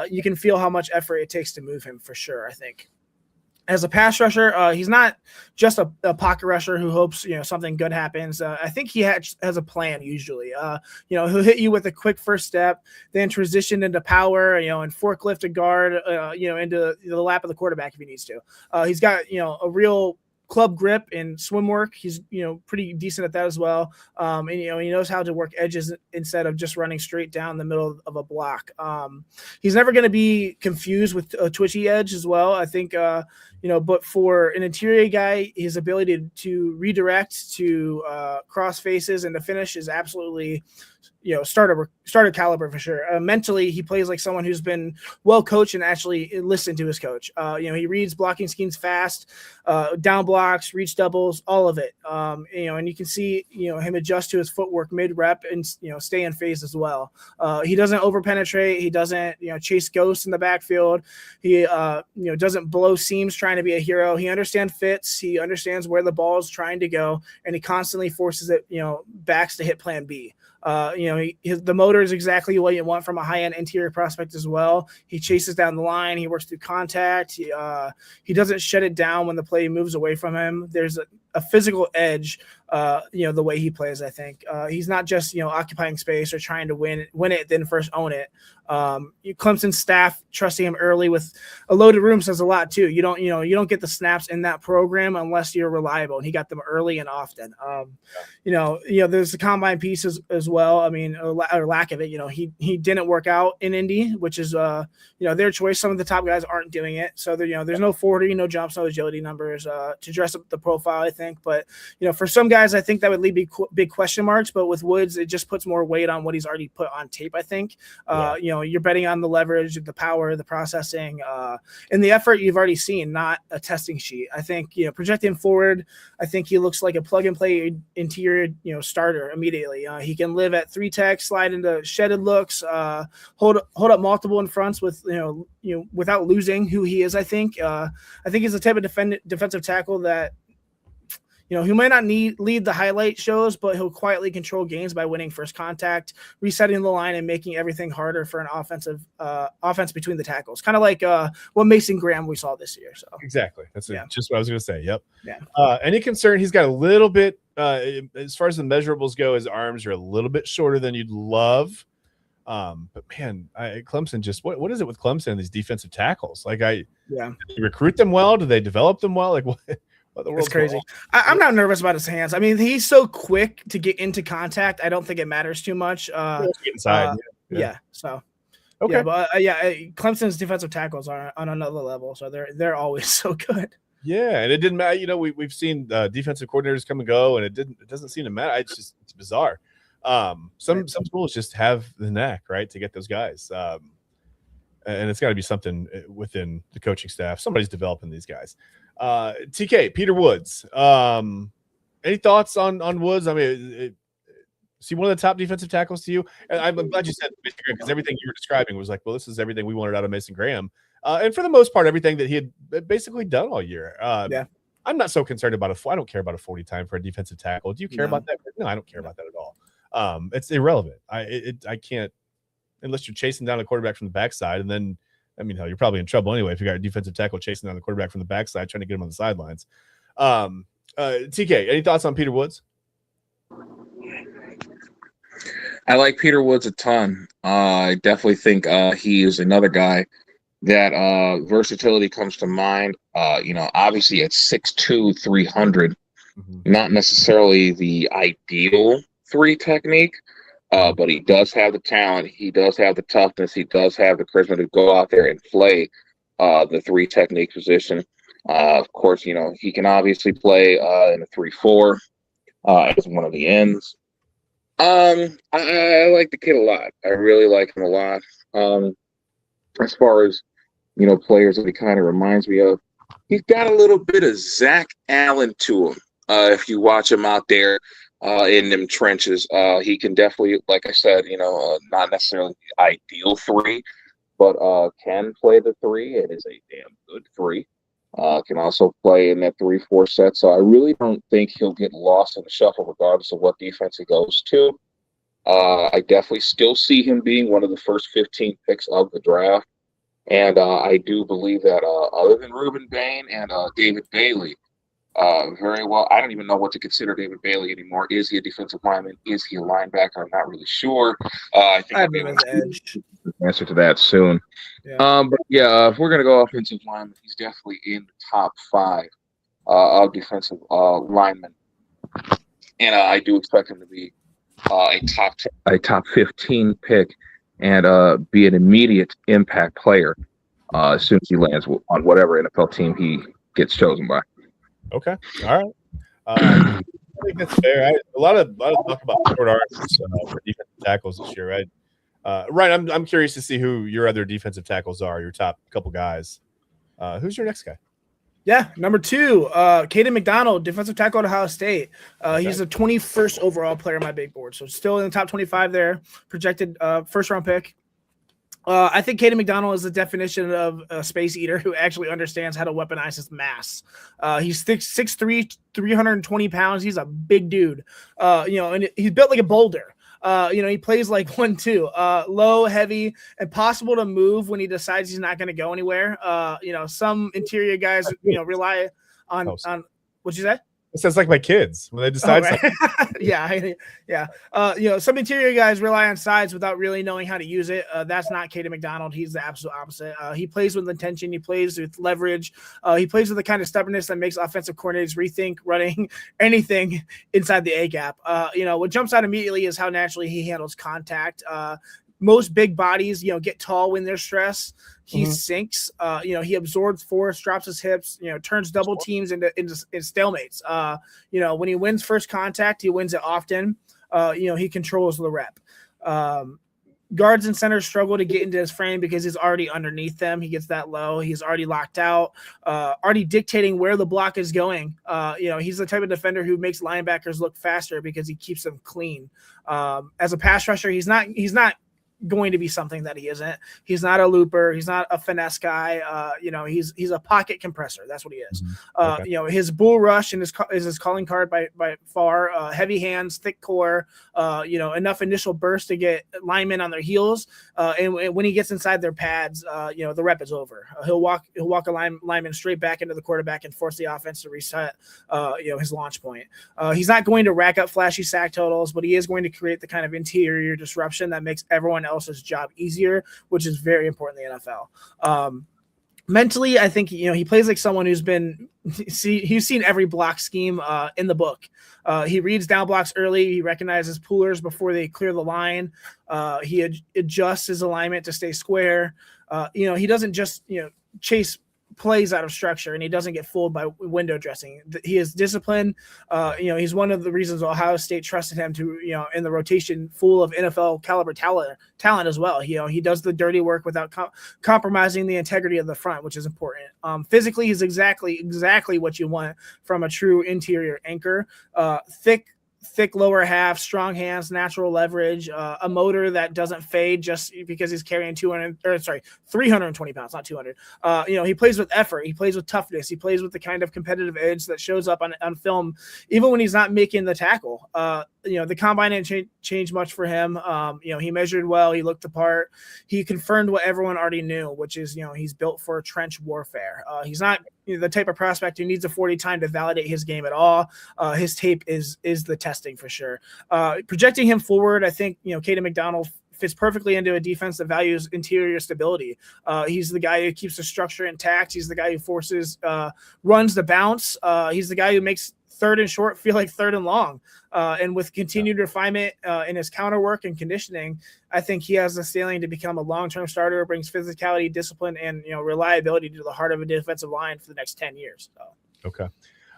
[SPEAKER 2] You can feel how much effort it takes to move him, for sure, I think. As a pass rusher, he's not just a pocket rusher who hopes something good happens. I think he has a plan usually. He'll hit you with a quick first step, then transition into power, and forklift a guard, into the lap of the quarterback if he needs to. He's got a real club grip and swim work. He's pretty decent at that as well. And he knows how to work edges instead of just running straight down the middle of a block. He's never going to be confused with a twitchy edge as well, I think. But for an interior guy, his ability to redirect, to cross faces, and to finish is absolutely starter caliber for sure. Mentally, he plays like someone who's been well coached and actually listened to his coach. He reads blocking schemes fast, down blocks, reach doubles, all of it. And you can see him adjust to his footwork mid rep and stay in phase as well. He doesn't over penetrate. He doesn't chase ghosts in the backfield. He doesn't blow seams trying to be a hero. He understands fits. He understands where the ball is trying to go, and he constantly forces it backs to hit plan B. The motor is exactly what you want from a high-end interior prospect as well. He chases down the line. He works through contact. He doesn't shut it down when the play moves away from him. There's a physical edge, the way he plays, I think. He's not just, occupying space or trying to win it, then first own it. Clemson's staff trusting him early with a loaded room says a lot too. You don't get the snaps in that program unless you're reliable, and he got them early and often. There's the combine piece as well. I mean, or lack of it. He didn't work out in Indy, which is their choice. Some of the top guys aren't doing it, so there's no 40, no jumps, no agility numbers to dress up the profile, I think. But for some guys, I think that would leave big question marks. But with Woods, it just puts more weight on what he's already put on tape, I think. You're betting on the leverage, the power, the processing, and the effort you've already seen, not a testing sheet. I think, projecting forward, I think he looks like a plug and play interior, starter immediately. He can live at 3 tech, slide into shedded looks, hold up multiple in fronts with without losing who he is. I think he's the type of defensive tackle that he might not lead the highlight shows, but he'll quietly control games by winning first contact, resetting the line, and making everything harder for an offense between the tackles. Kind of like what Mason Graham we saw this year. So
[SPEAKER 1] exactly, that's just what I was going to say. Yep.
[SPEAKER 2] Yeah.
[SPEAKER 1] Any concern? He's got a little bit as far as the measurables go. His arms are a little bit shorter than you'd love. But man, Clemson just what is it with Clemson and these defensive tackles? Like, do they recruit them well? Do they develop them well? Like what?
[SPEAKER 2] It's crazy. I'm not nervous about his hands. I mean, he's so quick to get into contact. I don't think it matters too much.
[SPEAKER 1] Get inside.
[SPEAKER 2] So
[SPEAKER 1] okay.
[SPEAKER 2] Yeah, but Clemson's defensive tackles are on another level, so they're always so good.
[SPEAKER 1] Yeah, and it didn't matter. We've seen defensive coordinators come and go, and it doesn't seem to matter. It's bizarre. Some schools just have the knack, right, to get those guys. And it's got to be something within the coaching staff. Somebody's developing these guys. TK, Peter Woods. Any thoughts on Woods? I mean, is he one of the top defensive tackles to you? And I'm glad you said Mason Graham, because everything you were describing was like, well, this is everything we wanted out of Mason Graham. And for the most part, everything that he had basically done all year. I'm not so concerned about I don't care about a 40 time for a defensive tackle. Do you care about that? No, I don't care about that at all. It's irrelevant. I can't, unless you're chasing down a quarterback from the backside, and then hell, you're probably in trouble anyway if you got a defensive tackle chasing down the quarterback from the backside, trying to get him on the sidelines. TK, any thoughts on Peter Woods?
[SPEAKER 3] I like Peter Woods a ton. I definitely think he is another guy that versatility comes to mind. Obviously at 6'2", 300, not necessarily the ideal 3 technique. But he does have the talent. He does have the toughness. He does have the charisma to go out there and play the 3 technique position. Of course, he can obviously play in a 3-4 as one of the ends. I like the kid a lot. I really like him a lot. As far as players that he kind of reminds me of, he's got a little bit of Zach Allen to him. If you watch him out there. In them trenches, he can definitely, like I said, not necessarily the ideal 3, but can play the 3. It is a damn good 3. Can also play in that 3-4 set. So I really don't think he'll get lost in the shuffle, regardless of what defense he goes to. I definitely still see him being one of the first 15 picks of the draft, and I do believe that other than Ruben Bain and David Bailey. Very well. I don't even know what to consider David Bailey anymore. Is he a defensive lineman? Is he a linebacker? I'm not really sure. I think I'll be able to answer to that soon.
[SPEAKER 2] Yeah.
[SPEAKER 3] If we're going to go offensive lineman, he's definitely in the top 5 of defensive linemen. And I do expect him to be a top 15 pick and be an immediate impact player as soon as he lands on whatever NFL team he gets chosen by.
[SPEAKER 1] Okay. All right. I think that's fair. A lot of talk about short arms for defensive tackles this year, right? Ryan, I'm curious to see who your other defensive tackles are, your top couple guys. Who's your next guy?
[SPEAKER 2] Yeah, number 2, Caden McDonald, defensive tackle at Ohio State. He's the 21st overall player on my big board, so still in the top 25 there, projected first-round pick. I think Caden McDonald is the definition of a space eater who actually understands how to weaponize his mass. He's 6'3", 320 pounds. He's a big dude. And he's built like a boulder. He plays like 1-2, low, heavy, and possible to move when he decides he's not going to go anywhere. Some interior guys, rely on what'd you say?
[SPEAKER 1] It sounds like my kids when they decide something.
[SPEAKER 2] Yeah. Some interior guys rely on sides without really knowing how to use it. That's not Caden McDonald. He's the absolute opposite. He plays with intention. He plays with leverage. He plays with the kind of stubbornness that makes offensive coordinators rethink running anything inside the A gap. What jumps out immediately is how naturally he handles contact. Most big bodies, get tall when they're stressed. He sinks. He absorbs force, drops his hips. Turns double teams into stalemates. When he wins first contact, he wins it often. He controls the rep. guards and centers struggle to get into his frame because he's already underneath them. He gets that low. He's already locked out, already dictating where the block is going. He's the type of defender who makes linebackers look faster because he keeps them clean. As a pass rusher, he's not going to be something that he isn't. He's not a looper. He's not a finesse guy. He's a pocket compressor. That's what he is.
[SPEAKER 1] Okay.
[SPEAKER 2] His bull rush and his calling card by far. Heavy hands, thick core. Enough initial burst to get linemen on their heels. And when he gets inside their pads, the rep is over. He'll walk a lineman straight back into the quarterback and force the offense to reset. His launch point. He's not going to rack up flashy sack totals, but he is going to create the kind of interior disruption that makes everyone else's job easier, which is very important in the NFL. Mentally, I think he plays like someone who's seen every block scheme in the book. He reads down blocks early. He recognizes pullers before they clear the line. He adjusts his alignment to stay square. He doesn't just chase plays out of structure, and he doesn't get fooled by window dressing. He is disciplined. He's one of the reasons Ohio State trusted him to, in the rotation full of NFL caliber talent as well. He does the dirty work without compromising the integrity of the front, which is important. Physically, he's exactly what you want from a true interior anchor. Thick lower half, strong hands, natural leverage, a motor that doesn't fade just because he's carrying 320 pounds, not 200. He plays with effort. He plays with toughness. He plays with the kind of competitive edge that shows up on film, even when he's not making the tackle. The combine didn't change much for him. He measured well. He looked the part. He confirmed what everyone already knew, which is, he's built for trench warfare. He's not the type of prospect who needs a 40 time to validate his game at all. His tape is the testing for sure. Projecting him forward, I think, Caden McDonald fits perfectly into a defense that values interior stability. He's the guy who keeps the structure intact. He's the guy who runs the bounce. He's the guy who makes third and short feel like third and long. And with continued refinement in his counter work and conditioning, I think he has the ceiling to become a long-term starter, brings physicality, discipline, and reliability to the heart of a defensive line for the next 10 years. So.
[SPEAKER 1] Okay.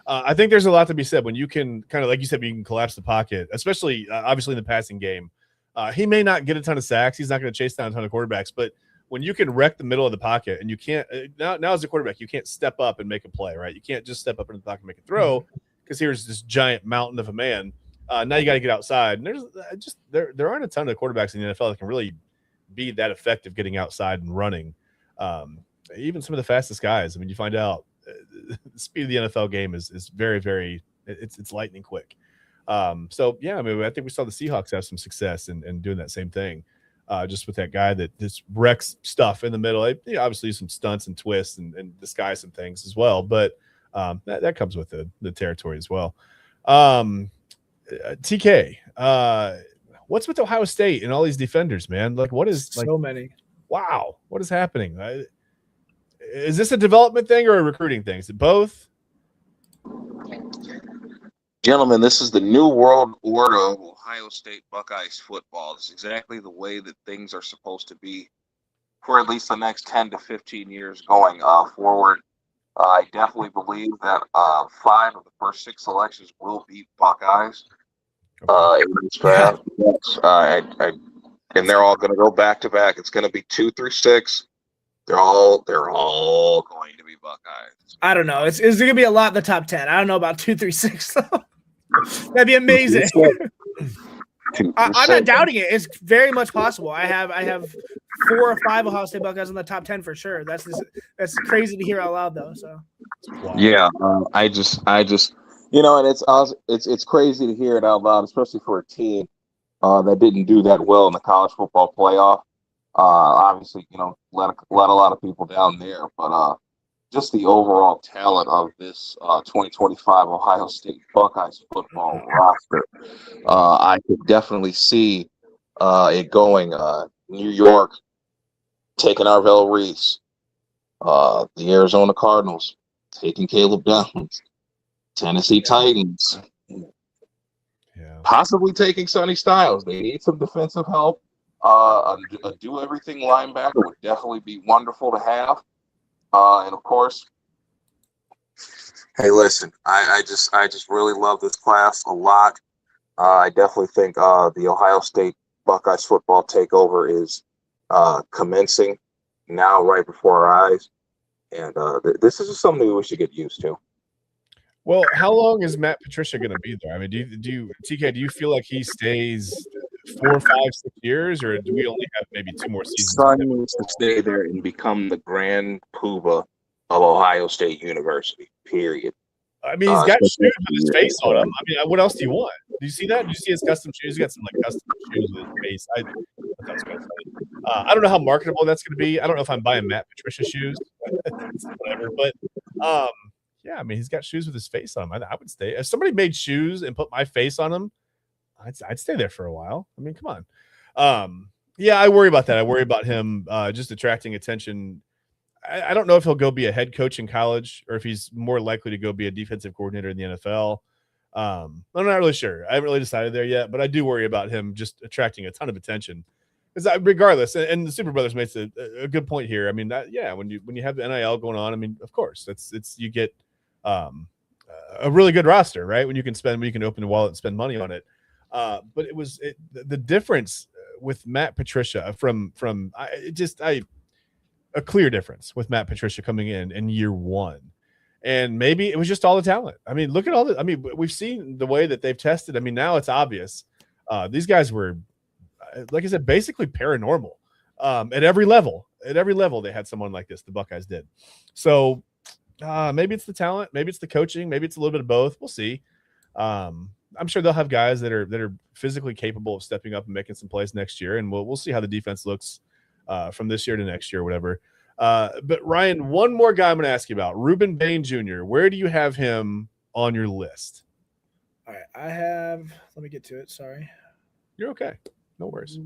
[SPEAKER 1] I think there's a lot to be said when you can kind of, like you said, you can collapse the pocket, especially obviously in the passing game. He may not get a ton of sacks. He's not going to chase down a ton of quarterbacks, but when you can wreck the middle of the pocket and you can't now as a quarterback, you can't step up and make a play, right? You can't just step up into the pocket and make a throw because here's this giant mountain of a man. Now you got to get outside. And there aren't a ton of quarterbacks in the NFL that can really be that effective getting outside and running. Even some of the fastest guys. I mean, you find out the speed of the NFL game is very, very it's lightning quick. So yeah, I mean, I think we saw the Seahawks have some success in doing that same thing. Just with that guy that just wrecks stuff in the middle. Obviously some stunts and twists and disguise some things as well, but that comes with the territory as well. TK, what's with Ohio State and all these defenders, man? Like, what is
[SPEAKER 2] so many?
[SPEAKER 1] Wow, what is happening? Is this a development thing or a recruiting thing? Is it both?
[SPEAKER 3] Gentlemen, this is the new world order of Ohio State Buckeyes football. This is exactly the way that things are supposed to be for at least the next 10 to 15 years going forward. I definitely believe that 5 of the first 6 selections will be Buckeyes in this draft. And they're all going to go back to back. It's going to be 2 through 6. They're all going to be Buckeyes.
[SPEAKER 2] I don't know. It's going to be a lot in the top 10. I don't know about 2 through 6 though. That'd be amazing. I'm not doubting it. It's very much possible. I have 4 or 5 Ohio State Buckeyes in the top 10 for sure. That's crazy to hear out loud though. So
[SPEAKER 3] yeah, I just and it's crazy to hear it out loud, especially for a team that didn't do that well in the college football playoff. Obviously, let a lot of people down there, but just the overall talent of this 2025 Ohio State Buckeyes football roster, I could definitely see it going. New York taking Arvell Reese, the Arizona Cardinals taking Caleb Downs, Tennessee Titans, possibly taking Sonny Styles. They need some defensive help. A do-everything linebacker would definitely be wonderful to have. And of course, hey, listen, I just really love this class a lot. I definitely think the Ohio State Buckeyes football takeover is commencing now, right before our eyes, and this is just something we should get used to.
[SPEAKER 1] Well, how long is Matt Patricia going to be there? I mean, do you TK? Do you feel like he stays 4, 5, 6 years, or do we only have maybe 2 more seasons?
[SPEAKER 3] Son needs to stay there and become the grand poobah of Ohio State University. Period.
[SPEAKER 1] I mean, he's got shoes with his face on them. I mean, what else do you want? Do you see that? Do you see his custom shoes? He's got some like custom shoes with his face. That's kind of funny. I don't know how marketable that's going to be. I don't know if I'm buying Matt Patricia shoes, whatever. But yeah, I mean, he's got shoes with his face on them. I would stay. If somebody made shoes and put my face on them, I'd stay there for a while. I mean, come on. Yeah, I worry about that. I worry about him just attracting attention. I don't know if he'll go be a head coach in college or if he's more likely to go be a defensive coordinator in the NFL. I'm not really sure. I haven't really decided there yet, but I do worry about him just attracting a ton of attention. Because regardless, and the Super Brothers makes a good point here. I mean, when you have the NIL going on, I mean, of course, you get a really good roster, right? When you can open a wallet and spend money on it. But the difference with Matt Patricia a clear difference with Matt Patricia coming in year one. And maybe it was just all the talent. I mean, look at all the, I mean, we've seen the way that they've tested. I mean, now it's obvious. These guys were, like I said, basically paranormal at every level. At every level, they had someone like this. The Buckeyes did. So maybe it's the talent, maybe it's the coaching, maybe it's a little bit of both. We'll see. I'm sure they'll have guys that are physically capable of stepping up and making some plays next year, and we'll see how the defense looks from this year to next year, whatever. But Ryan, one more guy I'm going to ask you about, Rueben Bain Jr. Where do you have him on your list?
[SPEAKER 2] All right, let me get to it. Sorry.
[SPEAKER 1] You're okay. No worries.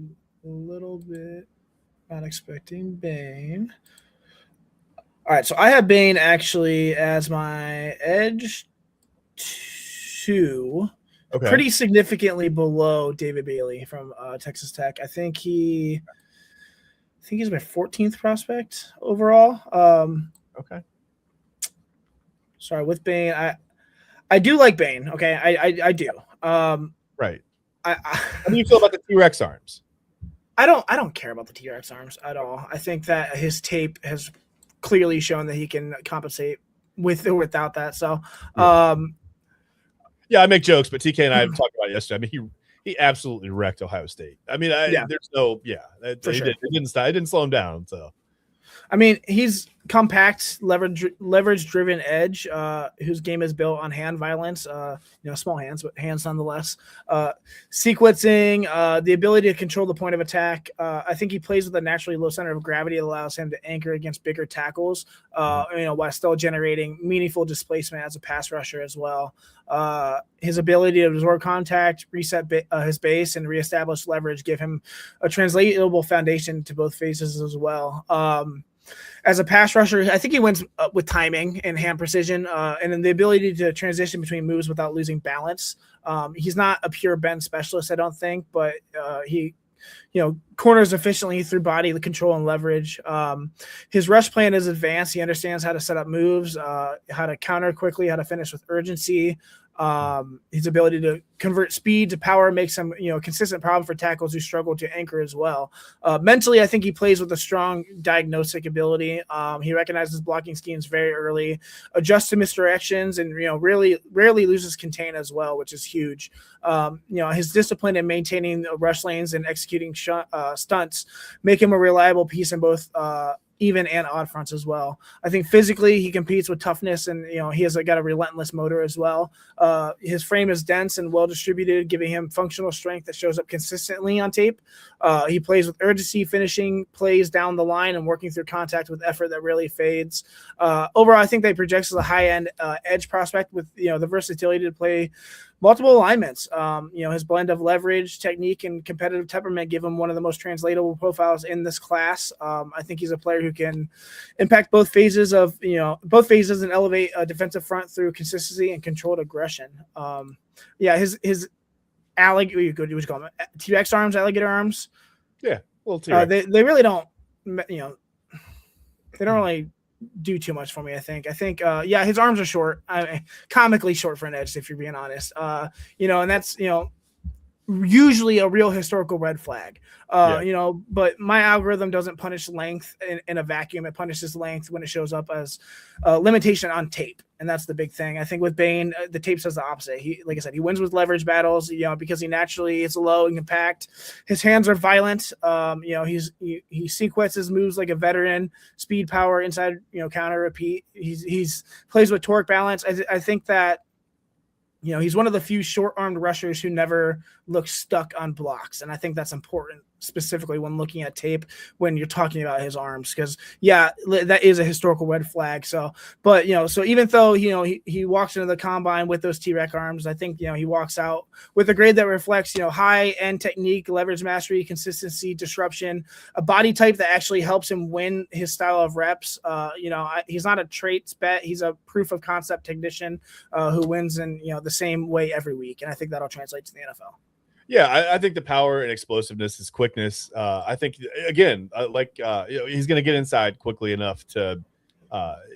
[SPEAKER 2] A little bit not expecting Bain. All right, so I have Bain actually as my edge 2.
[SPEAKER 1] Okay.
[SPEAKER 2] Pretty significantly below David Bailey from Texas Tech. I think he's my 14th prospect overall.
[SPEAKER 1] Okay.
[SPEAKER 2] Sorry, with Bain, I do like Bain. Okay, I do.
[SPEAKER 1] Right.
[SPEAKER 2] How
[SPEAKER 1] do you feel about the T-Rex arms?
[SPEAKER 2] I don't care about the T-Rex arms at all. I think that his tape has clearly shown that he can compensate with or without that. So,
[SPEAKER 1] yeah, I make jokes, but TK and I have talked about it yesterday. I mean, he absolutely wrecked Ohio State. I mean, there's no, it didn't slow him down. So,
[SPEAKER 2] I mean, he's compact, leverage-driven edge, whose game is built on hand violence. Small hands, but hands nonetheless. Sequencing, the ability to control the point of attack. I think he plays with a naturally low center of gravity that allows him to anchor against bigger tackles. While still generating meaningful displacement as a pass rusher as well. His ability to absorb contact, reset his base, and reestablish leverage give him a translatable foundation to both phases as well. As a pass rusher, I think he wins with timing and hand precision, and then the ability to transition between moves without losing balance. He's not a pure bend specialist, I don't think, but he corners efficiently through body control and leverage. His rush plan is advanced. He understands how to set up moves, how to counter quickly, how to finish with urgency. His ability to convert speed to power makes him, a consistent problem for tackles who struggle to anchor as well. Mentally, I think he plays with a strong diagnostic ability. He recognizes blocking schemes very early, adjusts to misdirections, and rarely loses contain as well, which is huge. His discipline in maintaining the rush lanes and executing stunts make him a reliable piece in both even and odd fronts as well. I think physically he competes with toughness, and he has got a relentless motor as well. His frame is dense and well distributed, giving him functional strength that shows up consistently on tape. He plays with urgency, finishing plays down the line and working through contact with effort that really fades. Overall, I think they project as a high-end edge prospect with the versatility to play multiple alignments. His blend of leverage, technique, and competitive temperament give him one of the most translatable profiles in this class. I think he's a player who can impact both phases and elevate a defensive front through consistency and controlled aggression. His T-Rex arms, alligator arms.
[SPEAKER 1] Yeah, little T-Rex.
[SPEAKER 2] They really don't, they don't really do too much for me. I think his arms are short, comically short for an edge, if you're being honest. And that's usually a real historical red flag.
[SPEAKER 1] Yeah.
[SPEAKER 2] You know, but my algorithm doesn't punish length in a vacuum. It punishes length when it shows up as a limitation on tape. And that's the big thing. I think with Bane, the tape says the opposite. He, like I said, he wins with leverage battles, you know, because he naturally is low and compact. His hands are violent. You know, he sequences moves like a veteran, speed, power, inside, you know, counter, repeat. He's plays with torque balance. I think that, you know, he's one of the few short-armed rushers who never looks stuck on blocks. And I think that's important, specifically when looking at tape when you're talking about his arms. Because, yeah, that is a historical red flag. So, but, you know, so even though, you know, he walks into the combine with those T-Rex arms, I think, you know, he walks out with a grade that reflects, you know, high-end technique, leverage mastery, consistency, disruption, a body type that actually helps him win his style of reps. You know, he's not a traits bet. He's a proof of concept technician who wins in, you know, the same way every week. And I think that'll translate to the NFL.
[SPEAKER 1] Yeah, I think the power and explosiveness, his quickness. I think again, you know, he's going to get inside quickly enough to,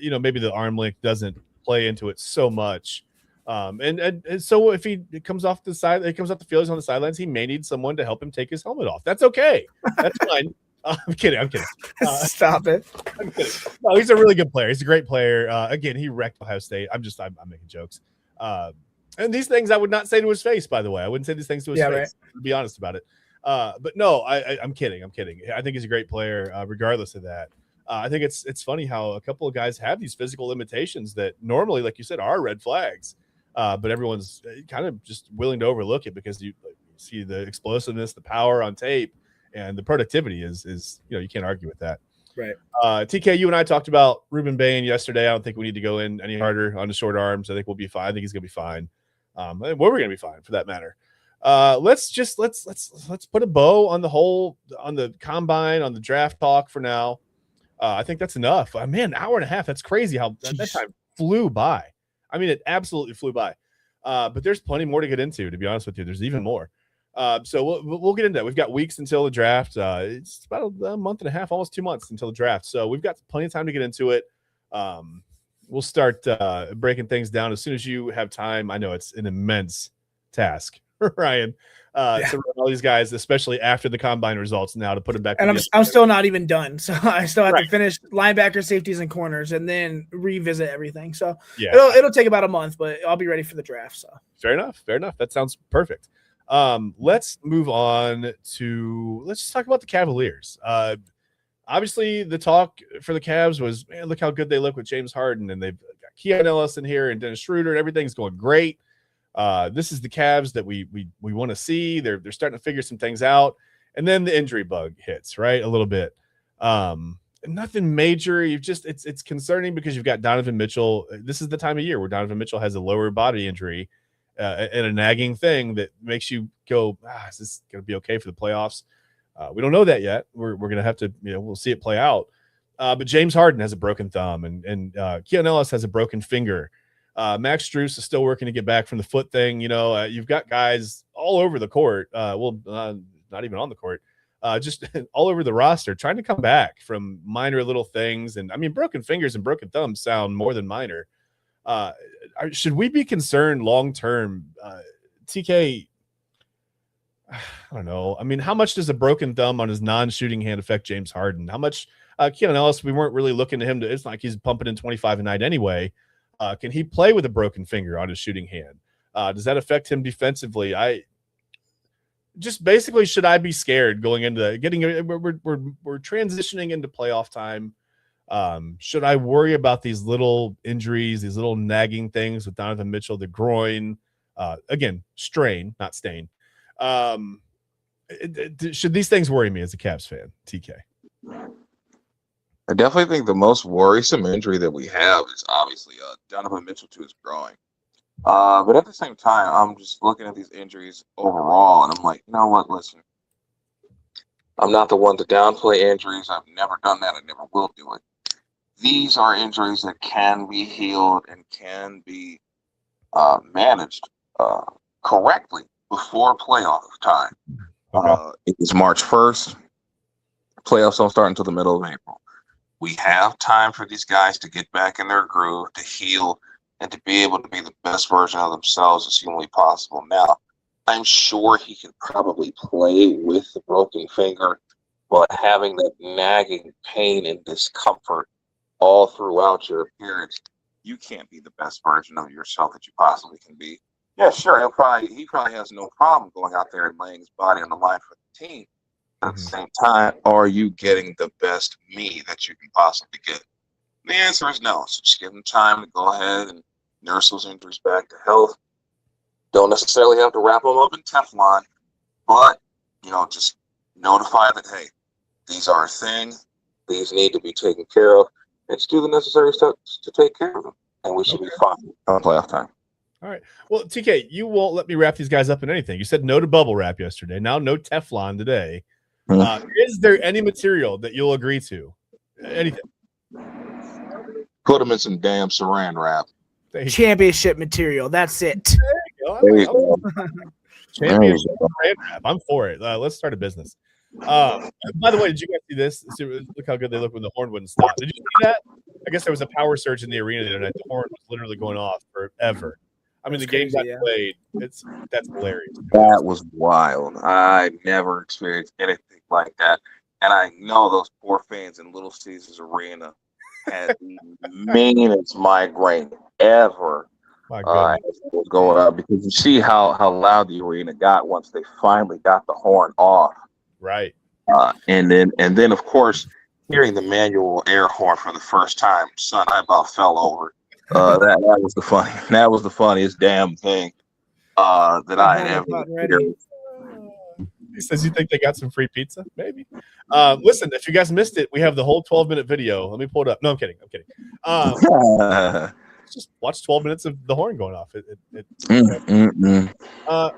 [SPEAKER 1] you know, maybe the arm length doesn't play into it so much. And so if he comes off the side, he comes off the field, he's on the sidelines, he may need someone to help him take his helmet off. That's okay. That's fine. I'm kidding.
[SPEAKER 2] Stop it.
[SPEAKER 1] I'm kidding. No, he's a really good player. He's a great player. Again, he wrecked Ohio State. I'm making jokes. And these things I would not say to his face, by the way. I wouldn't say these things to his face, right, to be honest about it. But no, I'm kidding. I think he's a great player, regardless of that. I think it's funny how a couple of guys have these physical limitations that normally, like you said, are red flags. But everyone's kind of just willing to overlook it because you see the explosiveness, the power on tape, and the productivity is you know, you can't argue with that.
[SPEAKER 2] Right.
[SPEAKER 1] TK, you and I talked about Ruben Bain yesterday. I don't think we need to go in any harder on the short arms. I think we'll be fine. I think he's going to be fine. We're going to be fine for that matter. Let's put a bow on the combine, on the draft talk for now. I think that's enough. Man, hour and a half. That's crazy how that time flew by. I mean, it absolutely flew by. But there's plenty more to get into, to be honest with you. There's even more. So we'll get into that. We've got weeks until the draft. It's about a month and a half, almost 2 months until the draft. So we've got plenty of time to get into it. We'll start breaking things down as soon as you have time. I know it's an immense task, Ryan, to run all these guys, especially after the combine results now, to put them back.
[SPEAKER 2] And I'm still not even done. So I still have to finish linebacker, safeties, and corners and then revisit everything. So yeah, it'll take about a month, but I'll be ready for the draft. So
[SPEAKER 1] fair enough. That sounds perfect. Let's move on let's just talk about the Cavaliers. Obviously, the talk for the Cavs was, man, look how good they look with James Harden, and they've got Keon Ellis in here and Dennis Schroeder, and everything's going great. This is the Cavs that we want to see. They're starting to figure some things out, and then the injury bug hits, right, a little bit. Nothing major. It's concerning because you've got Donovan Mitchell. This is the time of year where Donovan Mitchell has a lower body injury and a nagging thing that makes you go, is this going to be okay for the playoffs? We don't know that yet. We're going to have to, we'll see it play out. But James Harden has a broken thumb, and Keon Ellis has a broken finger. Max Strus is still working to get back from the foot thing. You've got guys all over the court. Not even on the court, just all over the roster trying to come back from minor little things. And I mean, broken fingers and broken thumbs sound more than minor. Should we be concerned long-term? TK, I don't know. I mean, how much does a broken thumb on his non-shooting hand affect James Harden? How much? Keon Ellis, we weren't really looking to him to. It's not like he's pumping in 25 a night anyway. Can he play with a broken finger on his shooting hand? Does that affect him defensively? Should I be scared going into we're transitioning into playoff time? Should I worry about these little injuries, these little nagging things with Donovan Mitchell, the groin, again, strain, not stain? Should these things worry me as a Cavs fan, TK?
[SPEAKER 3] I definitely think the most worrisome injury that we have is obviously Donovan Mitchell to his groin. But at the same time, I'm just looking at these injuries overall, and I'm like, you know what? Listen, I'm not the one to downplay injuries. I've never done that. I never will do it. These are injuries that can be healed and can be managed correctly before playoff time. Okay. It is March 1st. Playoffs don't start until the middle of April. We have time for these guys to get back in their groove, to heal, and to be able to be the best version of themselves as humanly possible. Now, I'm sure he can probably play with the broken finger, but having that nagging pain and discomfort all throughout your appearance, you can't be the best version of yourself that you possibly can be. Yeah, sure, he probably has no problem going out there and laying his body on the line for the team. At the same time, are you getting the best me that you can possibly get? The answer is no. So just give him time to go ahead and nurse those injuries back to health. Don't necessarily have to wrap them up in Teflon, but, just notify that, hey, these are a thing. These need to be taken care of. And just do the necessary steps to take care of them. And we should be fine on playoff time.
[SPEAKER 1] All right. Well, TK, you won't let me wrap these guys up in anything. You said no to bubble wrap yesterday. Now no Teflon today. Is there any material that you'll agree to? Anything?
[SPEAKER 3] Put them in some damn saran wrap.
[SPEAKER 2] Championship material. That's it.
[SPEAKER 3] There you go.
[SPEAKER 1] Championship saran wrap. I'm for it. Let's start a business. By the way, did you guys see this? Look how good they look when the horn wouldn't stop. Did you see that? I guess there was a power surge in the arena the other night. The horn was literally going off forever. I mean, the games I played, that's hilarious.
[SPEAKER 3] That was wild. I never experienced anything like that. And I know those poor fans in Little Caesars Arena had the meanest migraine ever.
[SPEAKER 1] My goodness.
[SPEAKER 3] Was going up, because you see how loud the arena got once they finally got the horn off.
[SPEAKER 1] Right.
[SPEAKER 3] And then of course, hearing the manual air horn for the first time, son, I about fell over. That was the funniest damn thing that I had ever experienced.
[SPEAKER 1] He says, you think they got some free pizza? Maybe. Listen, if you guys missed it, we have the whole 12-minute video. Let me pull it up. No, I'm kidding. Just watch 12 minutes of the horn going off.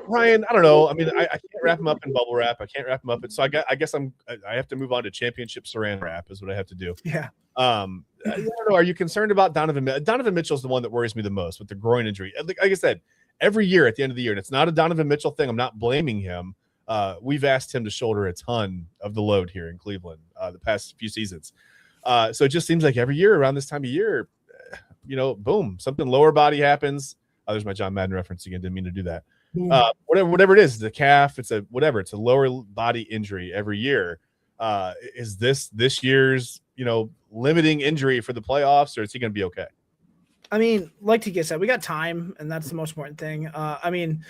[SPEAKER 1] Ryan, I don't know. I mean, I can't wrap him up in bubble wrap. I can't wrap him up. So I guess I have to move on to championship saran wrap is what I have to do.
[SPEAKER 2] Yeah.
[SPEAKER 1] I don't know. Are you concerned about Donovan? Donovan Mitchell's the one that worries me the most with the groin injury. Like I said, every year at the end of the year, and it's not a Donovan Mitchell thing. I'm not blaming him. We've asked him to shoulder a ton of the load here in Cleveland the past few seasons. So it just seems like every year around this time of year, boom, something lower body happens. There's my John Madden reference again. Didn't mean to do that. Whatever it is, the calf, it's a lower body injury every year. Is this year's, limiting injury for the playoffs, or is he going to be okay?
[SPEAKER 2] I mean, like TK said, we got time, and that's the most important thing. I mean,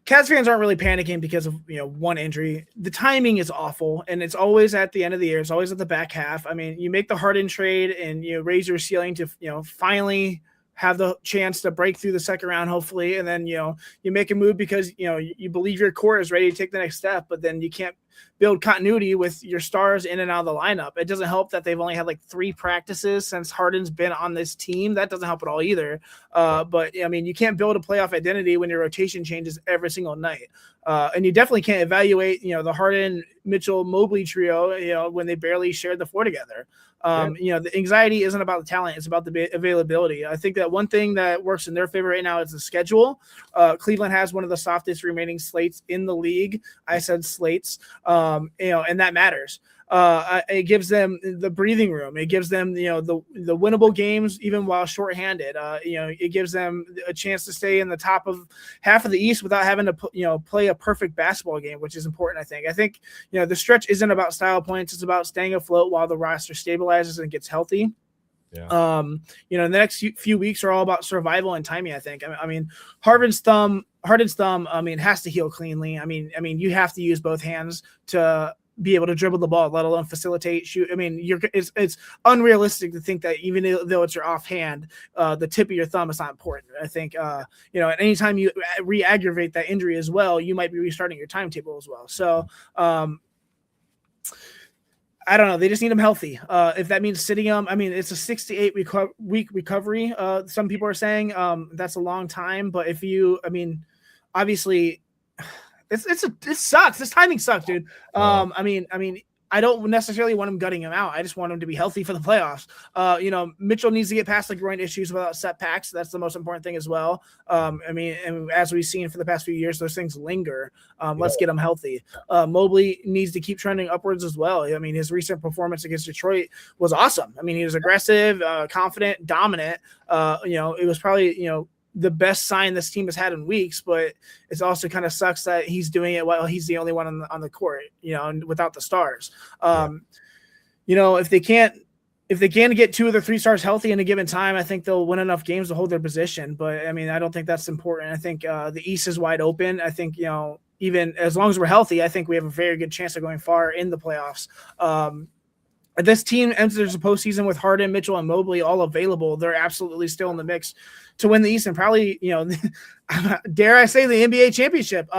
[SPEAKER 2] Cavs fans aren't really panicking because of one injury. The timing is awful, and it's always at the end of the year. It's always at the back half. I mean, you make the Harden trade, and you raise your ceiling to finally have the chance to break through the second round, hopefully, and then you make a move because you believe your core is ready to take the next step, but then you can't build continuity with your stars in and out of the lineup. It doesn't help that they've only had like 3 practices since Harden's been on this team. That doesn't help at all either. But I mean, you can't build a playoff identity when your rotation changes every single night. And you definitely can't evaluate, the Harden, Mitchell, Mobley trio, when they barely shared the floor together. The anxiety isn't about the talent. It's about the availability. I think that one thing that works in their favor right now is the schedule. Cleveland has one of the softest remaining slates in the league. I said slates, and that matters. It gives them the breathing room. It gives them, the winnable games, even while shorthanded. It gives them a chance to stay in the top of half of the East without having to, play a perfect basketball game, which is important. I think, the stretch isn't about style points. It's about staying afloat while the roster stabilizes and gets healthy.
[SPEAKER 1] Yeah.
[SPEAKER 2] The next few weeks are all about survival and timing. I think. I mean, Harden's thumb, has to heal cleanly. I mean, you have to use both hands to be able to dribble the ball, let alone facilitate, shoot. I mean, it's unrealistic to think that even though it's your offhand, the tip of your thumb is not important. I think, at any time you re-aggravate that injury as well, you might be restarting your timetable as well. So, I don't know. They just need him healthy. If that means sitting him, it's a 6 to 8 week recovery. Some people are saying that's a long time, but obviously. It sucks. This timing sucks, dude. I don't necessarily want him gutting him out. I just want him to be healthy for the playoffs. Mitchell needs to get past the groin issues without setbacks. That's the most important thing as well. And as we've seen for the past few years, those things linger. Let's get him healthy. Mobley needs to keep trending upwards as well. His recent performance against Detroit was awesome. He was aggressive, confident, dominant. It was probably, the best sign this team has had in weeks, but it's also kind of sucks that he's doing it while he's the only one on the court, and without the stars. If they can get 2 of the 3 stars healthy in a given time, I think they'll win enough games to hold their position. But I mean, I don't think that's important. I think the East is wide open. I think, even as long as we're healthy, I think we have a very good chance of going far in the playoffs. This team enters the postseason with Harden, Mitchell, and Mobley all available. They're absolutely still in the mix to win the East and probably, dare I say, the NBA championship.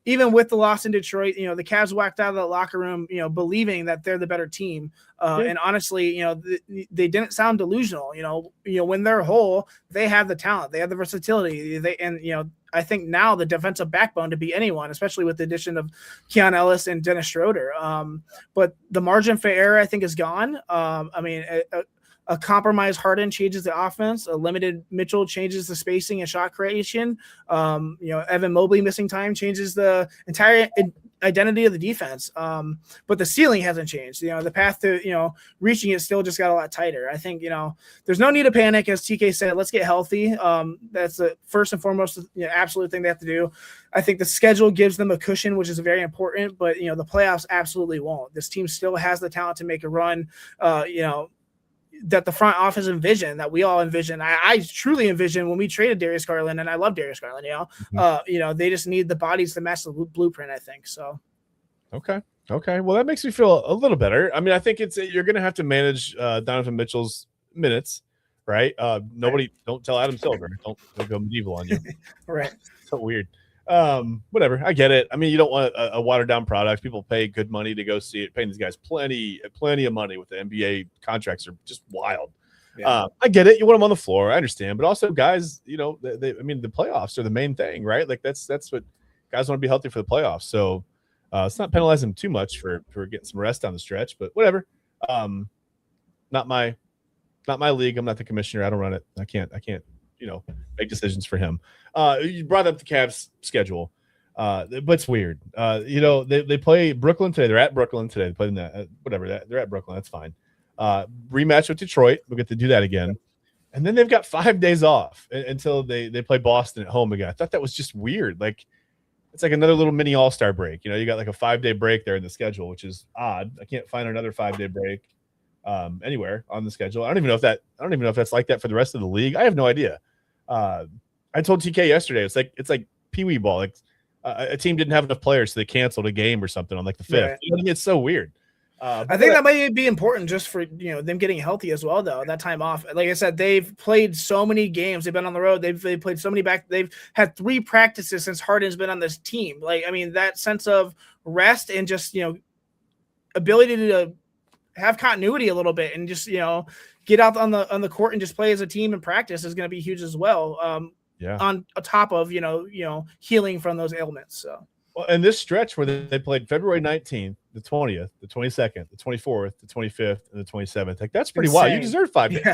[SPEAKER 2] Even with the loss in Detroit, the Cavs walked out of the locker room, believing that they're the better team. And honestly, they didn't sound delusional. When they're whole, they have the talent, they have the versatility. I think now the defensive backbone to beat anyone, especially with the addition of Keon Ellis and Dennis Schroeder. But the margin for error, I think, is gone. A compromised Harden changes the offense. A limited Mitchell changes the spacing and shot creation. Evan Mobley missing time changes the entire identity of the defense. But the ceiling hasn't changed. The path to, reaching it still just got a lot tighter. I think, there's no need to panic. As TK said, let's get healthy. That's the first and foremost, absolute thing they have to do. I think the schedule gives them a cushion, which is very important, but, the playoffs absolutely won't. This team still has the talent to make a run, that the front office envisioned, that we all envision. I truly envision when we traded Darius Garland, and I love Darius Garland, they just need the bodies to match the blueprint, I think. So.
[SPEAKER 1] Okay. Well, that makes me feel a little better. I mean, I think you're going to have to manage Donovan Mitchell's minutes, right? Don't tell Adam Silver. Don't go medieval on you.
[SPEAKER 2] Right.
[SPEAKER 1] So weird. Whatever. I get it. I mean, you don't want a watered down product. People pay good money to go see it. Paying these guys plenty of money with the NBA contracts are just wild. Yeah. I get it. You want them on the floor. I understand. But also, guys, the playoffs are the main thing, right? Like that's what guys want to be healthy for the playoffs. So let's not penalize them too much for getting some rest down the stretch. But whatever. Not my league. I'm not the commissioner. I don't run it. I can't make decisions for him. You brought up the Cavs schedule, but it's weird. They play Brooklyn today. They're at Brooklyn today. They play in that they're at Brooklyn. That's fine. Rematch with Detroit. We'll get to do that again, and then they've got 5 days off until they play Boston at home again. I thought that was just weird. Like it's like another little mini All-Star break. You got like a 5-day break there in the schedule, which is odd. I can't find another 5-day break anywhere on the schedule. I don't even know if that's like that for the rest of the league. I have no idea. I told TK yesterday, it's like Pee-wee ball. Like a team didn't have enough players, so they canceled a game or something on like the 5th. Right. It's so weird.
[SPEAKER 2] I think that might be important just for them getting healthy as well, though. That time off, like I said, they've played so many games. They've been on the road. They've played so many back. They've had 3 practices since Harden's been on this team. Like, I mean, that sense of rest and just ability to have continuity a little bit and just get out on the court and just play as a team and practice is going to be huge as well. On top of healing from those ailments. So.
[SPEAKER 1] Well, and this stretch where they played February 19th, the 20th, the 22nd, the 24th, the 25th, and the 27th. Like that's pretty wild. You deserve 5 days.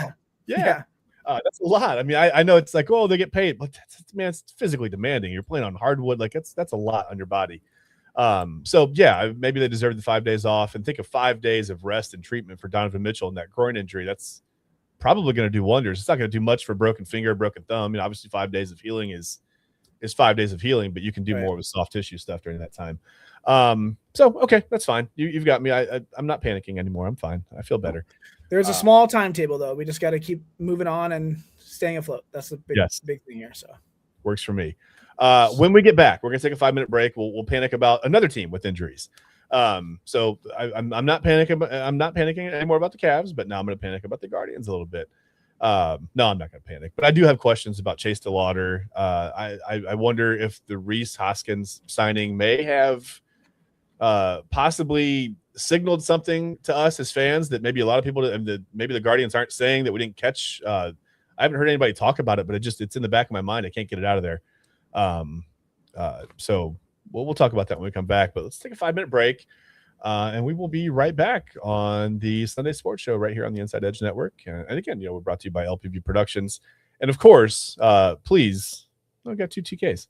[SPEAKER 1] Yeah. That's a lot. I mean, I know it's like, oh, they get paid, but it's physically demanding. You're playing on hardwood. Like that's a lot on your body. So yeah, maybe they deserve the 5 days off, and think of 5 days of rest and treatment for Donovan Mitchell and that groin injury. That's probably going to do wonders. It's not going to do much for broken finger, broken thumb. I mean, obviously 5 days of healing is 5 days of healing, but you can do more with soft tissue stuff during that time. So, okay, that's fine. You've got me. I'm not panicking anymore. I'm fine. I feel better.
[SPEAKER 2] There's a small timetable though. We just got to keep moving on and staying afloat. That's the big thing here. So
[SPEAKER 1] works for me. When we get back, we're going to take a 5-minute break. We'll panic about another team with injuries. So I'm not panicking. I'm not panicking anymore about the Cavs, but now I'm going to panic about the Guardians a little bit. No, I'm not going to panic, but I do have questions about Chase DeLauder. I wonder if the Reese Hoskins signing may have possibly signaled something to us as fans that maybe a lot of people, maybe the Guardians aren't saying that we didn't catch. I haven't heard anybody talk about it, but it's in the back of my mind. I can't get it out of there. So we'll talk about that when we come back, but let's take a 5-minute break. And we will be right back on the Sunday Sports Show right here on the Inside Edge Network. And again, we're brought to you by LPV Productions. And of course, please, I've got 2 TKs.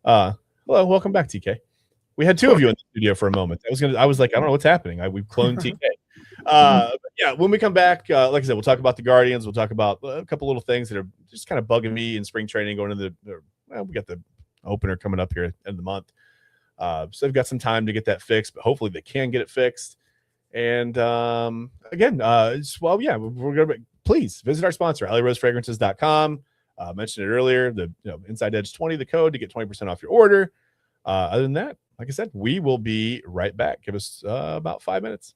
[SPEAKER 1] Hello, welcome back, TK. We had 2 of you in the studio for a moment. I was like, I don't know what's happening. We've cloned TK. But yeah, when we come back, like I said, we'll talk about the Guardians. We'll talk about a couple little things that are just kind of bugging me in spring training going into well, we got the opener coming up here at the end of the month. So they've got some time to get that fixed, but hopefully they can get it fixed. And again, well, yeah, we're going to please visit our sponsor, AlleyRoseFragrances.com. Mentioned it earlier, the Inside Edge 20, the code to get 20% off your order. Other than that, like I said, we will be right back. Give us about 5 minutes.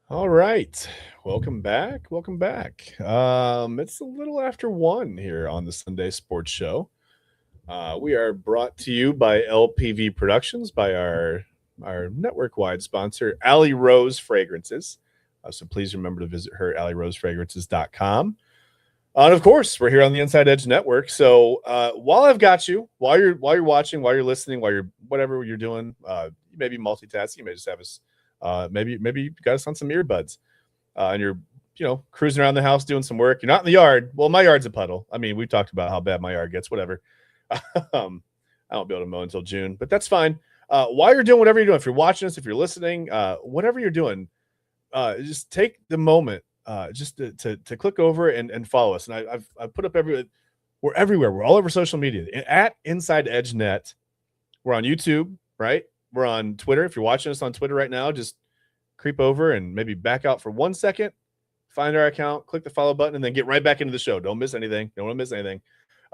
[SPEAKER 1] All right. Welcome back. Welcome back. It's a little after 1 here on the Sunday Sports Show. We are brought to you by LPV Productions, by our network-wide sponsor, Allie Rose Fragrances. So please remember to visit her, allierosefragrances.com. And of course, we're here on the Inside Edge Network. So while I've got you, while you're watching, while you're listening, while you're whatever you're doing, you may be multitasking. You may just have us. Maybe you got us on some earbuds, and you're cruising around the house doing some work. You're not in the yard. Well, my yard's a puddle. I mean, we've talked about how bad my yard gets. Whatever. I won't be able to mow until June, but that's fine. While you're doing whatever you're doing, if you're watching us, if you're listening, whatever you're doing, just take the moment just to click over and follow us. And I've put up we're everywhere. We're all over social media at Inside Edge Net. We're on YouTube, right? We're on Twitter. If you're watching us on Twitter right now, just creep over and maybe back out for 1 second, find our account, click the follow button, and then get right back into the show. Don't miss anything. Don't want to miss anything.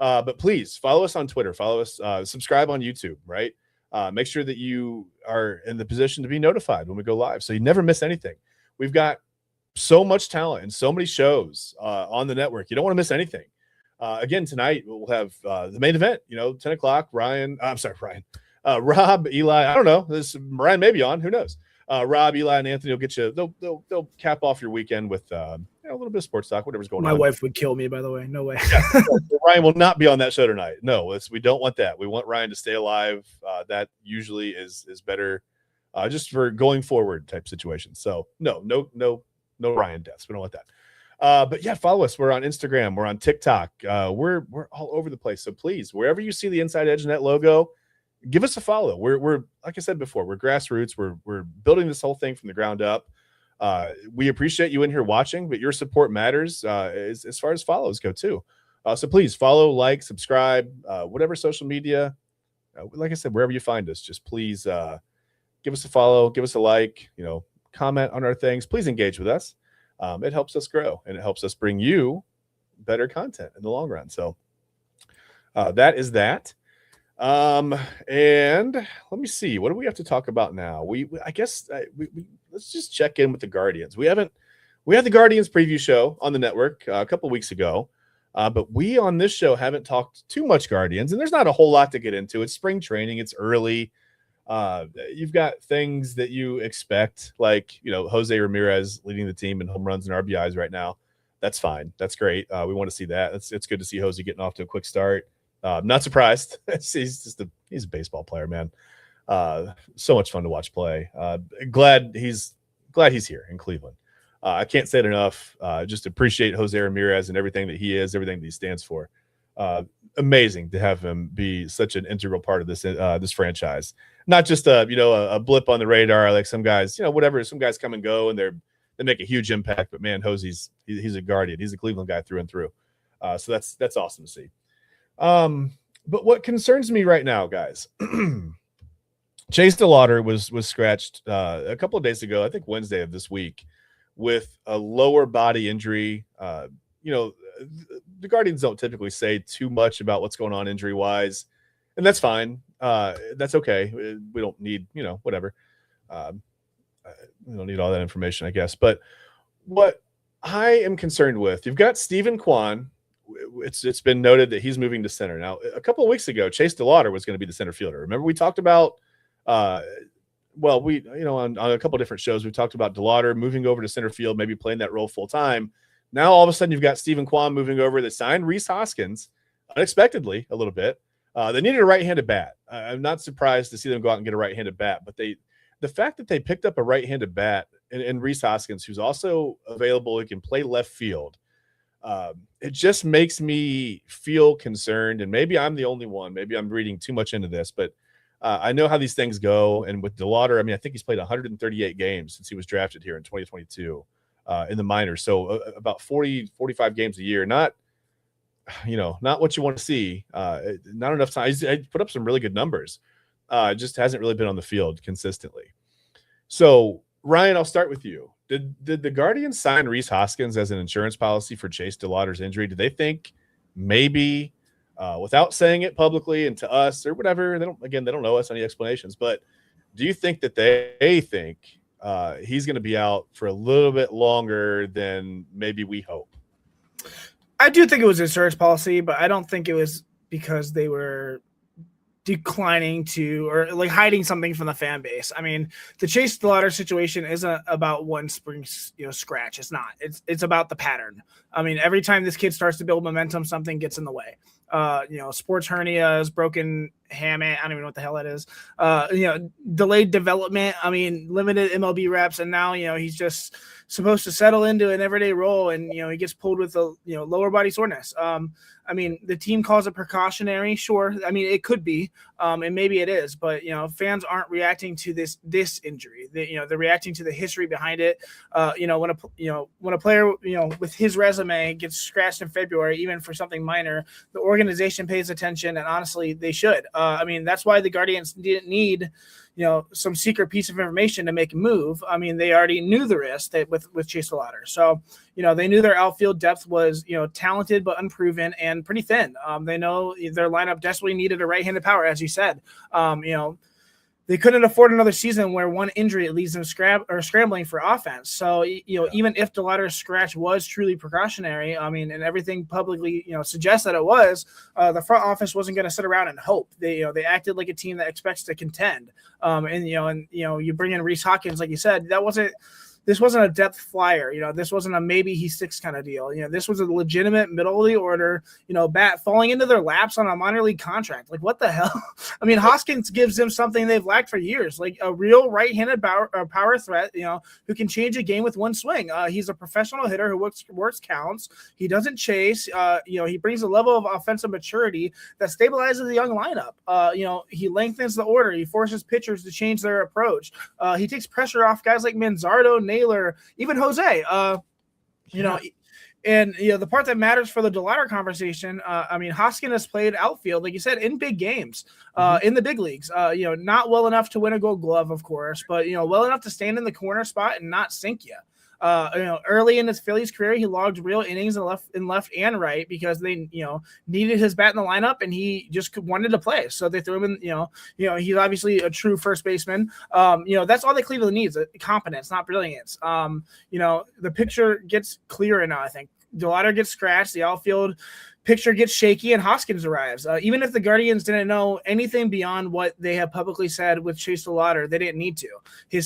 [SPEAKER 1] But please follow us on Twitter. Follow us. Subscribe on YouTube, right? Make sure that you are in the position to be notified when we go live, so you never miss anything. We've got so much talent and so many shows on the network. You don't want to miss anything. Again, tonight we'll have the main event, 10 o'clock. Ryan. Rob, Eli. I don't know. Ryan may be on. Who knows? Rob, Eli, and Anthony will get you. They'll cap off your weekend with a little bit of sports talk, whatever's going on.
[SPEAKER 2] My wife would kill me, by the way. No way.
[SPEAKER 1] Yeah, Ryan will not be on that show tonight. No, we don't want that. We want Ryan to stay alive. That usually is better, just for going forward type situations. So no Ryan deaths. We don't want that. But yeah, follow us. We're on Instagram. We're on TikTok. We're all over the place. So please, wherever you see the Inside Edge Net logo, give us a follow. We're like I said before, we're grassroots. We're building this whole thing from the ground up. We appreciate you in here watching, but your support matters as far as follows go too. So please follow, like, subscribe, whatever social media. Like I said, wherever you find us, just please give us a follow, give us a like, comment on our things. Please engage with us. It helps us grow, and it helps us bring you better content in the long run. So that is that. And let me see, what do we have to talk about now? I guess let's just check in with the Guardians. We had the Guardians preview show on the network a couple weeks ago, but we on this show haven't talked too much Guardians, and there's not a whole lot to get into. It's spring training, it's early. You've got things that you expect, like Jose Ramirez leading the team in home runs and RBIs right now. That's fine. That's great. We want to see that. It's good to see Jose getting off to a quick start. Not surprised. He's a baseball player, man. So much fun to watch play. Glad he's here in Cleveland. I can't say it enough. Just appreciate Jose Ramirez and everything that he is, everything that he stands for. Amazing to have him be such an integral part of this franchise. Not just a blip on the radar like some guys. Whatever. Some guys come and go and they make a huge impact. But man, Jose's he's a Guardian. He's a Cleveland guy through and through. So that's awesome to see. But what concerns me right now, guys, Chase DeLauter was scratched a couple of days ago, I think Wednesday of this week, with a lower body injury. The Guardians don't typically say too much about what's going on injury wise, and that's fine. That's okay. We don't need, whatever. We don't need all that information, I guess. But what I am concerned with, you've got Stephen Kwan. It's been noted that he's moving to center. Now, a couple of weeks ago, Chase DeLauter was going to be the center fielder. Remember, we talked about, on a couple of different shows, we talked about DeLauter moving over to center field, maybe playing that role full time. Now, all of a sudden, you've got Stephen Kwan moving over. They signed Rhys Hoskins unexpectedly a little bit. They needed a right-handed bat. I'm not surprised to see them go out and get a right-handed bat, but the fact that they picked up a right-handed bat in Rhys Hoskins, who's also available, he can play left field. It just makes me feel concerned, and maybe I'm the only one. Maybe I'm reading too much into this, but I know how these things go. And with DeLauter, I think he's played 138 games since he was drafted here in 2022 in the minors. So about 45 games a year. Not what you want to see. Not enough time. He's put up some really good numbers. Just hasn't really been on the field consistently. So Ryan, I'll start with you. Did the Guardians sign Rhys Hoskins as an insurance policy for Chase DeLauter's injury? Do they think maybe, without saying it publicly and to us or whatever, they don't know us any explanations, but do you think that they think he's going to be out for a little bit longer than maybe we hope.
[SPEAKER 2] I do think it was insurance policy, but I don't think it was because they were declining to or like hiding something from the fan base. I mean, the Chase DeLauder situation isn't about one spring, scratch. It's not. It's about the pattern. I mean, every time this kid starts to build momentum, something gets in the way. Sports hernias, broken hamate. I don't even know what the hell that is. Delayed development. I mean, limited MLB reps, and now he's just supposed to settle into an everyday role, and he gets pulled with a lower body soreness. I mean, the team calls it precautionary. Sure, I mean it could be, and maybe it is, but fans aren't reacting to this injury. They're reacting to the history behind it. When a player with his resume gets scratched in February, even for something minor, the organization pays attention, and honestly, they should. I mean, that's why the Guardians didn't need some secret piece of information to make a move. I mean, they already knew the risk with Chase DeLauder. So, they knew their outfield depth was, talented but unproven and pretty thin. They know their lineup desperately needed a right-handed power, as you said. They couldn't afford another season where one injury leaves them scrambling for offense. So, even if DeLauder's scratch was truly precautionary, I mean, and everything publicly, suggests that it was, the front office wasn't going to sit around and hope. They acted like a team that expects to contend. You bring in Rhys Hoskins, like you said, this wasn't a depth flyer. This wasn't a maybe he sticks kind of deal. This was a legitimate middle of the order, bat falling into their laps on a minor league contract. Like, what the hell? I mean, Hoskins gives them something they've lacked for years, like a real right-handed power threat, who can change a game with one swing. He's a professional hitter who works counts. He doesn't chase. He brings a level of offensive maturity that stabilizes the young lineup. He lengthens the order. He forces pitchers to change their approach. He takes pressure off guys like Manzardo, Naylor, even Jose. The part that matters for the DeLauder conversation, Hoskins has played outfield, like you said, in big games, in the big leagues. Not well enough to win a Gold Glove, of course, but well enough to stand in the corner spot and not sink you. Early in his Phillies career, he logged real innings in left and right because they, needed his bat in the lineup, and he just wanted to play. So they threw him in. He's obviously a true first baseman. That's all that Cleveland needs: competence, not brilliance. The picture gets clearer now. I think DeLauder gets scratched. The outfield picture gets shaky, and Hoskins arrives. Even if the Guardians didn't know anything beyond what they have publicly said with Chase DeLauder, they didn't need to.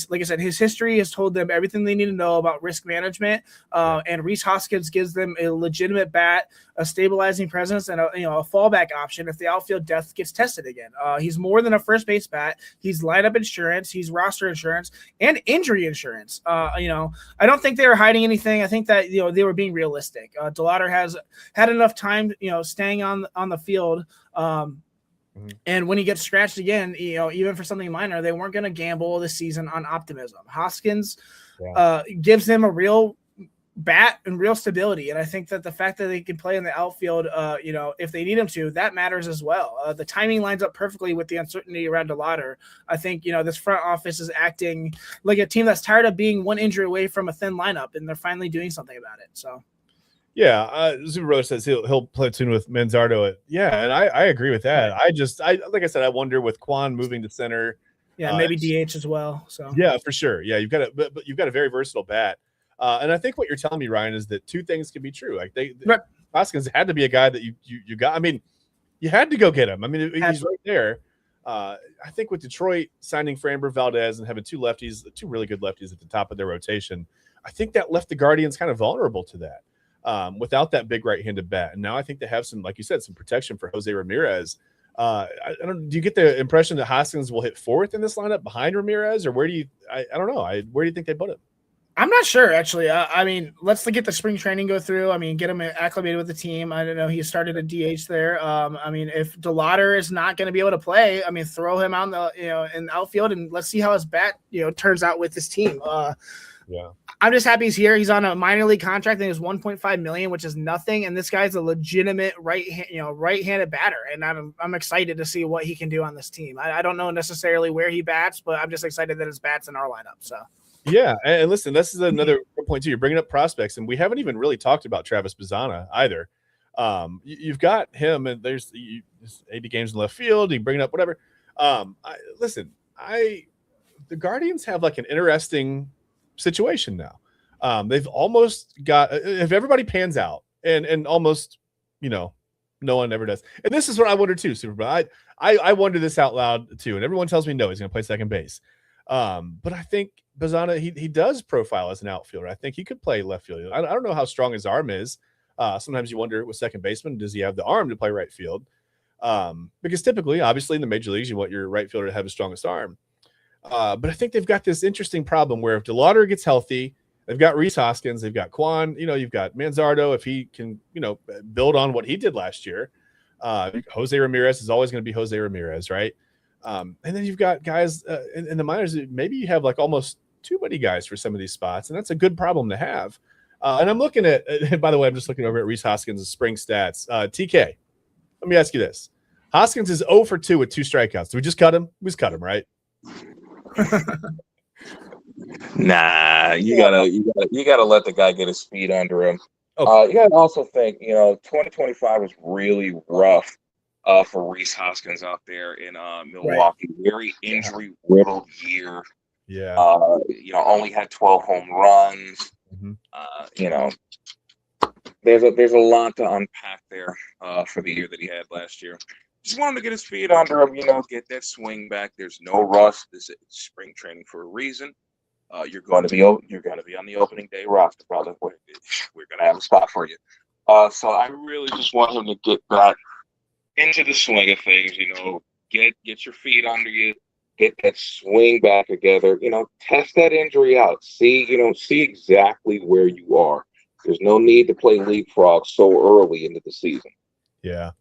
[SPEAKER 2] Like I said, his history has told them everything they need to know about risk management. And Rhys Hoskins gives them a legitimate bat, a stabilizing presence, and a fallback option if the outfield depth gets tested again. He's more than a first base bat. He's lineup insurance. He's roster insurance and injury insurance. I don't think they were hiding anything. I think that they were being realistic. DeLauder has had enough time, staying on the field. And when he gets scratched again, even for something minor, they weren't going to gamble this season on optimism. Hoskins gives them a real bat and real stability. And I think that the fact that they can play in the outfield, if they need him to, that matters as well. The timing lines up perfectly with the uncertainty around DeLauder. I think, this front office is acting like a team that's tired of being one injury away from a thin lineup, and they're finally doing something about it. So.
[SPEAKER 1] Yeah, Super Brother says he'll platoon with Manzardo. And I agree with that. I like I said, I wonder with Quan moving to center.
[SPEAKER 2] Yeah, maybe DH as well. So
[SPEAKER 1] yeah, for sure. Yeah, you've got a very versatile bat. And I think what you're telling me, Ryan, is that two things can be true. Like Hoskins had to be a guy that you got. I mean, you had to go get him. I mean, he's right there. I think with Detroit signing Framber Valdez and having two really good lefties at the top of their rotation, I think that left the Guardians kind of vulnerable to that. Without that big right-handed bat. And now I think they have some, like you said, some protection for Jose Ramirez. Do you get the impression that Hoskins will hit fourth in this lineup behind Ramirez, or where do you, I don't know. Where do you think they put him?
[SPEAKER 2] I'm not sure, actually. Let's get the spring training go through. Get him acclimated with the team. I don't know. He started a DH there. If DeLauder is not going to be able to play, throw him out in the outfield, and let's see how his bat, turns out with this team.
[SPEAKER 1] Yeah.
[SPEAKER 2] I'm just happy he's here. He's on a minor league contract, and it's $1.5 million, which is nothing. And this guy's a legitimate right-handed batter, and I'm excited to see what he can do on this team. I don't know necessarily where he bats, but I'm just excited that his bat's in our lineup. So.
[SPEAKER 1] Yeah, and listen, this is another point too. You're bringing up prospects, and we haven't even really talked about Travis Bazzana either. You've got him, and there's 80 games in left field. You bring it up, whatever. the Guardians have like an interesting situation now. They've almost got, if everybody pans out, and almost, no one ever does. And this is what I wonder too, Superbro. I wonder this out loud too, and everyone tells me no, he's going to play second base. But I think Bazana, he does profile as an outfielder. I think he could play left field. I don't know how strong his arm is. Sometimes you wonder with second baseman, does he have the arm to play right field? Because typically, obviously, in the major leagues, you want your right fielder to have the strongest arm. But I think they've got this interesting problem where if DeLauder gets healthy, they've got Rhys Hoskins, they've got Quan, you've got Manzardo, if he can, build on what he did last year. Jose Ramirez is always going to be Jose Ramirez, right? And then you've got guys in the minors. Maybe you have like almost too many guys for some of these spots, and that's a good problem to have. And I'm looking at, by the way, I'm just looking over at Rhys Hoskins' spring stats. TK, let me ask you this. Hoskins is 0 for 2 with 2 strikeouts. Do we just cut him? We just cut him, right?
[SPEAKER 3] Nah, you gotta let the guy get his feet under him.
[SPEAKER 1] Okay.
[SPEAKER 3] You gotta also think, 2025 was really rough for Rhys Hoskins out there in Milwaukee. Right. Very injury-riddled year.
[SPEAKER 1] Yeah.
[SPEAKER 3] Only had 12 home runs.
[SPEAKER 1] Mm-hmm.
[SPEAKER 3] There's a lot to unpack there for the year that he had last year. Just want him to get his feet under him, get that swing back. There's no rush. This is spring training for a reason. You're going to be on the opening day roster, brother. We're going to have a spot for you. So I really just want him to get back into the swing of things. Get your feet under you, get that swing back together. Test that injury out. See exactly where you are. There's no need to play leapfrog so early into the season.
[SPEAKER 1] Yeah.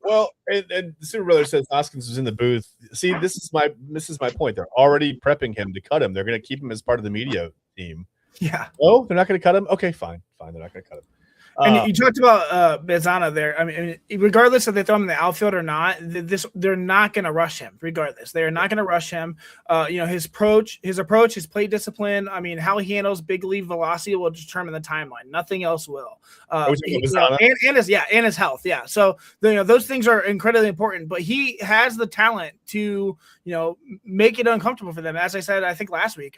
[SPEAKER 1] Well, and the Super Brother says Hoskins was in the booth. See, this is my point. They're already prepping him to cut him. They're going to keep him as part of the media team.
[SPEAKER 2] Yeah.
[SPEAKER 1] Oh, they're not going to cut him? Okay, fine. They're not going to cut him.
[SPEAKER 2] And you talked about Bazana there. I mean, regardless if they throw him in the outfield or not, they're not going to rush him. Regardless, they are not going to rush him. His approach, his plate discipline. I mean, how he handles big lead velocity will determine the timeline. Nothing else will. And his health. Yeah. So those things are incredibly important. But he has the talent to make it uncomfortable for them. As I said, I think last week.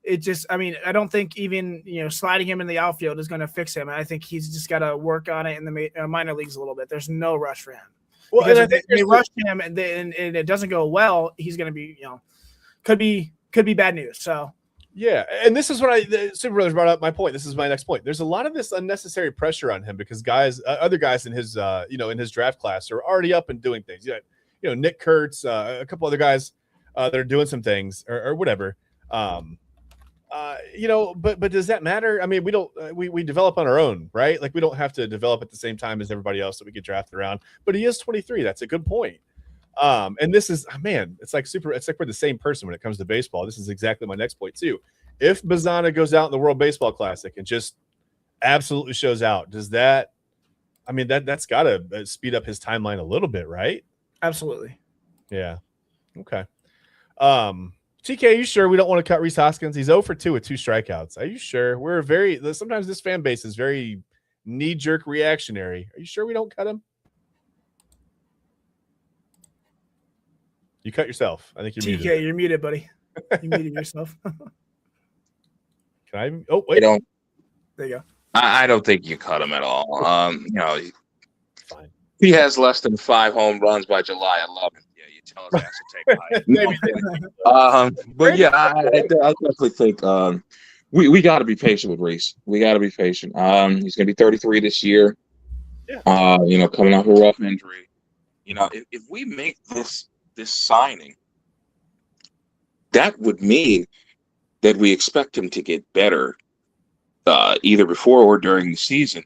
[SPEAKER 2] It just, I don't think even, sliding him in the outfield is going to fix him. And I think he's just got to work on it in the minor leagues a little bit. There's no rush for him. Well, because if they rush him and it doesn't go well, he's going to be, could be bad news. So,
[SPEAKER 1] yeah. And this is what the Super Brothers brought up my point. This is my next point. There's a lot of this unnecessary pressure on him because other guys in his, in his draft class are already up and doing things. Nick Kurtz, a couple other guys that are doing some things or whatever. But does that matter? I mean, we don't, we develop on our own, right? Like we don't have to develop at the same time as everybody else that we get drafted around, but he is 23. That's a good point. And this is, it's like we're the same person when it comes to baseball. This is exactly my next point too. If Bazana goes out in the World Baseball Classic and just absolutely shows out, does that, that's got to speed up his timeline a little bit, right?
[SPEAKER 2] Absolutely.
[SPEAKER 1] Yeah. Okay. TK, are you sure we don't want to cut Rhys Hoskins? He's 0 for 2 with 2 strikeouts. Are you sure? Sometimes this fan base is very knee-jerk reactionary. Are you sure we don't cut him? You cut yourself. I think you're muted.
[SPEAKER 2] TK, you're muted, buddy. You muted yourself.
[SPEAKER 1] Can I? Oh, wait.
[SPEAKER 3] There
[SPEAKER 2] you go.
[SPEAKER 3] I don't think you cut him at all.
[SPEAKER 1] Fine.
[SPEAKER 3] He has less than 5 home runs by July 11th. You tell us has to take but yeah, I definitely think we got to be patient with Rhys. We got to be patient. He's going to be 33 this year.
[SPEAKER 1] Yeah.
[SPEAKER 3] Coming off a rough injury. If we make this signing, that would mean that we expect him to get better either before or during the season,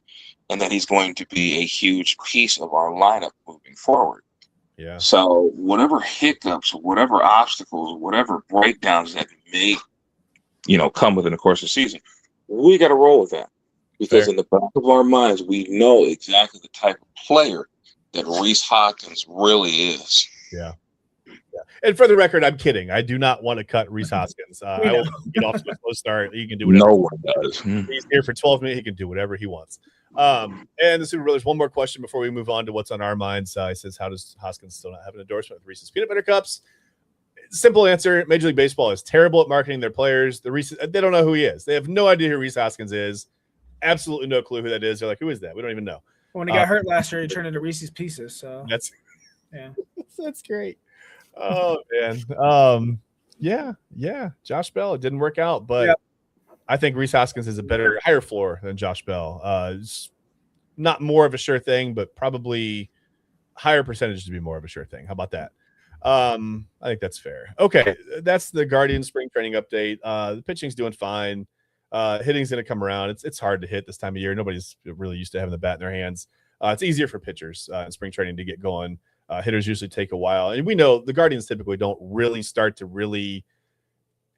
[SPEAKER 3] and that he's going to be a huge piece of our lineup moving forward.
[SPEAKER 1] Yeah.
[SPEAKER 3] So whatever hiccups, whatever obstacles, whatever breakdowns that may, come within the course of the season, we got to roll with that. Because in the back of our minds, we know exactly the type of player that Rhys Hoskins really is.
[SPEAKER 1] Yeah. And for the record, I'm kidding. I do not want to cut Rhys Hoskins. I will get off to a slow start. He can do whatever.
[SPEAKER 3] No one does.
[SPEAKER 1] He's here for 12 minutes. He can do whatever he wants. And the Super Brothers, one more question before we move on to what's on our minds. He says, how does Hoskins still not have an endorsement with Reese's Peanut Butter Cups? simple answer: Major League Baseball is terrible at marketing their players. They don't know who he is. They have no idea who Rhys Hoskins is. Absolutely no clue who that is. They're like, who is that? We don't even know.
[SPEAKER 2] When he got hurt last year, he turned into Reese's Pieces. So
[SPEAKER 1] That's
[SPEAKER 2] yeah,
[SPEAKER 1] that's great. Oh man. Yeah. Josh Bell. It didn't work out, but
[SPEAKER 2] Yep.
[SPEAKER 1] I think Rhys Hoskins is a higher floor than Josh Bell. It's not more of a sure thing, but probably higher percentage to be more of a sure thing. How about that? I think that's fair. Okay, that's the Guardian spring training update. The pitching's doing fine. Hitting's going to come around. It's hard to hit this time of year. Nobody's really used to having the bat in their hands. It's easier for pitchers in spring training to get going. Hitters usually take a while, and we know the Guardians typically don't really start to really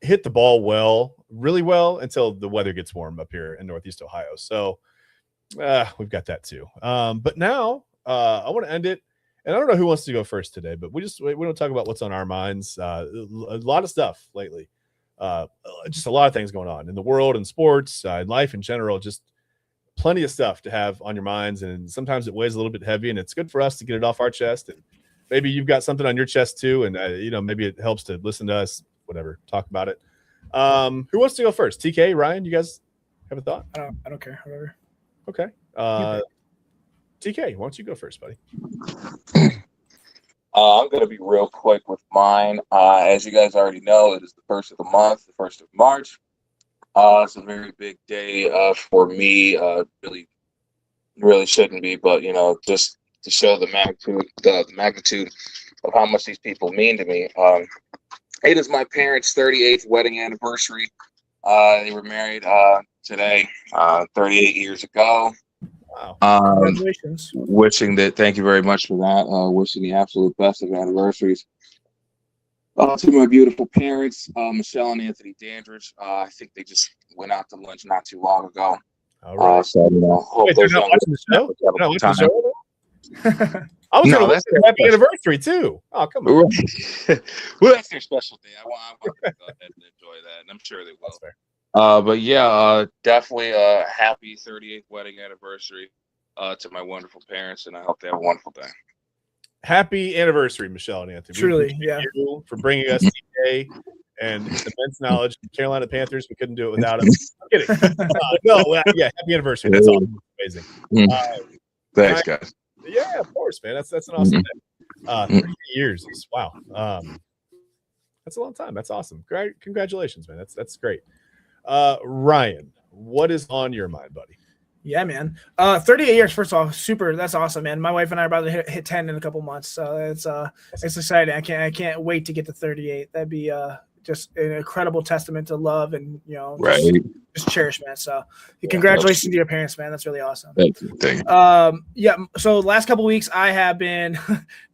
[SPEAKER 1] hit the ball really well until the weather gets warm up here in Northeast Ohio. So we've got that too. But now I want to end it. And I don't know who wants to go first today, but we don't talk about what's on our minds. A lot of stuff lately. Just a lot of things going on in the world and sports, in life in general. Just plenty of stuff to have on your minds, and sometimes it weighs a little bit heavy, and it's good for us to get it off our chest. And maybe you've got something on your chest too, and maybe it helps to listen to us, whatever, talk about it. Who wants to go first? TK, Ryan, you guys have a thought?
[SPEAKER 2] I don't care. Whatever.
[SPEAKER 1] Okay. TK, why don't you go first, buddy?
[SPEAKER 3] I'm going to be real quick with mine. As you guys already know, it is the first of the month, the 1st of March. It's a very big day for me. Really shouldn't be, but just to show the magnitude of how much these people mean to me. It is my parents' 38th wedding anniversary. They were married today, 38 years ago.
[SPEAKER 1] Wow.
[SPEAKER 2] Congratulations.
[SPEAKER 3] Thank you very much for that. Wishing the absolute best of anniversaries. To my beautiful parents, Michelle and Anthony Dandridge. I think they just went out to lunch not too long ago.
[SPEAKER 1] All right.
[SPEAKER 3] So hope
[SPEAKER 1] Wait, they're
[SPEAKER 3] those
[SPEAKER 1] not
[SPEAKER 3] young
[SPEAKER 1] watching the show?
[SPEAKER 3] have
[SPEAKER 1] They're
[SPEAKER 3] a
[SPEAKER 1] not
[SPEAKER 3] good
[SPEAKER 1] watching the
[SPEAKER 3] time.
[SPEAKER 1] show? I was
[SPEAKER 3] No,
[SPEAKER 1] going to
[SPEAKER 3] that's
[SPEAKER 1] wish them happy anniversary too. Oh, come on.
[SPEAKER 3] Well, that's their special day. I want them to go ahead and enjoy that, and I'm sure they will.
[SPEAKER 1] That's fair.
[SPEAKER 3] But yeah, definitely a happy 38th wedding anniversary to my wonderful parents, and I hope they have a wonderful day.
[SPEAKER 1] Happy anniversary, Michelle and Anthony. We
[SPEAKER 2] Truly,
[SPEAKER 1] appreciate
[SPEAKER 2] yeah.
[SPEAKER 1] you for bringing us TK and immense knowledge of the Carolina Panthers. We couldn't do it without him. I'm kidding. Yeah, happy anniversary. That's awesome. Amazing.
[SPEAKER 3] Thanks, guys.
[SPEAKER 1] Yeah, of course, man. That's an awesome day. 38 years. Wow. That's a long time. That's awesome. Great. Congratulations, man. That's great. Ryan, what is on your mind, buddy?
[SPEAKER 2] Yeah, man. 38 years, first of all, super. That's awesome, man. My wife and I are about to hit 10 in a couple months, so it's exciting. I can't wait to get to 38. That'd be just an incredible testament to love and just cherish, man. So congratulations to your parents, man. That's really awesome.
[SPEAKER 3] Thank you.
[SPEAKER 2] Yeah. So last couple weeks I have been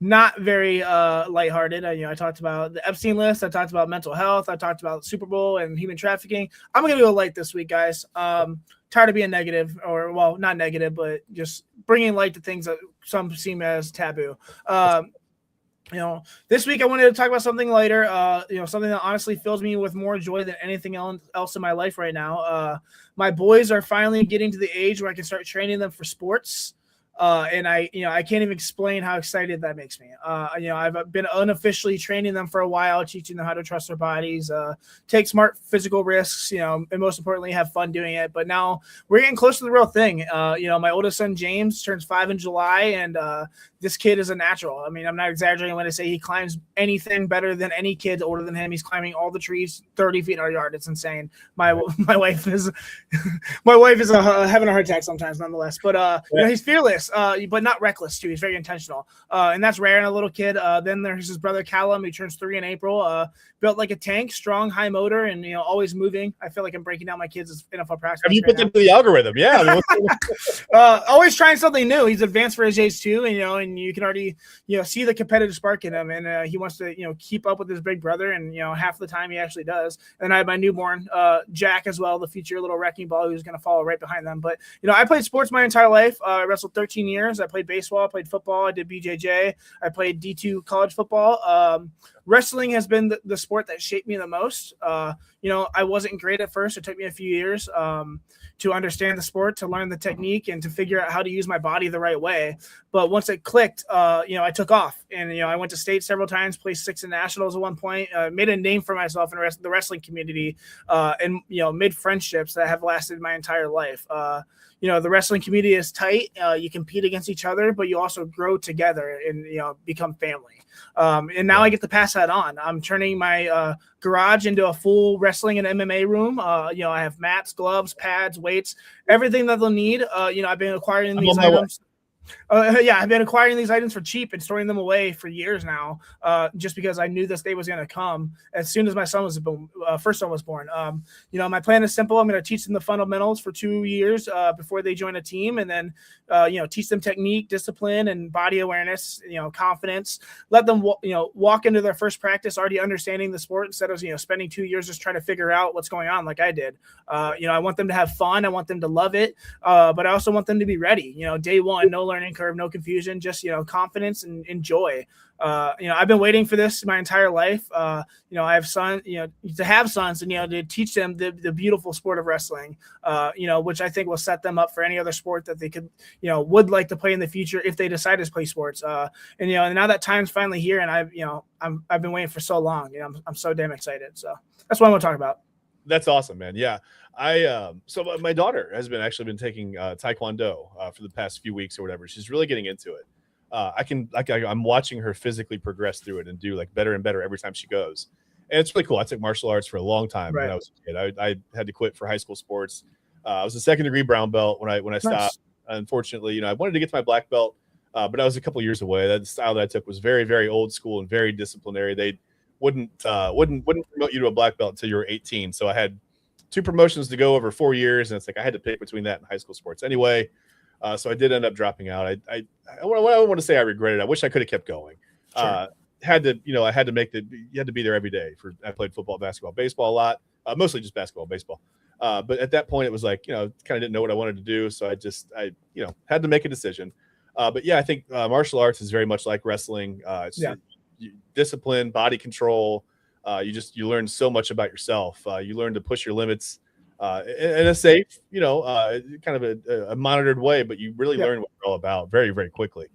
[SPEAKER 2] not very lighthearted. I talked about the Epstein list. I talked about mental health. I talked about Super Bowl and human trafficking. I'm gonna go light this week, guys. Tired of being negative, or well, not negative, but just bringing light to things that some seem as taboo. This week I wanted to talk about something lighter, something that honestly fills me with more joy than anything else in my life right now. My boys are finally getting to the age where I can start training them for sports. And I can't even explain how excited that makes me. I've been unofficially training them for a while, teaching them how to trust their bodies, take smart physical risks, and most importantly, have fun doing it. But now we're getting close to the real thing. My oldest son, James, turns 5 in July, and this kid is a natural. I mean, I'm not exaggerating when I say he climbs anything better than any kid older than him. He's climbing all the trees 30 feet in our yard. It's insane. My wife is having a heart attack sometimes, nonetheless. But he's fearless, but not reckless too. He's very intentional, and that's rare in a little kid. Then there's his brother Callum, who turns 3 in April. Built like a tank, strong, high motor, and always moving. I feel like I'm breaking down my kids' NFL practice.
[SPEAKER 1] Have you put them to the algorithm? Yeah.
[SPEAKER 2] Always trying something new. He's advanced for his age too, and you can already see the competitive spark in him, and he wants to keep up with his big brother, and half the time he actually does. And I have my newborn Jack as well, the future little wrecking ball, who's going to follow right behind them. But I played sports my entire life. I wrestled 13 13 years. I played baseball, I played football, I did BJJ, I played D2 college football. Wrestling has been the sport that shaped me the most. I wasn't great at first. It took me a few years to understand the sport, to learn the technique, and to figure out how to use my body the right way. But once it clicked, I took off, and I went to state several times, placed 6th in nationals at one point, made a name for myself in the wrestling community, and made friendships that have lasted my entire life. The wrestling community is tight. You compete against each other, but you also grow together and become family. And now I get to pass that on. I'm turning my garage into a full wrestling and MMA room. I have mats, gloves, pads, weights, everything that they'll need. I've been acquiring these items. I've been acquiring these items for cheap and storing them away for years now, just because I knew this day was going to come as soon as my son was born, first son was born. My plan is simple. I'm going to teach them the fundamentals for 2 years before they join a team, and then teach them technique, discipline, and body awareness, confidence. Let them walk into their first practice already understanding the sport instead of spending 2 years just trying to figure out what's going on like I did. I want them to have fun. I want them to love it, but I also want them to be ready. Day one, no learning curve, no confusion, just confidence and joy. I've been waiting for this my entire life. I have sons, to have sons and to teach them the beautiful sport of wrestling, which I think will set them up for any other sport that they could would like to play in the future if they decide to play sports. And now that time's finally here, and I've been waiting for so long. I'm so damn excited. So that's what I want to talk about.
[SPEAKER 1] That's awesome, man. Yeah. So my daughter has actually been taking Taekwondo for the past few weeks or whatever. She's really getting into it. I'm watching her physically progress through it and do better and better every time she goes. And it's really cool. I took martial arts for a long time when I was a kid. I had to quit for high school sports. I was a 2nd degree brown belt when I stopped. Nice. Unfortunately, I wanted to get to my black belt, but I was a couple years away. The style that I took was very, very old school and very disciplinary. They wouldn't promote you to a black belt until you were 18. So I had 2 promotions to go over 4 years, and it's I had to pick between that and high school sports anyway. So I did end up dropping out. I want to say I regret it. I wish I could have kept going. Sure. I had to you had to be there every day. I played football, basketball, baseball a lot, mostly just basketball, baseball. But at that point, it was kind of didn't know what I wanted to do, so I had to make a decision. But yeah, I think martial arts is very much like wrestling. It's discipline, body control. You learn so much about yourself. You learn to push your limits in a safe, kind of a monitored way, but you really learn what you're all about very, very quickly.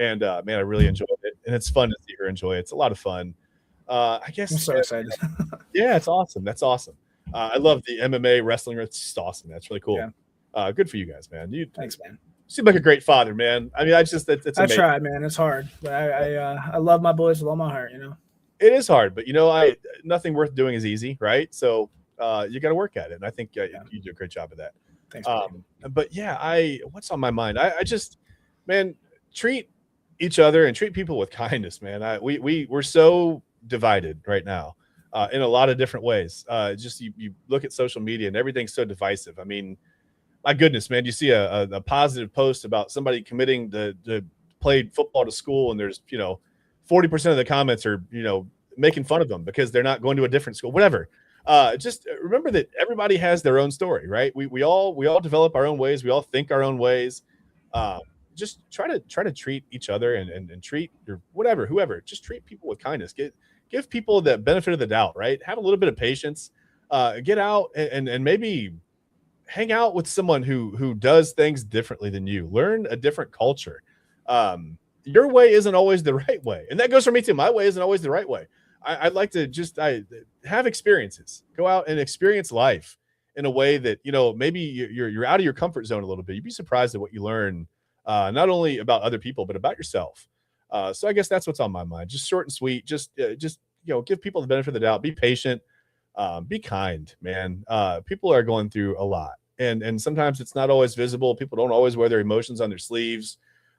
[SPEAKER 1] And man, I really enjoyed it, and it's fun to see her enjoy it. It's a lot of fun. I guess
[SPEAKER 2] I'm so excited.
[SPEAKER 1] Yeah, it's awesome. That's awesome. I love the MMA wrestling. It's just awesome. That's really cool. Yeah. Good for you guys, man.
[SPEAKER 2] Thanks, man.
[SPEAKER 1] You seem like a great father, man. I mean, it's
[SPEAKER 2] I try, man. It's hard, but I love my boys with all my heart.
[SPEAKER 1] It is hard, but nothing worth doing is easy, right? So you got to work at it, and I think you do a great job of that.
[SPEAKER 2] Thanks.
[SPEAKER 1] But yeah, what's on my mind? I just, man, treat each other and treat people with kindness, man. We're so divided right now in a lot of different ways. Just you look at social media and everything's so divisive. I mean, my goodness, man, you see a positive post about somebody committing to play football to school, and there's 40% of the comments are making fun of them because they're not going to a different school, whatever. Just remember that everybody has their own story, right? We all develop our own ways. We all think our own ways. Just try to treat each other and treat your whoever. Just treat people with kindness. Give people the benefit of the doubt, right? Have a little bit of patience. Get out and maybe hang out with someone who does things differently than you. Learn a different culture. Your way isn't always the right way, and that goes for me too. My way isn't always the right way. I'd like to just have experiences. Go out and experience life in a way that maybe you're out of your comfort zone a little bit. You'd be surprised at what you learn, not only about other people but about yourself. So I guess that's what's on my mind. Just short and sweet. Just give people the benefit of the doubt. Be patient. Be kind, man. People are going through a lot, and sometimes it's not always visible. People don't always wear their emotions on their sleeves.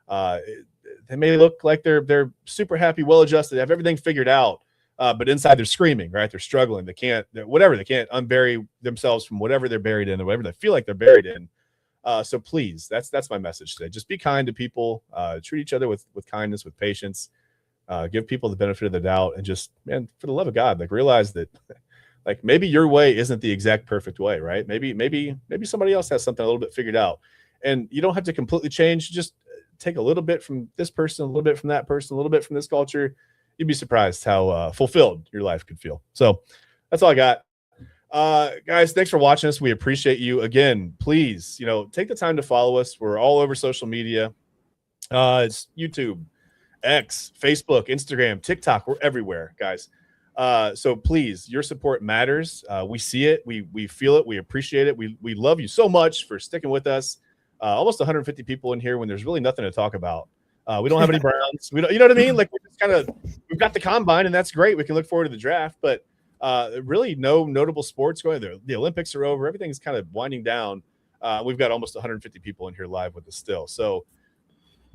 [SPEAKER 1] They may look like they're super happy, well-adjusted, have everything figured out, but inside they're screaming, right? They're struggling. They can't unbury themselves from whatever they're buried in or whatever they feel like they're buried in. So please, that's my message today. Just be kind to people, treat each other with kindness, with patience, give people the benefit of the doubt, and just, man, for the love of God, realize that maybe your way isn't the exact perfect way, right? Maybe somebody else has something a little bit figured out, and you don't have to completely change. Just take a little bit from this person, a little bit from that person, a little bit from this culture, you'd be surprised how fulfilled your life could feel. So that's all I got. Guys, thanks for watching us. We appreciate you. Again, please, take the time to follow us. We're all over social media. It's YouTube, X, Facebook, Instagram, TikTok. We're everywhere, guys. So please, your support matters. We see it. We feel it. We appreciate it. We love you so much for sticking with us. Almost 150 people in here when there's really nothing to talk about. We don't have any Browns. We don't, you know what I mean? Like, we're just we've got the combine, and that's great. We can look forward to the draft, but really no notable sports going there. The Olympics are over. Everything's kind of winding down. We've got almost 150 people in here live with us still. So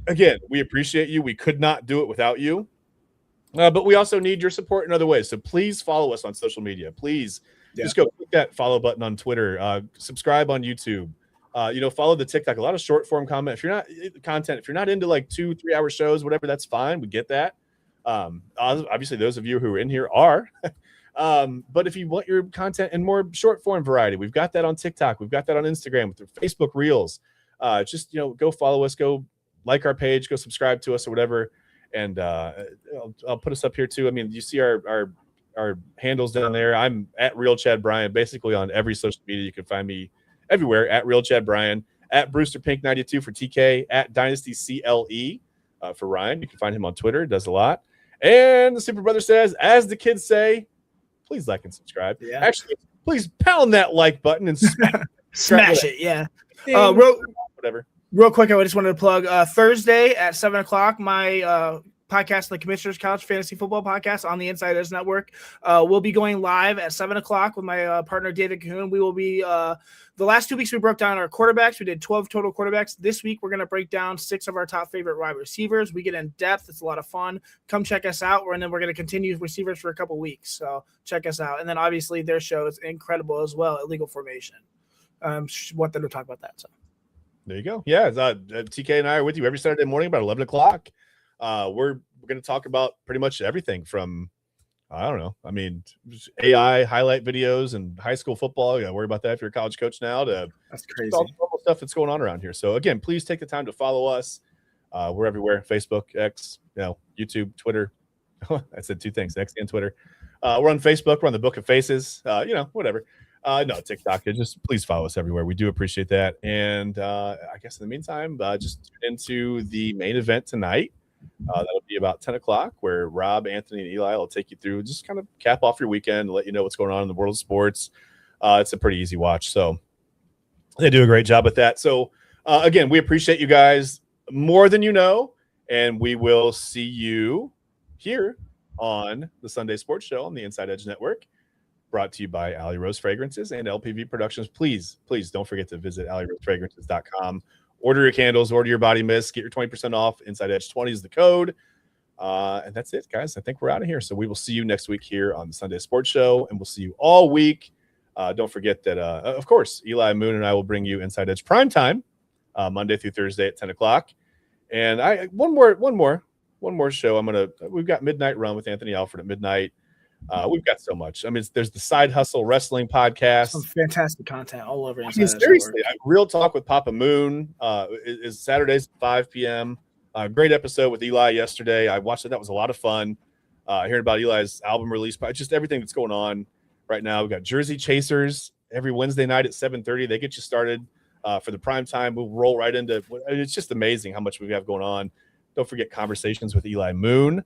[SPEAKER 1] again, we appreciate you. We could not do it without you. But we also need your support in other ways. So please follow us on social media. Please just go click that follow button on Twitter. Subscribe on YouTube. Follow the TikTok. A lot of short form content. If you're not into like 2-3 hour shows, whatever, that's fine. We get that. Obviously, those of you who are in here are. But if you want your content in more short form variety, we've got that on TikTok. We've got that on Instagram with the Facebook Reels. Just go follow us. Go like our page. Go subscribe to us or whatever. And I'll put us up here too. I mean, you see our handles down there. I'm at Real Chad Bryan, basically on every social media. You can find me everywhere at Real Chad Bryan, at Brewster Pink 92 for TK, at Dynasty CLE for Ryan. You can find him on Twitter. Does a lot. And the Super Brother says, as the kids say, please like and subscribe. Yeah. Actually, please pound that like button and
[SPEAKER 2] smash it. Yeah.
[SPEAKER 1] Whatever.
[SPEAKER 2] Real quick, I just wanted to plug Thursday at 7:00, my podcast, the Commissioner's Couch Fantasy Football Podcast on the Inside Edge Network. We'll be going live at 7:00 with my partner, David Cahoon. We will be the last 2 weeks we broke down our quarterbacks. We did 12 total quarterbacks. This week, we're going to break down 6 of our top favorite wide receivers. We get in depth. It's a lot of fun. Come check us out. And then we're going to continue receivers for a couple weeks. So check us out. And then obviously their show is incredible as well, Illegal Formation. Want them to talk about that. So
[SPEAKER 1] there you go. Yeah. TK and I are with you every Saturday morning about 11 o'clock. We're going to talk about pretty much everything from, I don't know. I mean, AI highlight videos and high school football. You got to worry about that if you're a college coach now.
[SPEAKER 2] That's crazy.
[SPEAKER 1] All the normal stuff that's going on around here. So again, please take the time to follow us. We're everywhere: Facebook, X, YouTube, Twitter. I said 2 things: X and Twitter. We're on Facebook. We're on the Book of Faces. Whatever. No, TikTok. Just please follow us everywhere. We do appreciate that. And I guess in the meantime, just tune into the main event tonight. That'll be about 10 o'clock, where Rob, Anthony, and Eli will take you through, just kind of cap off your weekend and let you know what's going on in the world of sports. It's a pretty easy watch. So they do a great job with that. So again, we appreciate you guys more than you know, and we will see you here on the Sunday Sports Show on the Inside Edge Network, brought to you by Alley Rose Fragrances and LPV Productions. Please don't forget to visit AlleyRoseFragrances.com. Order your candles, order your body mist, get your 20% off. Inside Edge 20 is the code. And that's it, guys. I think we're out of here. So we will see you next week here on the Sunday Sports Show, and we'll see you all week. Don't forget that, of course, Eli Moon and I will bring you Inside Edge Prime Time Monday through Thursday at 10 o'clock. And one more show. We've got Midnight Run with Anthony Alford at midnight. We've got so much. I mean, there's the Side Hustle Wrestling podcast.
[SPEAKER 2] Some fantastic content all over.
[SPEAKER 1] Seriously, Real Talk with Papa Moon is Saturdays at 5 p.m. Great episode with Eli yesterday. I watched it. That was a lot of fun. Hearing about Eli's album release, just everything that's going on right now. We've got Jersey Chasers every Wednesday night at 7:30. They get you started for the prime time. We'll roll right into. It's just amazing how much we have going on. Don't forget Conversations with Eli Moon.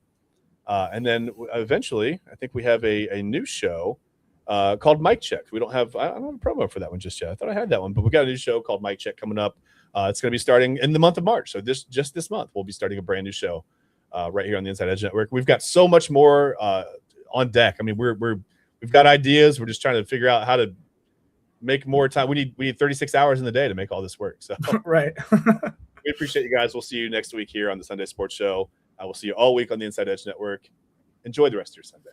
[SPEAKER 1] And then eventually, I think we have a new show called Mic Check. I don't have a promo for that one just yet. I thought I had that one, but we got a new show called Mic Check coming up. It's going to be starting in the month of March. So this month, we'll be starting a brand new show right here on the Inside Edge Network. We've got so much more on deck. I mean, we've got ideas. We're just trying to figure out how to make more time. We need 36 hours in the day to make all this work. So
[SPEAKER 2] right.
[SPEAKER 1] We appreciate you guys. We'll see you next week here on the Sunday Sports Show. I will see you all week on the Inside Edge Network. Enjoy the rest of your Sunday.